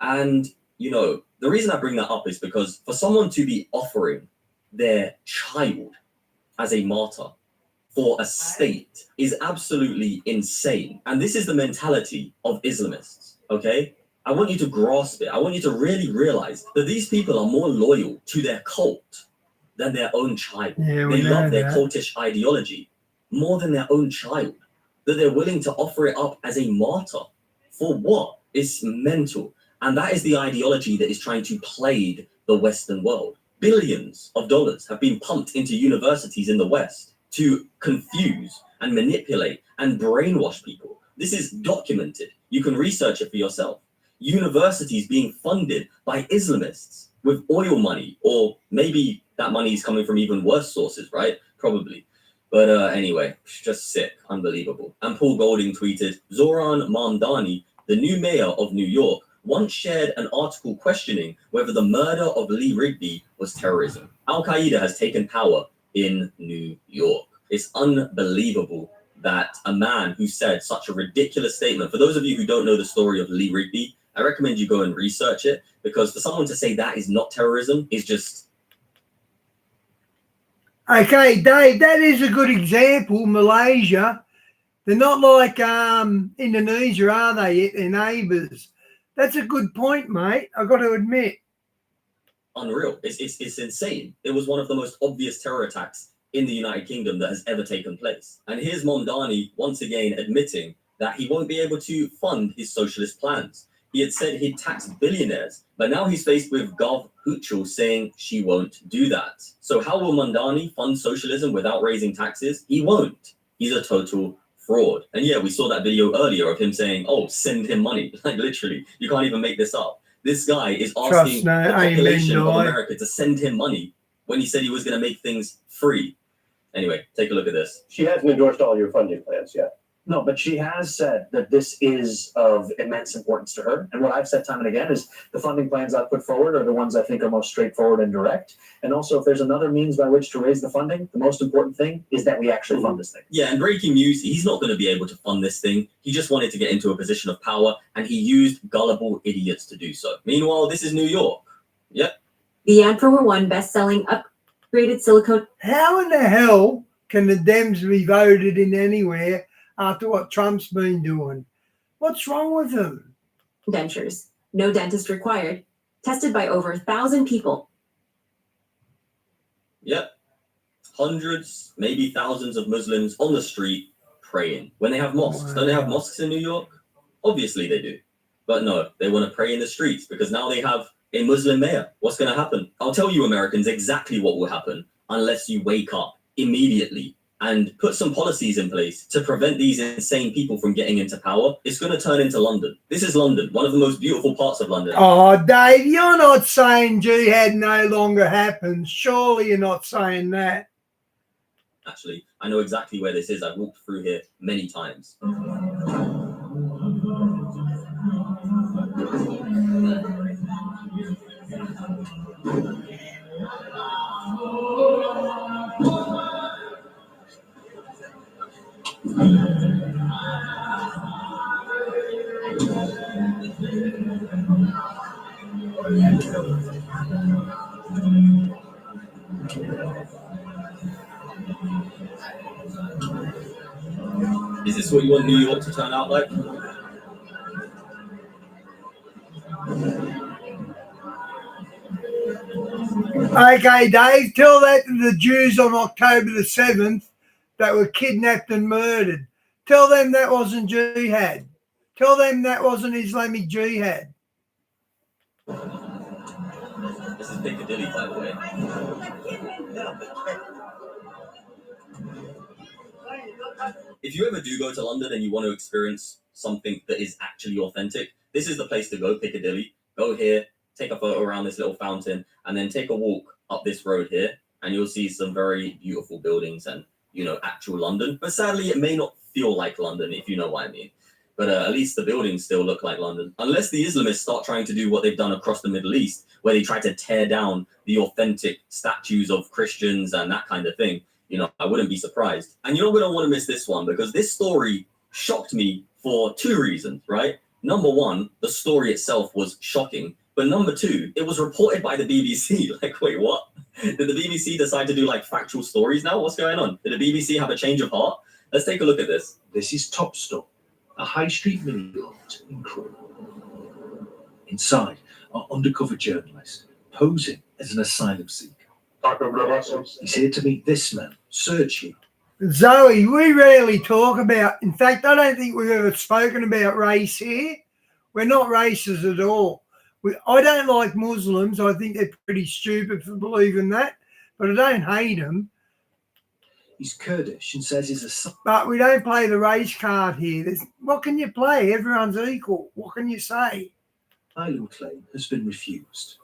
[SPEAKER 17] And, you know, the reason I bring that up is because for someone to be offering their child as a martyr for a state is absolutely insane. And this is the mentality of Islamists, okay? I want you to grasp it. I want you to really realize that these people are more loyal to their cult than their own child.
[SPEAKER 3] Yeah,
[SPEAKER 17] they love their
[SPEAKER 3] that.
[SPEAKER 17] cultish ideology more than their own child. That they're willing to offer it up as a martyr. For what? It's mental. And that is the ideology that is trying to plague the Western world. Billions of dollars have been pumped into universities in the West to confuse and manipulate and brainwash people. This is documented. You can research it for yourself. Universities being funded by Islamists with oil money, or maybe that money is coming from even worse sources, right? Probably. But anyway, just sick, unbelievable. And Paul Golding tweeted, Zoran Mamdani, the new mayor of New York, once shared an article questioning whether the murder of Lee Rigby was terrorism. Al-Qaeda has taken power in New York. It's unbelievable that a man who said such a ridiculous statement, for those of you who don't know the story of Lee Rigby, I recommend you go and research it, because for someone to say that is not terrorism is just...
[SPEAKER 3] Okay, Dave, that is a good example. Malaysia, they're not like Indonesia, are they? They're neighbours. That's a good point, mate. I've got to admit.
[SPEAKER 17] Unreal. It's insane. It was one of the most obvious terror attacks in the United Kingdom that has ever taken place. And here's Mondani once again admitting that he won't be able to fund his socialist plans. He had said he'd tax billionaires, but now he's faced with Gov Huchel saying she won't do that. So how will Mondani fund socialism without raising taxes? He won't. He's a total fraud. And yeah, we saw that video earlier of him saying, oh, send him money. Like literally, you can't even make this up. This guy is asking the population of America to send him money when he said he was going to make things free. Anyway, take a look at this.
[SPEAKER 10] She hasn't endorsed all your funding plans yet.
[SPEAKER 18] No, but she has said that this is of immense importance to her. And what I've said time and again is the funding plans I put forward are the ones I think are most straightforward and direct. And also, if there's another means by which to raise the funding, the most important thing is that we actually fund this thing.
[SPEAKER 17] Yeah, and breaking news, he's not going to be able to fund this thing. He just wanted to get into a position of power, and he used gullible idiots to do so. Meanwhile, this is New York. Yep.
[SPEAKER 12] The ad for one best-selling upgraded silicone.
[SPEAKER 3] How in the hell can the Dems be voted in anywhere after what Trump's been doing? What's wrong with him?
[SPEAKER 12] Dentures. No dentist required. Tested by over 1,000 people.
[SPEAKER 17] Yep. Hundreds, maybe thousands of Muslims on the street praying. When they have mosques. Don't they have mosques in New York? Obviously they do. But no, they want to pray in the streets because now they have a Muslim mayor. What's going to happen? I'll tell you Americans exactly what will happen unless you wake up immediately and put some policies in place to prevent these insane people from getting into power. It's going to turn into London. This is London, one of the most beautiful parts of London.
[SPEAKER 3] Oh, Dave, you're not saying jihad no longer happens. Surely you're not saying that.
[SPEAKER 17] Actually, I know exactly where this is. I've walked through here many times. Is this what you want New York to turn out like?
[SPEAKER 3] Okay, Dave, tell that to the Jews on October the 7th that were kidnapped and murdered. Tell them that wasn't jihad. Tell them that wasn't Islamic jihad.
[SPEAKER 17] This is Piccadilly, by the way. If you ever do go to London and you want to experience something that is actually authentic, this is the place to go, Piccadilly. Go here, take a photo around this little fountain, and then take a walk up this road here, and you'll see some very beautiful buildings and, you know, actual London. But sadly, it may not feel like London, if you know what I mean. But at least the buildings still look like London. Unless the Islamists start trying to do what they've done across the Middle East, where they try to tear down the authentic statues of Christians and that kind of thing, you know, I wouldn't be surprised. And you're not going to want to miss this one, because this story shocked me for two reasons, right? Number one, the story itself was shocking. But number two, it was reported by the BBC. Like, wait, what? Did the BBC decide to do like factual stories now? What's going on? Did the BBC have a change of heart? Let's take a look at this.
[SPEAKER 23] This is Top Store, a high street mini mart in Crewe. Inside are undercover journalists posing as an asylum seeker. He's here to meet this man, Sergio.
[SPEAKER 3] Zoe, we rarely talk about, in fact, I don't think we've ever spoken about race here. We're not racist at all. I don't like Muslims. I think they're pretty stupid for believing that, but I don't hate them.
[SPEAKER 23] He's Kurdish and says he's a...
[SPEAKER 3] But we don't play the race card here. What can you play? Everyone's equal. What can you say?
[SPEAKER 23] Asylum claim has been refused.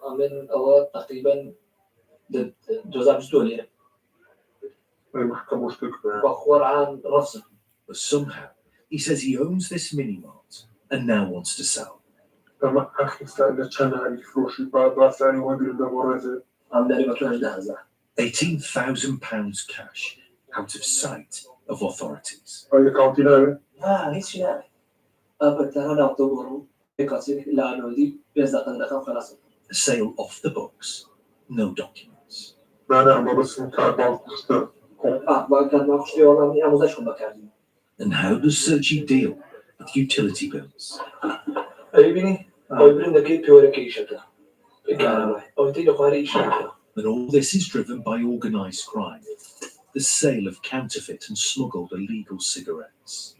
[SPEAKER 23] But somehow, he says he owns this mini mart and now wants to sell. £18,000 cash out of sight of authorities. A sale off the books, no documents. And how does Sergi deal with utility bills? And all this is driven by organised crime. the sale of counterfeit and smuggled illegal cigarettes.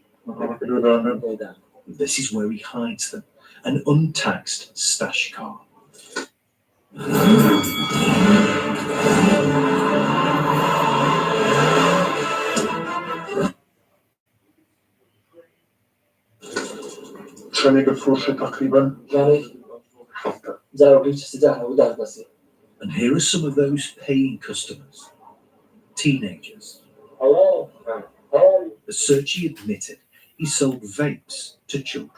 [SPEAKER 23] This is where he hides them, an untaxed stash car. And here are some of those paying customers, teenagers. The searchy admitted he sold vapes to children.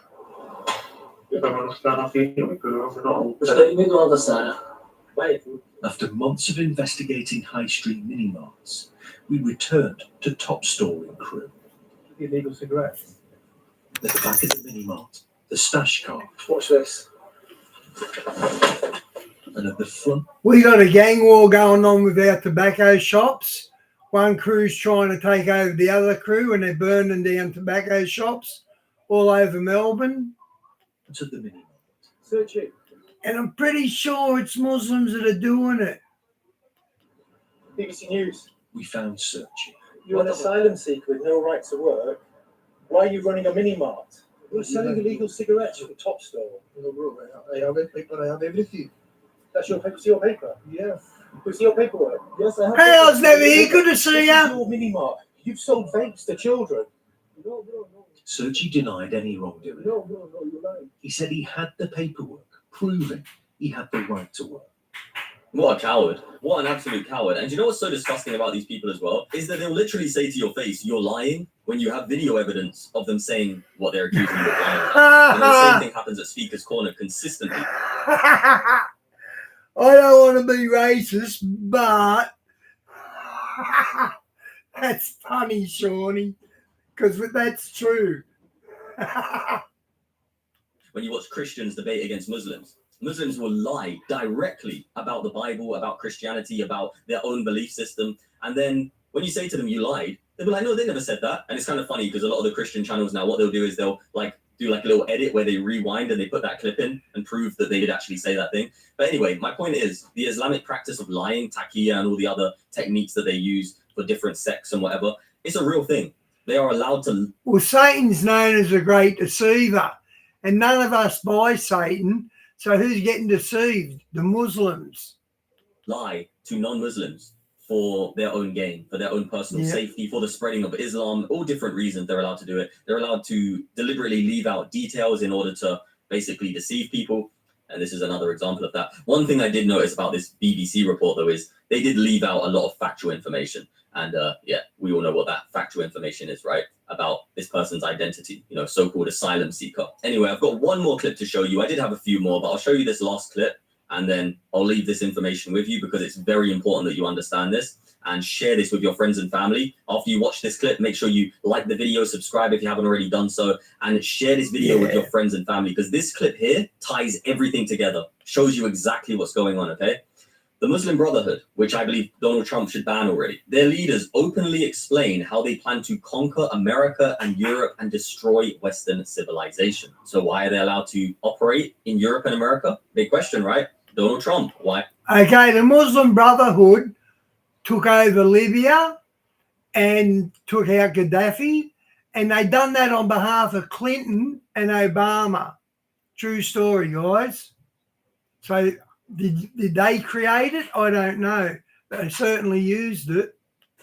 [SPEAKER 23] After months of investigating high street mini-marts, we returned to Top Store in Crewe.
[SPEAKER 7] Illegal cigarettes.
[SPEAKER 23] At the back of the mini-mart, the stash car.
[SPEAKER 7] Watch this.
[SPEAKER 23] And at the front,
[SPEAKER 3] We got a gang war going on with our tobacco shops. One crew's trying to take over the other crew and they're burning down tobacco shops all over Melbourne.
[SPEAKER 23] to the mini-mart.
[SPEAKER 7] Search it.
[SPEAKER 3] And I'm pretty sure it's Muslims that are doing it.
[SPEAKER 7] BBC News.
[SPEAKER 23] We found Searchy.
[SPEAKER 7] You're an asylum seeker with no right to work. Why are you running a mini-mart? We're selling illegal cigarettes at the Top Store. No, bro, I have a paper, I have everything. That's your paper? It's your paper? Yeah. It's your paperwork? Yes, I have.
[SPEAKER 3] Hey, I was never here. Good to see you.
[SPEAKER 7] Your mini-mart. You've sold vapes to children. No.
[SPEAKER 23] Searchy denied any wrongdoing.
[SPEAKER 7] No, you're lying.
[SPEAKER 23] He said he had the paperwork proving he had the right to work.
[SPEAKER 17] What a coward. What an absolute coward. And do you know what's so disgusting about these people as well? Is that they'll literally say to your face, you're lying, when you have video evidence of them saying what they're accusing you of lying about. And the same thing happens at Speaker's Corner consistently.
[SPEAKER 3] I don't want to be racist, but that's funny, Shawnee, because that's true.
[SPEAKER 17] When you watch Christians debate against Muslims, Muslims will lie directly about the Bible, about Christianity, about their own belief system. And then when you say to them, you lied, they'll be like, no, they never said that. And it's kind of funny because a lot of the Christian channels now, what they'll do is they'll do a little edit where they rewind and they put that clip in and prove that they did actually say that thing. But anyway, my point is the Islamic practice of lying, taqiyya, and all the other techniques that they use for different sects and whatever, it's a real thing. They are allowed to.
[SPEAKER 3] Well, Satan's known as a great deceiver, and none of us buy Satan. So who's getting deceived? The Muslims.
[SPEAKER 17] Lie to non-Muslims for their own gain, for their own personal safety, for the spreading of Islam, all different reasons they're allowed to do it. They're allowed to deliberately leave out details in order to basically deceive people. And this is another example of that. One thing I did notice about this BBC report, though, is they did leave out a lot of factual information. And we all know what that factual information is, right? About this person's identity, so-called asylum seeker. Anyway, I've got one more clip to show you. I did have a few more, but I'll show you this last clip and then I'll leave this information with you because it's very important that you understand this and share this with your friends and family. After you watch this clip, make sure you like the video, subscribe if you haven't already done so, and share this video with your friends and family because this clip here ties everything together, shows you exactly what's going on, okay? The Muslim Brotherhood, which I believe Donald Trump should ban already, their leaders openly explain how they plan to conquer America and Europe and destroy Western civilization. So why are they allowed to operate in Europe and America? Big question, right? Donald Trump, why?
[SPEAKER 3] Okay, the Muslim Brotherhood took over Libya and took out Gaddafi, and they done that on behalf of Clinton and Obama. True story, guys. So did they create it? I don't know. They certainly used it.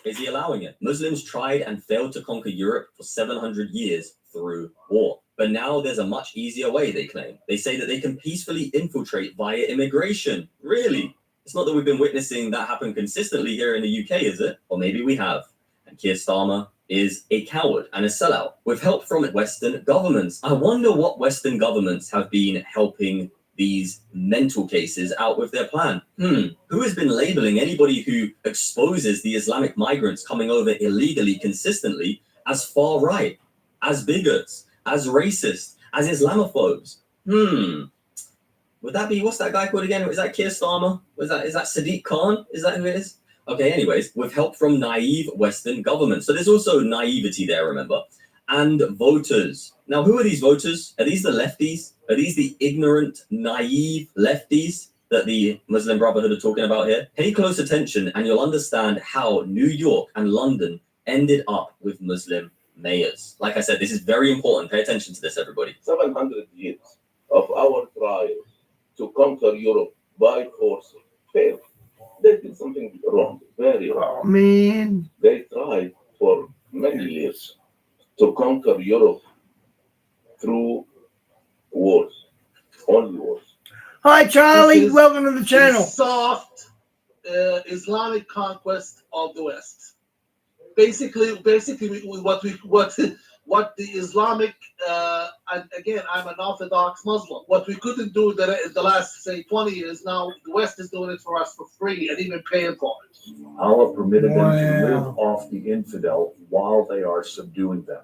[SPEAKER 17] Is he allowing it? Muslims tried and failed to conquer Europe for 700 years through war. But now there's a much easier way, they claim. They say that they can peacefully infiltrate via immigration. Really? It's not that we've been witnessing that happen consistently here in the UK, is it? Or maybe we have. And Keir Starmer is a coward and a sellout with help from Western governments. I wonder what Western governments have been helping these mental cases out with their plan. Who has been labeling anybody who exposes the Islamic migrants coming over illegally consistently as far right, as bigots, as racist, as Islamophobes? Would that be, what's that guy called again? Is that Keir Starmer? Is that Sadiq Khan? Is that who it is? Okay, anyways, with help from naive Western governments. So there's also naivety there, remember? And voters. Now, who are these voters? Are these the lefties? Are these the ignorant, naive lefties? that the Muslim Brotherhood are talking about here? Pay close attention and you'll understand how New York and London ended up with Muslim mayors. Like I said, this is very important. Pay attention to this, everybody.
[SPEAKER 14] 700 years of our trials to conquer Europe by force failed. They did something wrong, very wrong.
[SPEAKER 3] Oh, man.
[SPEAKER 14] They tried for many years to conquer Europe through wars, only wars.
[SPEAKER 3] Hi, Charlie.
[SPEAKER 16] This is
[SPEAKER 3] Welcome to the channel.
[SPEAKER 16] a soft Islamic conquest of the West. Basically, what the Islamic and again, I'm an Orthodox Muslim. What we couldn't do the last say 20 years, now the West is doing it for us for free and even paying for it.
[SPEAKER 20] Allah permitted them to live off the infidel while they are subduing them.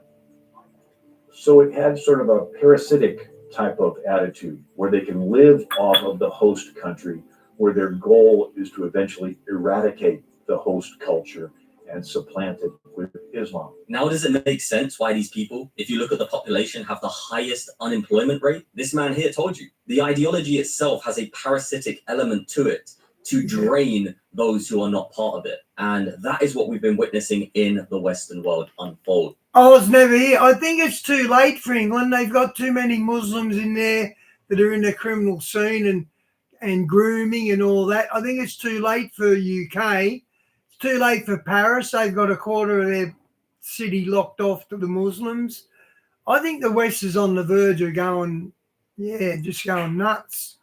[SPEAKER 20] So it had sort of a parasitic type of attitude where they can live off of the host country, where their goal is to eventually eradicate the host culture and supplant it with Islam.
[SPEAKER 17] Now, does it make sense why these people, if you look at the population, have the highest unemployment rate? This man here told you. The ideology itself has a parasitic element to it to drain those who are not part of it. And that is what we've been witnessing in the Western world unfold.
[SPEAKER 3] I was never here. I think it's too late for England. They've got too many Muslims in there that are in the criminal scene and grooming and all that. I think it's too late for UK. It's too late for Paris. They've got a quarter of their city locked off to the Muslims. I think the West is on the verge of going, just going nuts.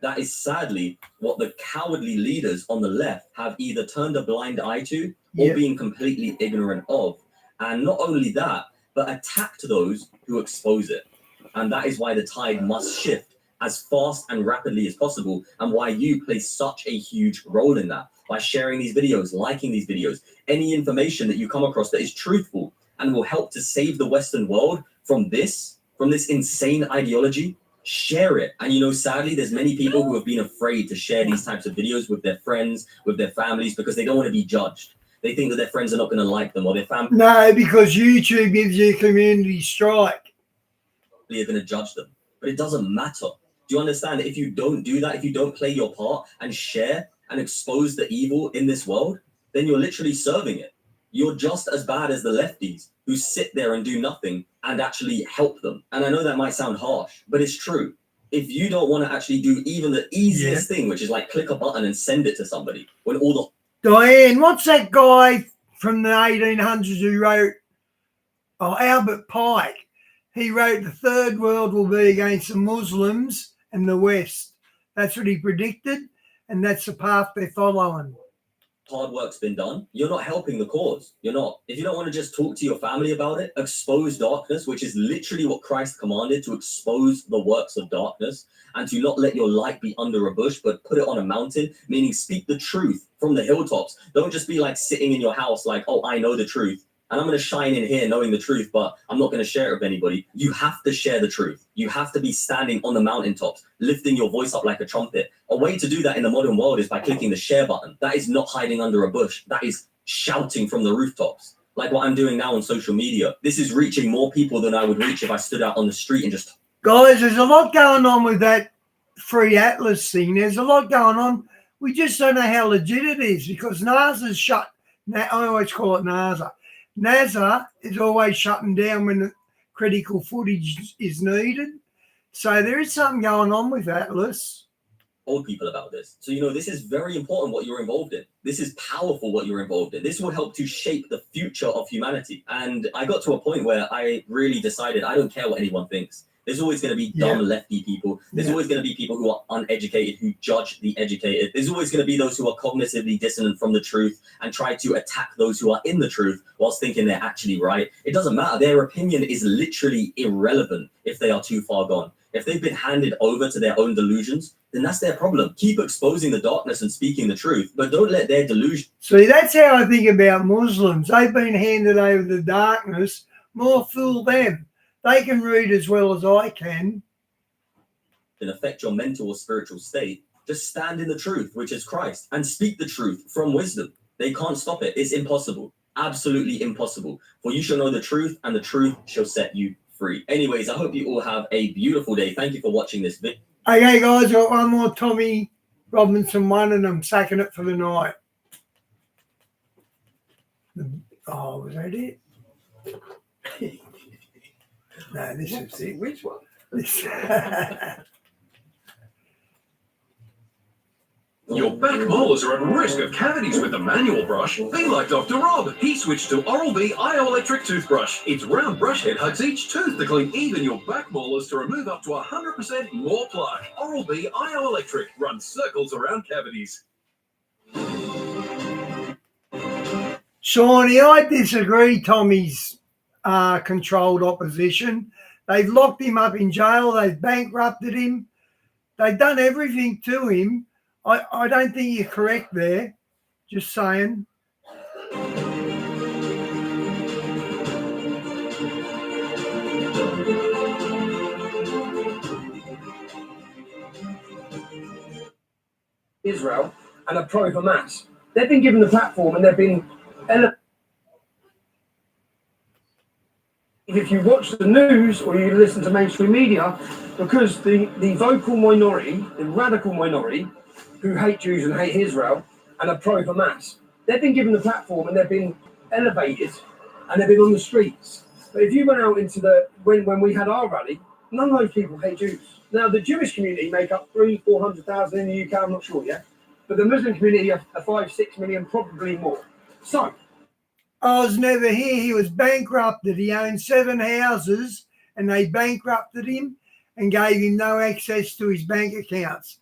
[SPEAKER 17] That is sadly what the cowardly leaders on the left have either turned a blind eye to or being completely ignorant of. And not only that, but attacked those who expose it. And that is why the tide must shift as fast and rapidly as possible, and why you play such a huge role in that. By sharing these videos, liking these videos, any information that you come across that is truthful and will help to save the Western world from this insane ideology, share it. And sadly, there's many people who have been afraid to share these types of videos with their friends, with their families, because they don't want to be judged. They think that their friends are not going to like them, or their family.
[SPEAKER 3] No, because YouTube gives you a community strike.
[SPEAKER 17] Are going to judge them. But it doesn't matter. Do you understand that if you don't do that, if you don't play your part and share and expose the evil in this world, then you're literally serving it. You're just as bad as the lefties who sit there and do nothing and actually help them. And I know that might sound harsh, but it's true. If you don't want to actually do even the easiest thing, which is like click a button and send it to somebody, when all the
[SPEAKER 3] Diane, what's that guy from the 1800s who wrote, Albert Pike? He wrote the third world will be against the Muslims and the West. That's what he predicted, and that's the path they're following.
[SPEAKER 17] hard work's been done, you're not helping the cause. You're not. If you don't want to just talk to your family about it, expose darkness, which is literally what Christ commanded, to expose the works of darkness, and to not let your light be under a bush, but put it on a mountain, meaning speak the truth from the hilltops. Don't just be like sitting in your house like, oh, I know the truth, and I'm going to shine in here knowing the truth, but I'm not going to share it with anybody. You have to share the truth. You have to be standing on the mountaintops, lifting your voice up like a trumpet. A way to do that in the modern world is by clicking the share button. That is not hiding under a bush. That is shouting from the rooftops, like what I'm doing now on social media. This is reaching more people than I would reach if I stood out on the street and just...
[SPEAKER 3] Guys, there's a lot going on with that free atlas thing. There's a lot going on. We just don't know how legit it is, because NASA's shut. I always call it NASA. NASA is always shutting down when the critical footage is needed. So there is something going on with Atlas.
[SPEAKER 17] Told people about this. So, this is very important what you're involved in. This is powerful what you're involved in. This will help to shape the future of humanity. And I got to a point where I really decided I don't care what anyone thinks. There's always going to be dumb lefty people. There's always going to be people who are uneducated, who judge the educated. There's always going to be those who are cognitively dissonant from the truth and try to attack those who are in the truth whilst thinking they're actually right. It doesn't matter. Their opinion is literally irrelevant if they are too far gone. If they've been handed over to their own delusions, then that's their problem. Keep exposing the darkness and speaking the truth, but don't let their delusion...
[SPEAKER 3] See, that's how I think about Muslims. They've been handed over the darkness. More fool them. They can read as well as I can.
[SPEAKER 17] ...and affect your mental or spiritual state. Just stand in the truth, which is Christ, and speak the truth from wisdom. They can't stop it. It's impossible. Absolutely impossible. For you shall know the truth, and the truth shall set you free. Anyways, I hope you all have a beautiful day. Thank you for watching this video.
[SPEAKER 3] Okay, guys, got one more Tommy Robinson won and I'm sacking it for the night. Oh, was that it? No, this is it.
[SPEAKER 4] Which one?
[SPEAKER 5] Your back molars are at risk of cavities with the manual brush. Be like Dr. Rob. He switched to Oral-B IO-Electric toothbrush. Its round brush head hugs each tooth to clean even your back molars to remove up to 100% more plaque. Oral-B IO-Electric runs circles around cavities.
[SPEAKER 3] Shawnee, I disagree. Tommy's controlled opposition. They've locked him up in jail. They've bankrupted him. They've done everything to him. I don't think you're correct there. Just saying.
[SPEAKER 4] Israel and are pro-Hamas. They've been given the platform and they've been. If you watch the news or you listen to mainstream media, because the vocal minority, the radical minority, who hate Jews and hate Israel and are pro-Hamas, they've been given the platform and they've been elevated and they've been on the streets. But if you went out into when we had our rally, none of those people hate Jews. Now, the Jewish community make up 300,000-400,000 in the UK, I'm not sure yet. But the Muslim community are 5-6 million, probably more. So,
[SPEAKER 3] I was never here. He was bankrupted. He owned 7 houses and they bankrupted him and gave him no access to his bank accounts.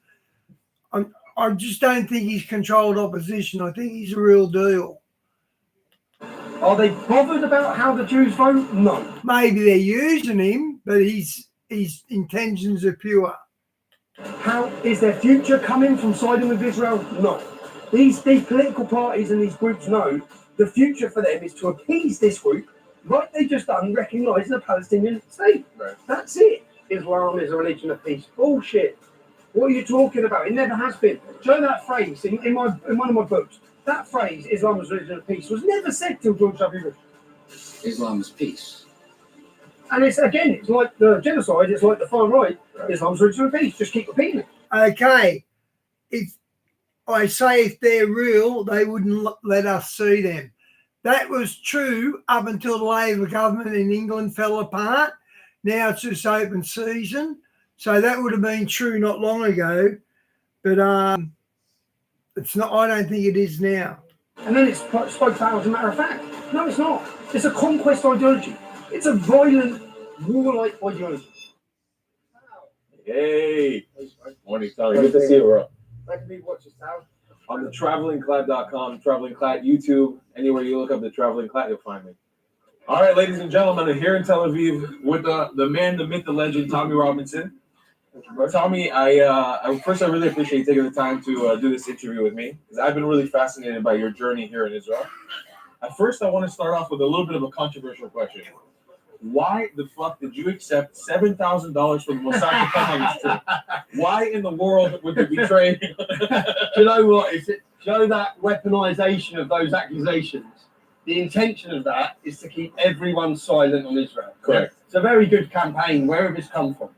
[SPEAKER 3] I just don't think he's controlled opposition. I think he's a real deal.
[SPEAKER 4] Are they bothered about how the Jews vote? No.
[SPEAKER 3] Maybe they're using him, but his intentions are pure.
[SPEAKER 4] How is their future coming from siding with Israel? No. These political parties and these groups know the future for them is to appease this group, like they just done, recognising a Palestinian state. Right. That's it. Islam is a religion of peace. Bullshit. What are you talking about? It never has been. Do you know that phrase in one of my books? That phrase, Islam is a religion of peace, was never said till George W. Bush.
[SPEAKER 15] Islam is peace.
[SPEAKER 4] And it's like the genocide, it's like the far right. Islam's a religion of peace. Just keep repeating it.
[SPEAKER 3] Okay. If they're real, they wouldn't let us see them. That was true up until the Labour government in England fell apart. Now it's just open season. So that would have been true not long ago. But it's not. I don't think it is now.
[SPEAKER 4] And then it's spoke out as a matter of fact. No, it's not. It's a conquest ideology. It's a violent, warlike ideology.
[SPEAKER 21] Hey. Morning, Tommy. Good to see you, bro.
[SPEAKER 4] Where can people watch this, Tal?
[SPEAKER 21] On the travelingclad.com, Traveling Clad, YouTube, anywhere you look up the Traveling Clad, you'll find me. All right, ladies and gentlemen, I'm here in Tel Aviv with the man, the myth, the legend, Tommy Robinson. Tommy, I really appreciate you taking the time to do this interview with me, because I've been really fascinated by your journey here in Israel. At first, I want to start off with a little bit of a controversial question. Why the fuck did you accept $7,000 from the Mossad to come on this trip? Why in the world would you betray?
[SPEAKER 4] Do you know what? Do you know that weaponization of those accusations? The intention of that is to keep everyone silent on Israel.
[SPEAKER 21] Correct.
[SPEAKER 4] It's a very good campaign, wherever it's come from.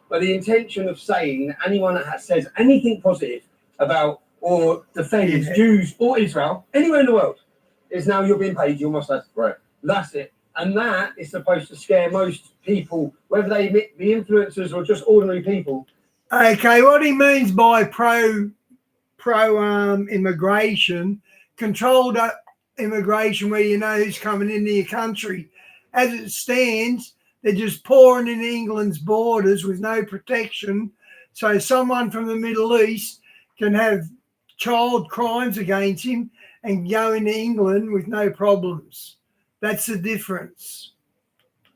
[SPEAKER 4] But the intention of saying that anyone that says anything positive about or defends Jews or Israel, anywhere in the world, is now you're being paid, you must have.
[SPEAKER 21] Right.
[SPEAKER 4] That's it. And that is supposed to scare most people, whether they be influencers or just ordinary people.
[SPEAKER 3] Okay, what he means by pro immigration, controlled immigration, where you know who's coming into your country. As it stands, they're just pouring in England's borders with no protection. So someone from the Middle East can have child crimes against him and go into England with no problems. That's the difference.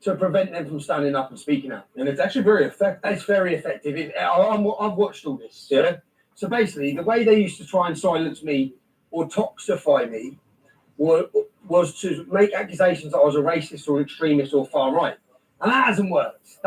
[SPEAKER 4] To prevent them from standing up and speaking out.
[SPEAKER 21] And it's actually very effective.
[SPEAKER 4] It's very effective. I've watched all this. Yeah. So basically, the way they used to try and silence me or toxify me was to make accusations that I was a racist or extremist or far right. And that hasn't worked.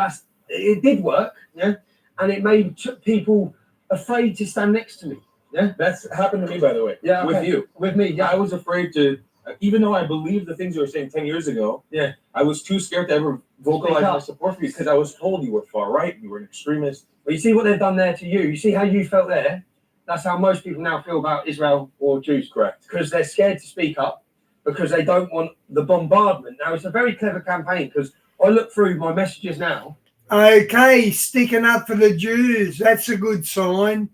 [SPEAKER 4] It did work, yeah, and it made people afraid to stand next to me. Yeah,
[SPEAKER 21] that's happened to me, by the way.
[SPEAKER 4] Yeah,
[SPEAKER 21] with you,
[SPEAKER 4] with me. Yeah,
[SPEAKER 21] I was afraid to, even though I believed the things you were saying 10 years ago.
[SPEAKER 4] Yeah,
[SPEAKER 21] I was too scared to ever vocalize my support for you because I was told you were far right, you were an extremist.
[SPEAKER 4] Well, you see what they've done there to you. You see how you felt there. That's how most people now feel about Israel or Jews.
[SPEAKER 21] Correct.
[SPEAKER 4] Because they're scared to speak up, because they don't want the bombardment. Now, it's a very clever campaign, because I look through my messages now.
[SPEAKER 3] Okay, sticking up for the Jews. That's a good sign.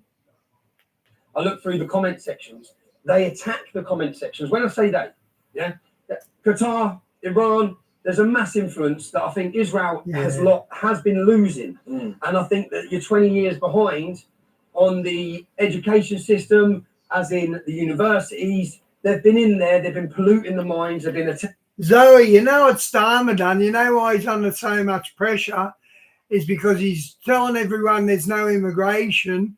[SPEAKER 4] I look through the comment sections. They attack the comment sections. When I say they, yeah, Qatar, Iran, there's a mass influence that I think Israel has been losing. And I think that you're 20 years behind on the education system, as in the universities. They've been in there, they've been polluting the minds, they've been
[SPEAKER 3] Zoe, you know what Starmer done? You know why he's under so much pressure? Is because he's telling everyone there's no immigration,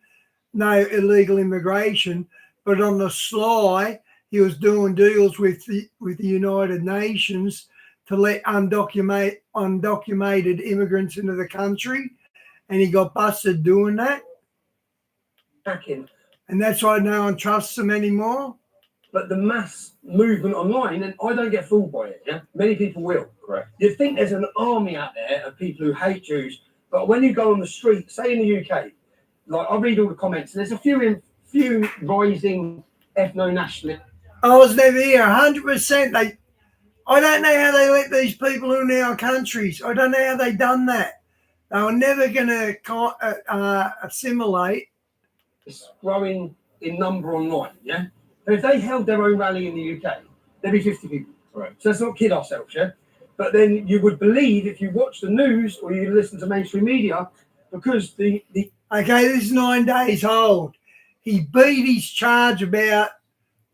[SPEAKER 3] no illegal immigration, but on the sly, he was doing deals with the United Nations to let undocumented immigrants into the country, and he got busted doing that. And that's why no one trusts him anymore.
[SPEAKER 4] But the mass movement online, and I don't get fooled by it, yeah? Many people will.
[SPEAKER 21] Correct.
[SPEAKER 4] You think there's an army out there of people who hate Jews, but when you go on the street, say in the UK, like I read all the comments, and there's a few rising ethno-nationalists.
[SPEAKER 3] I was never here, 100%. I don't know how they let these people in our countries. I don't know how they done that. They were never going to assimilate.
[SPEAKER 4] It's growing in number online, yeah? But if they held their own rally in the UK, there'd be 50 people.
[SPEAKER 21] Right.
[SPEAKER 4] So let's not kid ourselves, yeah? But then you would believe, if you watch the news or you listen to mainstream media, because the
[SPEAKER 3] Okay, this is 9 days old. He beat his charge about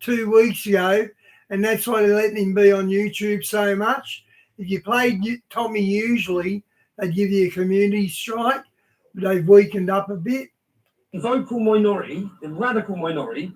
[SPEAKER 3] 2 weeks ago, and that's why they're letting him be on YouTube so much. If you played Tommy usually, they'd give you a community strike, but they've weakened up a bit.
[SPEAKER 4] The vocal minority, the radical minority,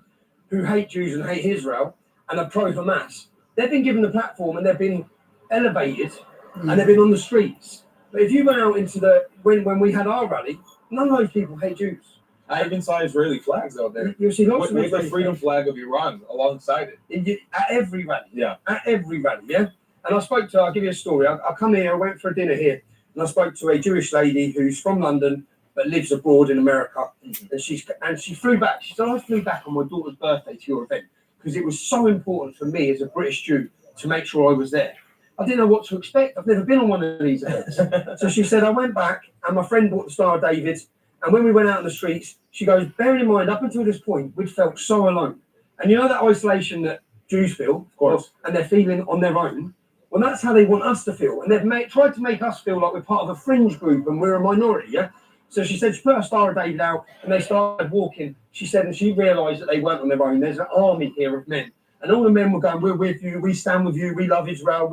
[SPEAKER 4] who hate Jews and hate Israel and are pro-Hamas, they've been given the platform and they've been elevated and they've been on the streets. But if you went out into when we had our rally, none of those people hate Jews.
[SPEAKER 21] I even saw Israeli flags out there.
[SPEAKER 4] You see lots
[SPEAKER 21] with the freedom flag of Iran alongside it.
[SPEAKER 4] At every rally.
[SPEAKER 21] Yeah.
[SPEAKER 4] At every rally, yeah. And I'll give you a story. I come here, I went for a dinner here, and I spoke to a Jewish lady who's from London but lives abroad in America. And she flew back. She said, I flew back on my daughter's birthday to your event because it was so important for me as a British Jew to make sure I was there. I didn't know what to expect. I've never been on one of these events. So she said, I went back and my friend bought the Star of David. And when we went out on the streets, she goes, bearing in mind, up until this point, we'd felt so alone. And you know that isolation that Jews feel, of course, and they're feeling on their own? Well, that's how they want us to feel. And they've tried to make us feel like we're part of a fringe group and we're a minority, yeah? So she said she put a Star of David out and they started walking. She said, and she realised that they weren't on their own. There's an army here of men. And all the men were going, we're with you, we stand with you, we love Israel.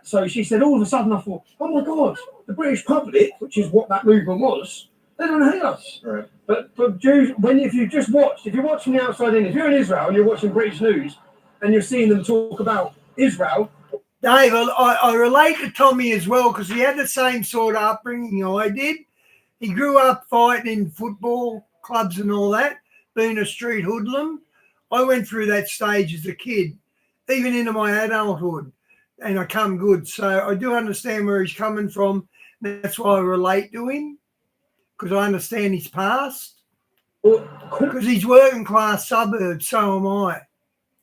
[SPEAKER 4] So she said, all of a sudden I thought, oh my God, the British public, which is what that movement was, they don't hate us.
[SPEAKER 21] Right.
[SPEAKER 4] But for Jews, if you're watching the outside in, if you're in Israel and you're watching British news and you're seeing them talk about Israel.
[SPEAKER 3] Dave, I relate to Tommy as well because he had the same sort of upbringing I did. He grew up fighting in football clubs and all that, being a street hoodlum. I went through that stage as a kid, even into my adulthood, and I come good. So I do understand where he's coming from. That's why I relate to him, because I understand his past. Because he's working class suburbs, so am I.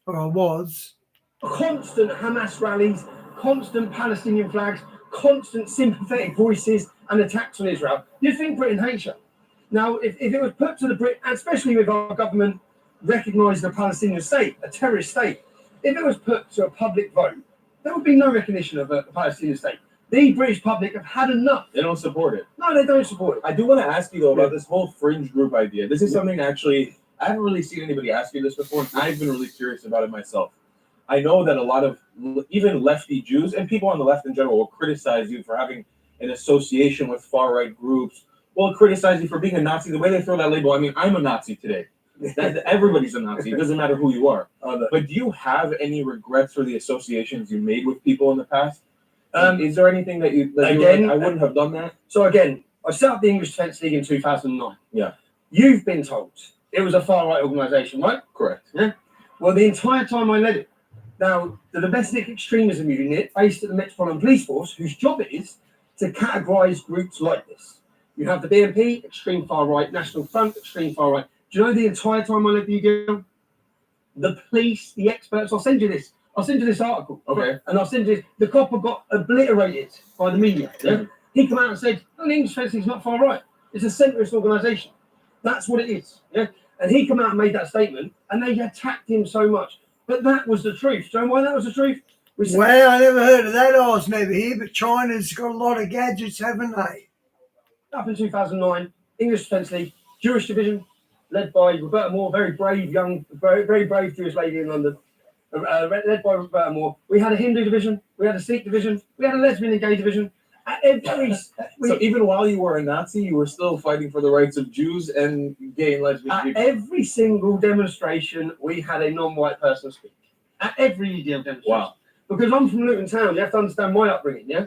[SPEAKER 3] Or I was.
[SPEAKER 4] Constant Hamas rallies, constant Palestinian flags, constant sympathetic voices and attacks on Israel. You'd think Britain hates you. Now, if it was put to the Brit, especially with our government recognising a Palestinian state, a terrorist state, if it was put to a public vote, there would be no recognition of a Palestinian state. The British public have had enough.
[SPEAKER 21] They don't support it.
[SPEAKER 4] No, they don't support it.
[SPEAKER 21] I do want to ask you, though, about this whole fringe group idea. This is something actually, I haven't really seen anybody ask you this before, and I've been really curious about it myself. I know that a lot of even lefty Jews and people on the left in general will criticize you for having an association with far-right groups, will criticize you for being a Nazi. The way they throw that label, I mean, I'm a Nazi today. Everybody's a Nazi. It doesn't matter who you are. But do you have any regrets for the associations you made with people in the past? Is there anything that you like, I wouldn't have done that?
[SPEAKER 4] So again, I set up the English Defence League in 2009.
[SPEAKER 21] Yeah.
[SPEAKER 4] You've been told it was a far-right organisation, right?
[SPEAKER 21] Correct.
[SPEAKER 4] Yeah. Well, the entire time I led it. Now, the domestic extremism unit based at the Metropolitan Police Force, whose job it is to categorise groups like this. You have the BNP, extreme far right, National Front, extreme far right. Do you know the entire time I lived in Uganda? The police, the experts, I'll send you this. I'll send you this article.
[SPEAKER 21] Okay.
[SPEAKER 4] And I'll send you the copper got obliterated by the media. Yeah? He came out and said, "Oh, the English Defence is not far right. It's a centrist organisation. That's what it is." Yeah. And he came out and made that statement, and they attacked him so much. But that was the truth. Do you know why that was the truth?
[SPEAKER 3] Well, I never heard of that. I was never here, but China's got a lot of gadgets, haven't they?
[SPEAKER 4] Up in 2009, English Defence League, Jewish division, led by Roberta Moore, very brave, young, very brave Jewish lady in London, led by Roberta Moore. We had a Hindu division, we had a Sikh division, we had a lesbian and gay division. At every,
[SPEAKER 21] So even while you were a Nazi, you were still fighting for the rights of Jews and gay and lesbian
[SPEAKER 4] at
[SPEAKER 21] people.
[SPEAKER 4] every single demonstration, we had a non-white person speak. At every demonstration.
[SPEAKER 21] Wow.
[SPEAKER 4] Because I'm from Luton Town, you have to understand my upbringing, yeah?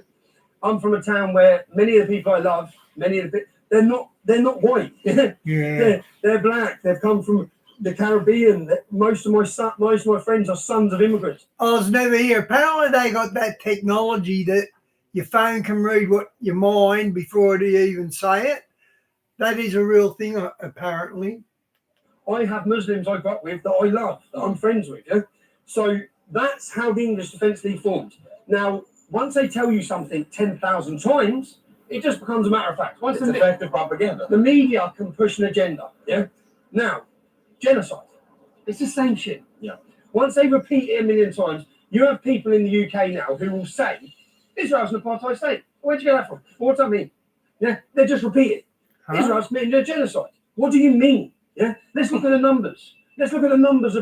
[SPEAKER 4] I'm from a town where many of the people I love, they're not white.
[SPEAKER 3] Yeah.
[SPEAKER 4] They're black. They've come from the Caribbean. Most of my friends are sons of immigrants.
[SPEAKER 3] I was never here. Apparently, they got that technology that your phone can read what your mind before it even say it. That is a real thing, apparently.
[SPEAKER 4] I have Muslims I grew up with that I love, that I'm friends with. Yeah? So that's how the English Defence League formed. Now, once they tell you something 10,000 times, it just becomes a matter of fact. Once
[SPEAKER 21] It's effective propaganda.
[SPEAKER 4] the media can push an agenda. Yeah. Now, genocide. It's the same shit.
[SPEAKER 21] Yeah.
[SPEAKER 4] Once they repeat it a million times, you have people in the UK now who will say, Israel's an apartheid state. Where'd you get that from? What's that mean? Yeah. They just repeat it. Israel's committing a genocide. What do you mean? Yeah. Let's look at the numbers. Let's look at the numbers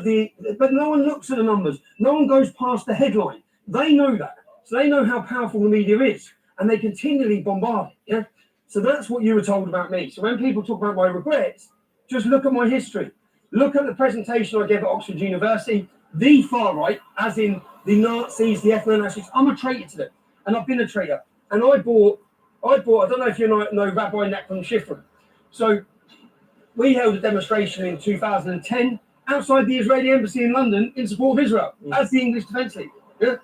[SPEAKER 4] but no one looks at the numbers. No one goes past the headline. They know that. So they know how powerful the media is. And they continually bombard it. Yeah. So that's what you were told about me. So when people talk about my regrets, just look at my history. Look at the presentation I gave at Oxford University. The far right, as in the Nazis, the ethno-nationalists, I'm a traitor to them. And I've been a traitor. And I bought, I don't know if you know Rabbi Nachman Shifrin. So we held a demonstration in 2010 outside the Israeli embassy in London in support of Israel as the English Defence League. Yeah?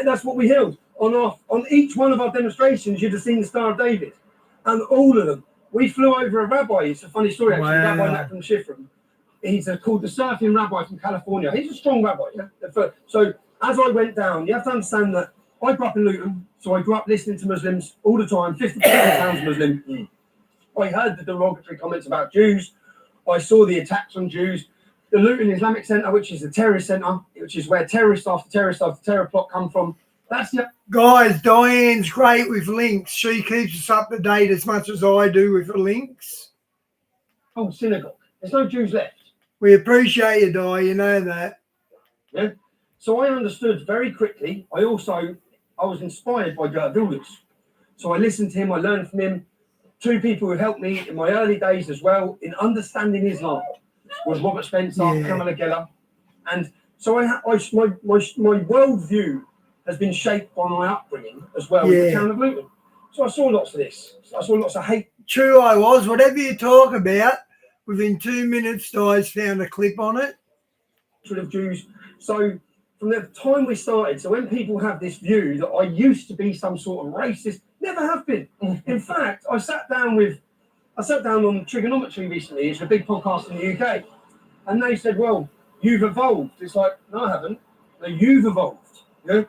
[SPEAKER 4] That's what we held. On each one of our demonstrations, you'd have seen the Star of David. And all of them. We flew over a rabbi. It's a funny story, actually.
[SPEAKER 3] Wow.
[SPEAKER 4] Rabbi Nachman Shifrin. He's called the Surfing Rabbi from California. He's a strong rabbi. Yeah? So as I went down, you have to understand that I grew up in Luton, so I grew up listening to Muslims all the time. 50% of the town's Muslim. I heard the derogatory comments about Jews. I saw the attacks on Jews. The Luton Islamic Centre, which is the terrorist centre, which is where terrorist after terror plot come from. That's the
[SPEAKER 3] Guys, Diane's great with links. She keeps us up to date as much as I do with the links.
[SPEAKER 4] whole synagogue. There's no Jews left.
[SPEAKER 3] We appreciate you, Di. You know that.
[SPEAKER 4] Yeah. So I understood very quickly. I was inspired by Gert Wilders. So I listened to him. I learned from him. Two people who helped me in my early days as well in understanding Islam was Robert Spencer, Kamala Geller. And so my worldview has been shaped by my upbringing as well in the town of Luton. So I saw lots of this. I saw lots of hate.
[SPEAKER 3] True, I was. Whatever you talk about, within 2 minutes, Di's found a clip on it.
[SPEAKER 4] Of Jews. So from the time we started, so when people have this view that I used to be some sort of racist, never have been. In fact, I sat down on trigonometry recently. It's a big podcast in the UK, and they said, "Well, you've evolved." It's like, no, I haven't. No, you've evolved. You know?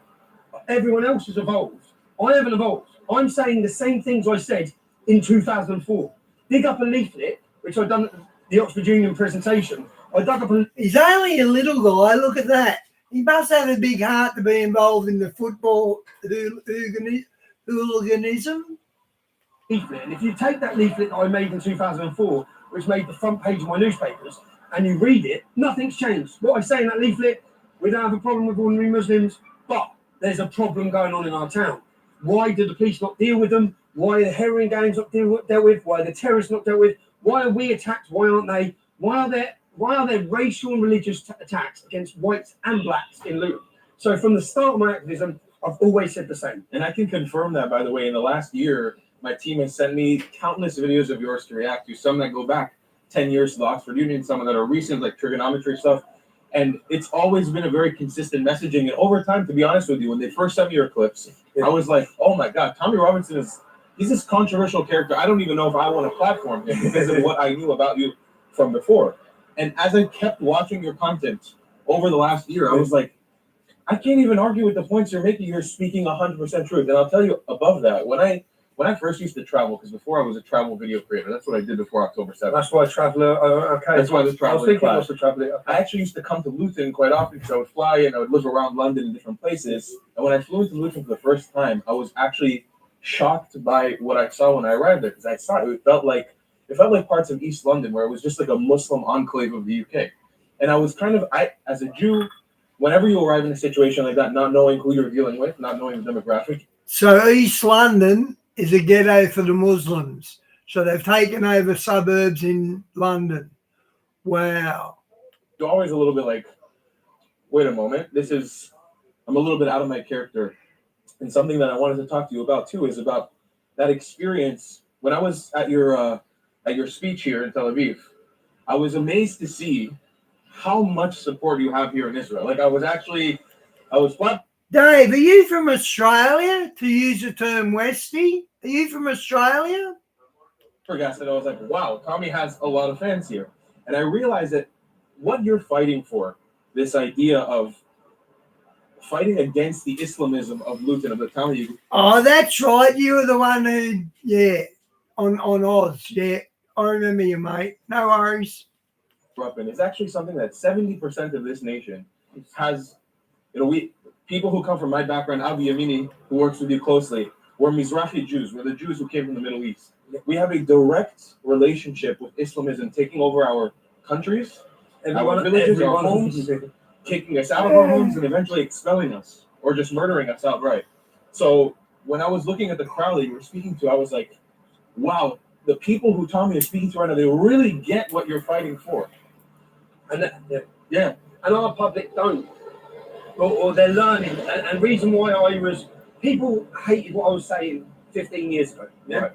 [SPEAKER 4] Everyone else has evolved. I haven't evolved. I'm saying the same things I said in 2004. Dig up a leaflet, which I'd done at the Oxford Union presentation. I dug up
[SPEAKER 3] He's only a little guy. Look at that. He must have a big heart to be involved in the football hooliganism.
[SPEAKER 4] Leaflet. And if you take that leaflet that I made in 2004, which made the front page of my newspapers, and you read it, nothing's changed. What I say in that leaflet, we don't have a problem with ordinary Muslims, but there's a problem going on in our town. Why do the police not deal with them? Why are the heroin gangs not dealt with? Why are the terrorists not dealt with? Why are we attacked? Why aren't they? Why are there racial and religious attacks against whites and blacks in Luton? So from the start of my activism, I've always said the same.
[SPEAKER 21] And I can confirm that, by the way. In the last year, my team has sent me countless videos of yours to react to, some that go back 10 years to the Oxford Union, some that are recent, like trigonometry stuff. And it's always been a very consistent messaging. And over time, to be honest with you, when they first sent me your clips, I was like, oh my God, Tommy Robinson he's this controversial character. I don't even know if I want to platform him because of what I knew about you from before. And as I kept watching your content over the last year, I was like, I can't even argue with the points you're making. You're speaking 100% truth. And I'll tell you above that, when I first used to travel, because before I was a travel video creator, that's what I did before October 7th.
[SPEAKER 4] That's why Traveller. Okay.
[SPEAKER 21] That's why the traveling class.
[SPEAKER 4] The Traveller.
[SPEAKER 21] I actually used to come to Luton quite often because I would fly and I would live around London in different places. And when I flew into Luton for the first time, I was actually shocked by what I saw when I arrived there, because I saw it felt like parts of East London where it was just like a Muslim enclave of the UK. And I was as a Jew, whenever you arrive in a situation like that, not knowing who you're dealing with, not knowing the demographic.
[SPEAKER 3] So East London is a ghetto for the Muslims. So they've taken over suburbs in London. Wow.
[SPEAKER 21] You're always a little bit like, wait a moment, I'm a little bit out of my character. And something that I wanted to talk to you about too is about that experience. When I was at your speech here in Tel Aviv, I was amazed to see how much support you have here in Israel. Like I was what?
[SPEAKER 3] Dave, are you from Australia, to use the term Westie? Are you from Australia?
[SPEAKER 21] Forgot I was like, wow, Tommy has a lot of fans here. And I realized that what you're fighting for, this idea of fighting against the Islamism of Luton, of the town you.
[SPEAKER 3] Oh, that's right. You were the one who, on Oz. Yeah, I remember you, mate. No worries.
[SPEAKER 21] It's actually something that 70% of this nation has, people who come from my background, Avi Yamini, who works with you closely, we're Mizrahi Jews. We're the Jews who came from the Middle East. We have a direct relationship with Islamism taking over our countries, our villages, our homes, kicking us out of our homes, and eventually expelling us or just murdering us outright. So when I was looking at the crowd that you were speaking to, I was like, wow, the people who Tommy is speaking to right now, they really get what you're fighting for.
[SPEAKER 4] And and our public don't, or they're learning. And reason why people hated what I was saying 15 years ago. Right?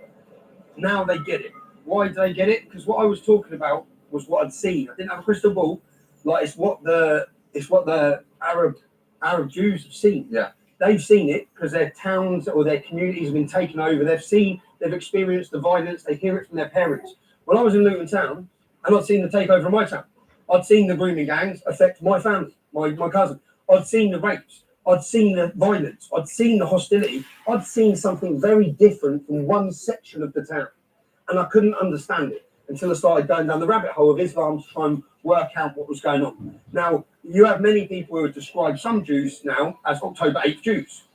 [SPEAKER 4] Now they get it. Why do they get it? Because what I was talking about was what I'd seen. I didn't have a crystal ball. Like it's what the Arab Jews have seen.
[SPEAKER 21] Yeah,
[SPEAKER 4] they've seen it because their towns or their communities have been taken over. They've experienced the violence. They hear it from their parents. When I was in Luton town, and I'd seen the takeover of my town. I'd seen the grooming gangs affect my family, my cousin. I'd seen the rapes. I'd seen the violence. I'd seen the hostility. I'd seen something very different from one section of the town. And I couldn't understand it until I started going down the rabbit hole of Islam to try and work out what was going on. Now, you have many people who have described some Jews now as October 8th Jews,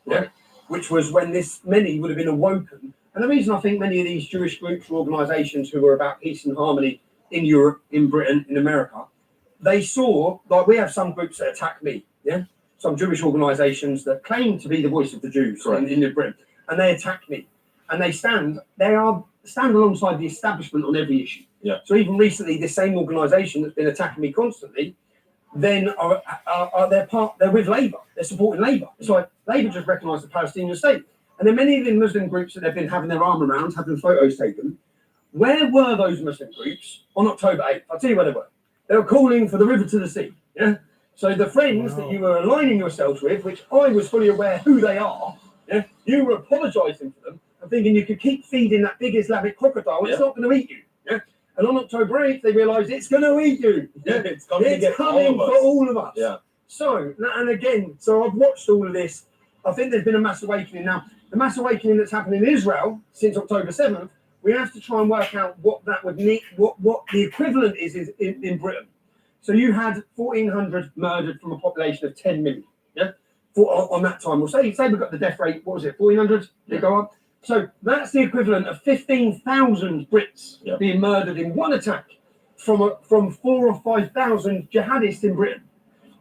[SPEAKER 4] which was when many would have been awoken. And the reason I think many of these Jewish groups or organisations who were about peace and harmony in Europe, in Britain, in America, they saw, like we have some groups that attack me, some Jewish organisations that claim to be the voice of the Jews in Britain, and they attack me, and they stand alongside the establishment on every issue.
[SPEAKER 21] Yeah.
[SPEAKER 4] So even recently, this same organisation that's been attacking me constantly, then they're with Labour, they're supporting Labour. It's like Labour just recognised the Palestinian state, and then many of the Muslim groups that they've been having their arm around, having photos taken. Where were those Muslim groups on October 8th? I'll tell you where they were. They were calling for the river to the sea. Yeah. So the friends that you were aligning yourselves with, which I was fully aware who they are, you were apologising for them and thinking you could keep feeding that big Islamic crocodile. It's not going to eat you. Yeah. And on October 8th, they realised it's going to eat you. Yeah.
[SPEAKER 21] It's coming
[SPEAKER 4] for all of us.
[SPEAKER 21] Yeah.
[SPEAKER 4] So, and again, I've watched all of this. I think there's been a mass awakening now. The mass awakening that's happened in Israel since October 7th, we have to try and work out what that would need, what the equivalent is in Britain. So you had 1,400 murdered from a population of 10 million. Yeah, on that time. We'll say we've got the death rate. What was it? 1,400. They go up. So that's the equivalent of 15,000 Brits being murdered in one attack from 4,000 or 5,000 jihadists in Britain.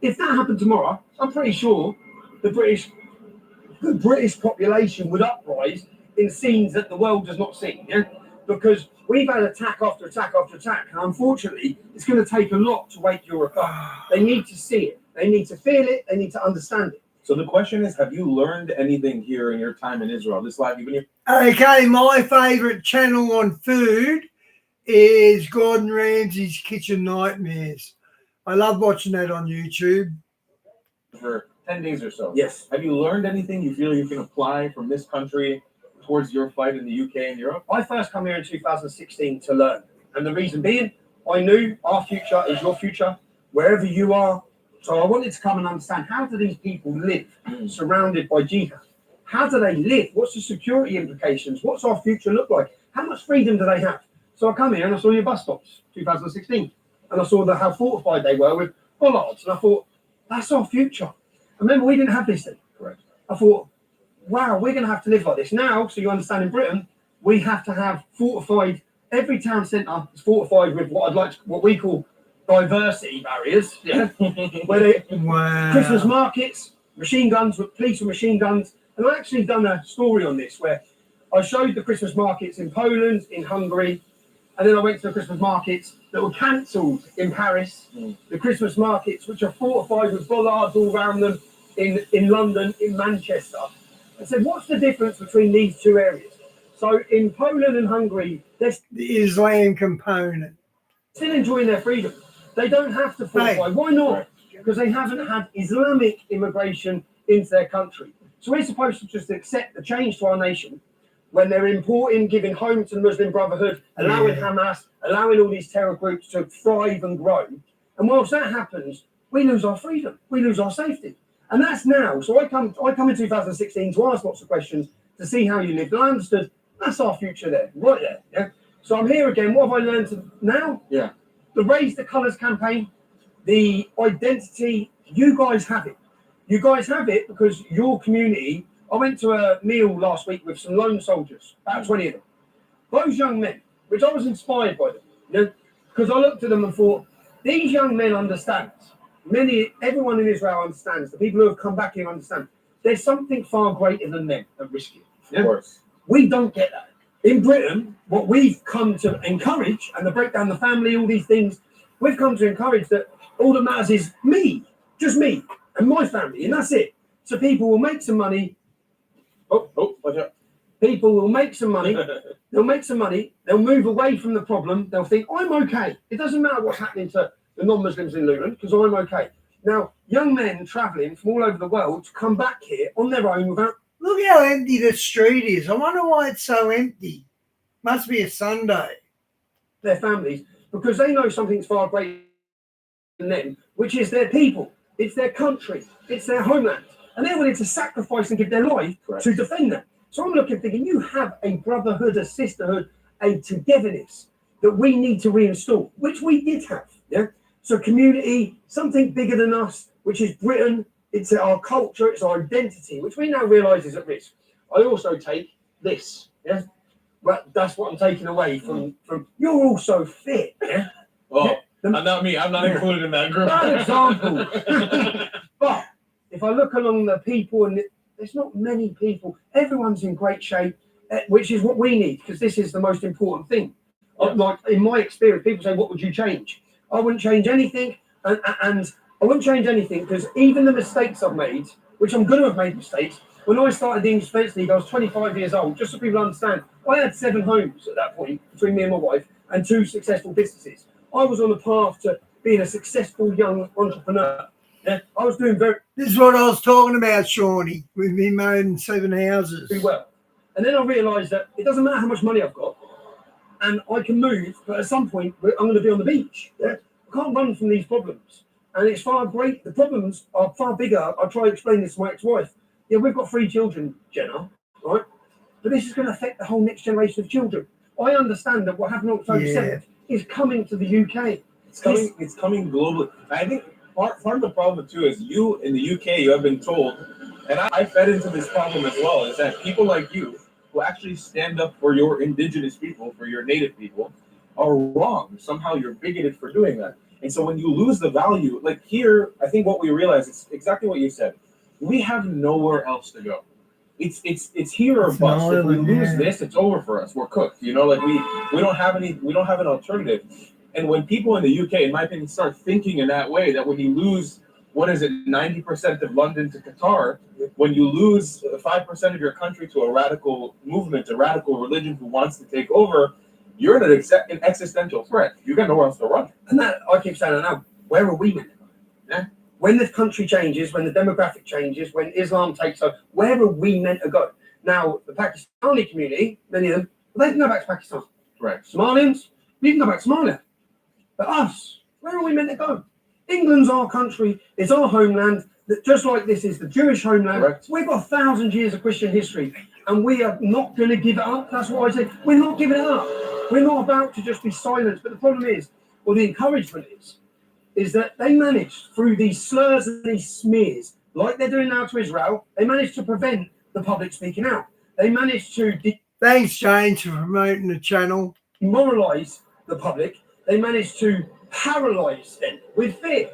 [SPEAKER 4] If that happened tomorrow, I'm pretty sure the British population would uprise in scenes that the world does not see. Yeah, because we've had attack after attack after attack, and unfortunately, it's going to take a lot to wake Europe up. They need to see it. They need to feel it. They need to understand it.
[SPEAKER 21] So the question is, have you learned anything here in your time in Israel? This life, you've been here?
[SPEAKER 3] Okay, my favourite channel on food is Gordon Ramsay's Kitchen Nightmares. I love watching that on YouTube.
[SPEAKER 21] For 10 days or so.
[SPEAKER 4] Yes.
[SPEAKER 21] Have you learned anything you feel you can apply from this country towards your fight in the UK and Europe?
[SPEAKER 4] I first come here in 2016 to learn. And the reason being, I knew our future is your future, wherever you are. So I wanted to come and understand, how do these people live surrounded by jihad? How do they live? What's the security implications? What's our future look like? How much freedom do they have? So I come here and I saw your bus stops, 2016, and I saw how fortified they were with bollards, and I thought, that's our future. Remember, we didn't have this thing.
[SPEAKER 21] Correct.
[SPEAKER 4] I thought, wow, we're going to have to live like this now. So you understand, in Britain, we have to have fortified. Every town centre is fortified with what we call diversity barriers. Yeah, where they Christmas markets, machine guns, with police with machine guns. And I actually done a story on this where I showed the Christmas markets in Poland, in Hungary, and then I went to the Christmas markets that were cancelled in Paris. The Christmas markets which are fortified with bollards all around them in London, in Manchester. I said, what's the difference between these two areas? So in Poland and Hungary, they're
[SPEAKER 3] the Islam component.
[SPEAKER 4] still enjoying their freedom. They don't have to fortify. Why not? Because they haven't had Islamic immigration into their country. So we're supposed to just accept the change to our nation when they're importing, giving home to the Muslim Brotherhood, allowing Hamas, allowing all these terror groups to thrive and grow. And whilst that happens, we lose our freedom, we lose our safety. And that's now. So I come in 2016 to ask lots of questions to see how you lived. And I understood that's our future there, right there. Yeah. So I'm here again. What have I learned now?
[SPEAKER 21] Yeah.
[SPEAKER 4] The Raise the Colours campaign, the identity, you guys have it. You guys have it because your community. I went to a meal last week with some lone soldiers, about 20 of them. Those young men, which I was inspired by them, you know, because I looked at them and thought, these young men understand. Everyone in Israel understands. The people who have come back here understand. There's something far greater than them at risk here. Yeah?
[SPEAKER 21] Of course.
[SPEAKER 4] We don't get that. In Britain, what we've come to encourage, and the breakdown the family, all these things, we've come to encourage that all that matters is me, just me, and my family, and that's it. So people will make some money.
[SPEAKER 21] Watch out.
[SPEAKER 4] People will make some money. They'll make some money. They'll move away from the problem. They'll think, I'm okay. It doesn't matter what's happening to the non-Muslims in Luton because I'm okay. Now, young men travelling from all over the world to come back here on their own without...
[SPEAKER 3] Look how empty the street is. I wonder why it's so empty. Must be a Sunday.
[SPEAKER 4] Their families, because they know something's far greater than them, which is their people. It's their country. It's their homeland. And they're willing to sacrifice and give their life to defend them. So I'm looking, thinking, you have a brotherhood, a sisterhood, a togetherness that we need to reinstall, which we did have. Yeah. So community, something bigger than us, which is Britain. It's our culture, it's our identity, which we now realise is at risk. I also take this. Yeah. But that's what I'm taking away from. You're all so fit. Yeah.
[SPEAKER 21] Oh, not me. I'm not included in that group.
[SPEAKER 4] Bad example. But if I look along the people, and there's not many people, everyone's in great shape, which is what we need, because this is the most important thing. Yeah. Like in my experience, people say, what would you change? I wouldn't change anything, and I wouldn't change anything because even the mistakes I've made, which I'm going to have made mistakes, when I started the English Defence League, I was 25 years old, just so people understand. I had 7 homes at that point between me and my wife and 2 successful businesses. I was on a path to being a successful young entrepreneur. Yeah, I was doing very...
[SPEAKER 3] This is what I was talking about, Shawnee. We've been owning 7 houses.
[SPEAKER 4] Pretty well. And then I realised that it doesn't matter how much money I've got, and I can move, but at some point, I'm going to be on the beach. Yeah? I can't run from these problems. And it's far great. The problems are far bigger. I try to explain this to my ex-wife. Yeah, we've got 3 children, Jenna, right? But this is going to affect the whole next generation of children. I understand that what happened on October 7th is coming to the UK.
[SPEAKER 21] It's coming globally. I think part of the problem too is you in the UK, you have been told, and I fed into this problem as well, is that people like you who actually stand up for your indigenous people, for your native people, are wrong. Somehow you're bigoted for doing that. And so when you lose the value, like here, I think what we realize is exactly what you said. We have nowhere else to go. It's here or bust. If we lose this, it's over for us. We're cooked. You know, like we don't have an alternative. And when people in the UK, in my opinion, start thinking in that way, that when you lose, 90% of London to Qatar, when you lose 5% of your country to a radical movement, a radical religion who wants to take over, you're in an existential threat. You got nowhere else to run.
[SPEAKER 4] And that, I keep saying that now, where are we meant to go? Yeah? When the country changes, when the demographic changes, when Islam takes over, where are we meant to go? Now, the Pakistani community, many of them, they can go back to Pakistan.
[SPEAKER 21] Right.
[SPEAKER 4] Somalians, you can go back to Somalia. But us, where are we meant to go? England's our country, it's our homeland, that just like this is the Jewish homeland.
[SPEAKER 21] Correct.
[SPEAKER 4] We've got 1,000 years of Christian history, and we are not going to give it up. That's what I say. We're not giving it up. We're not about to just be silenced. But the problem is, or the encouragement is that they managed through these slurs and these smears, like they're doing now to Israel, they managed to prevent the public speaking out. They managed to
[SPEAKER 3] Thanks, James, for promoting the channel.
[SPEAKER 4] Demoralise the public. They managed to paralyse them with fear.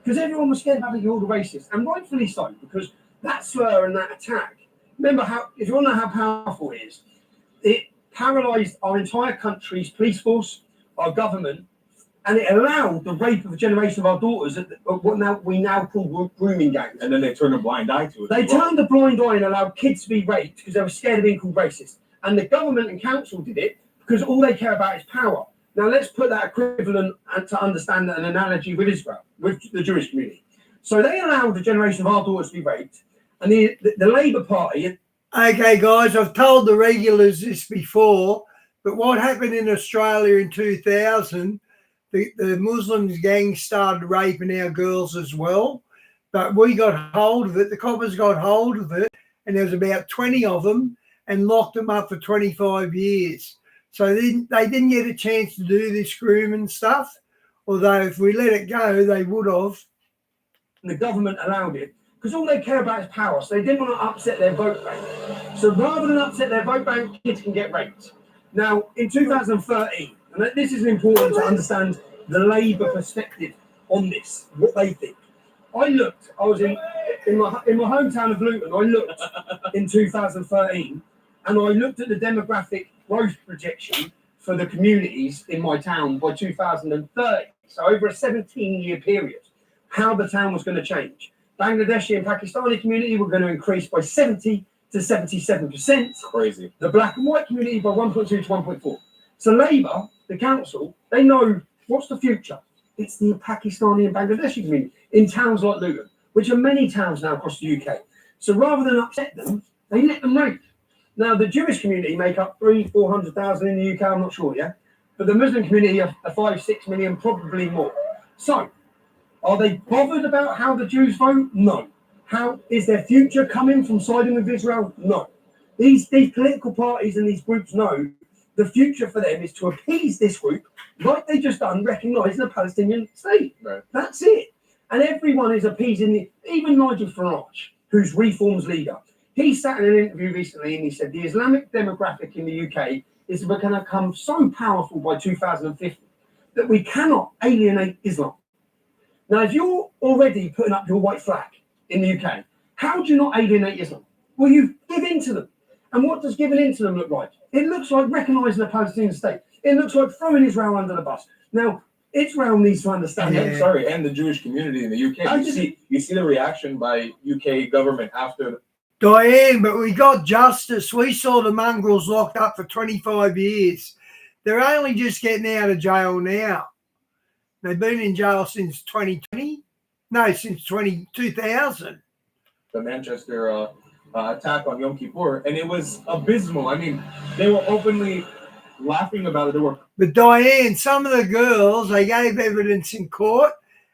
[SPEAKER 4] Because everyone was scared about being called a racist, and rightfully so, because that slur and that attack, remember how, if you want to know how powerful it is, it paralysed our entire country's police force, our government, and it allowed the rape of a generation of our daughters at what we now call grooming gangs.
[SPEAKER 21] And then they turned a blind eye to it.
[SPEAKER 4] They turned a blind eye and allowed kids to be raped because they were scared of being called racist. And the government and council did it because all they care about is power. Now let's put that equivalent and to understand an analogy with Israel, with the Jewish community. So they allowed a generation of our daughters to be raped, and the Labour Party.
[SPEAKER 3] Okay, guys, I've told the regulars this before, but what happened in Australia in 2000, the Muslims gang started raping our girls as well, but we got hold of it. The coppers got hold of it, and there was about 20 of them, and locked them up for 25 years. So they didn't get a chance to do this grooming stuff, although if we let it go, they would have.
[SPEAKER 4] The government allowed it because all they care about is power. So they didn't want to upset their vote bank. So rather than upset their vote bank, kids can get raped. Now, in 2013, and this is important to understand the Labour perspective on this, what they think. I was in my hometown of Luton, I looked in 2013, and I looked at the demographic growth projection for the communities in my town by 2030. So over a 17-year period, how the town was going to change. Bangladeshi and Pakistani community were going to increase by 70 to 77%.
[SPEAKER 21] Crazy.
[SPEAKER 4] The black and white community by 1.2 to 1.4. So Labour, the council, they know what's the future. It's the Pakistani and Bangladeshi community in towns like Luton, which are many towns now across the UK. So rather than upset them, they let them rape. Now, the Jewish community make up 300,000-400,000 in the UK, I'm not sure, yeah? But the Muslim community are 5-6 million, probably more. So, are they bothered about how the Jews vote? No. How is their future coming from siding with Israel? No. These political parties and these groups know the future for them is to appease this group, like they just done, recognising a Palestinian state.
[SPEAKER 21] Right.
[SPEAKER 4] That's it. And everyone is appeasing, even Nigel Farage, who's Reform's leader. He sat in an interview recently and he said the Islamic demographic in the UK is going to become so powerful by 2050 that we cannot alienate Islam. Now, if you're already putting up your white flag in the UK, how do you not alienate Islam? Well, you give in to them. And what does giving in to them look like? It looks like recognising a Palestinian state. It looks like throwing Israel under the bus. Now, Israel needs to understand that.
[SPEAKER 21] And the Jewish community in the UK. You see the reaction by UK government after.
[SPEAKER 3] Diane, but we got justice. We saw the mongrels locked up for 25 years. They're only just getting out of jail now. They've been in jail since 2020. No, since 2000.
[SPEAKER 21] The Manchester attack on Yom Kippur, and it was abysmal. I mean, they were openly laughing about it.
[SPEAKER 3] But Diane, some of the girls, they gave evidence in court,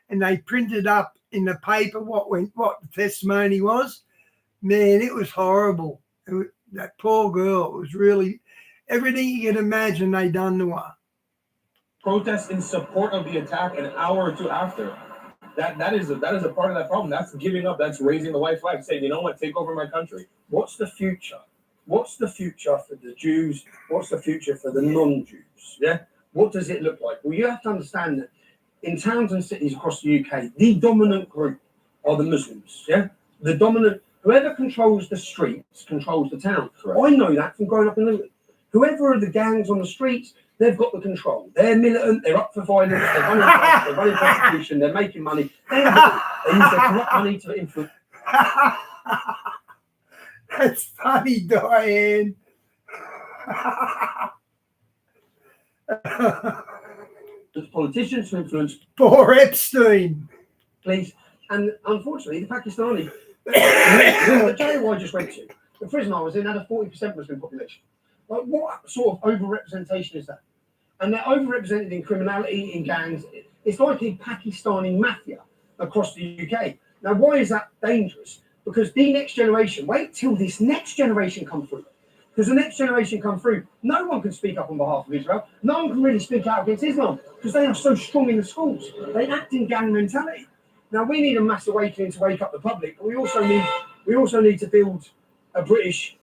[SPEAKER 3] and they printed up in the paper what the testimony was. Man, it was horrible. That poor girl, it was really everything you can imagine they done to her.
[SPEAKER 21] Protests in support of the attack an hour or two after. That is a part of that problem. That's giving up. That's raising the white flag, saying, you know what, take over my country.
[SPEAKER 4] What's the future? What's the future for the Jews? What's the future for the non-Jews? Yeah. What does it look like? Well, you have to understand that in towns and cities across the UK, the dominant group are the Muslims. Yeah. The dominant, whoever controls the streets controls the town. Correct. I know that from growing up in England. Whoever are the gangs on the streets, they've got the control. They're militant. They're up for violence. They're running drugs. They're running prostitution. They're making money. They use their corrupt money to influence.
[SPEAKER 3] That's funny, Diane.
[SPEAKER 4] The politicians to influence.
[SPEAKER 3] Poor Epstein.
[SPEAKER 4] Please. And unfortunately, the Pakistani, the jail I just went to, the prison I was in had a 40% Muslim population. Like, what sort of over-representation is that? and they're overrepresented in criminality, in gangs. It's like a Pakistani mafia across the UK. Now, why is that dangerous? Because the next generation, wait till this next generation come through. Because the next generation come through, no one can speak up on behalf of Israel. No one can really speak out against Islam because they are so strong in the schools. They act in gang mentality. Now we need a mass awakening to wake up the public, but we also need to build a British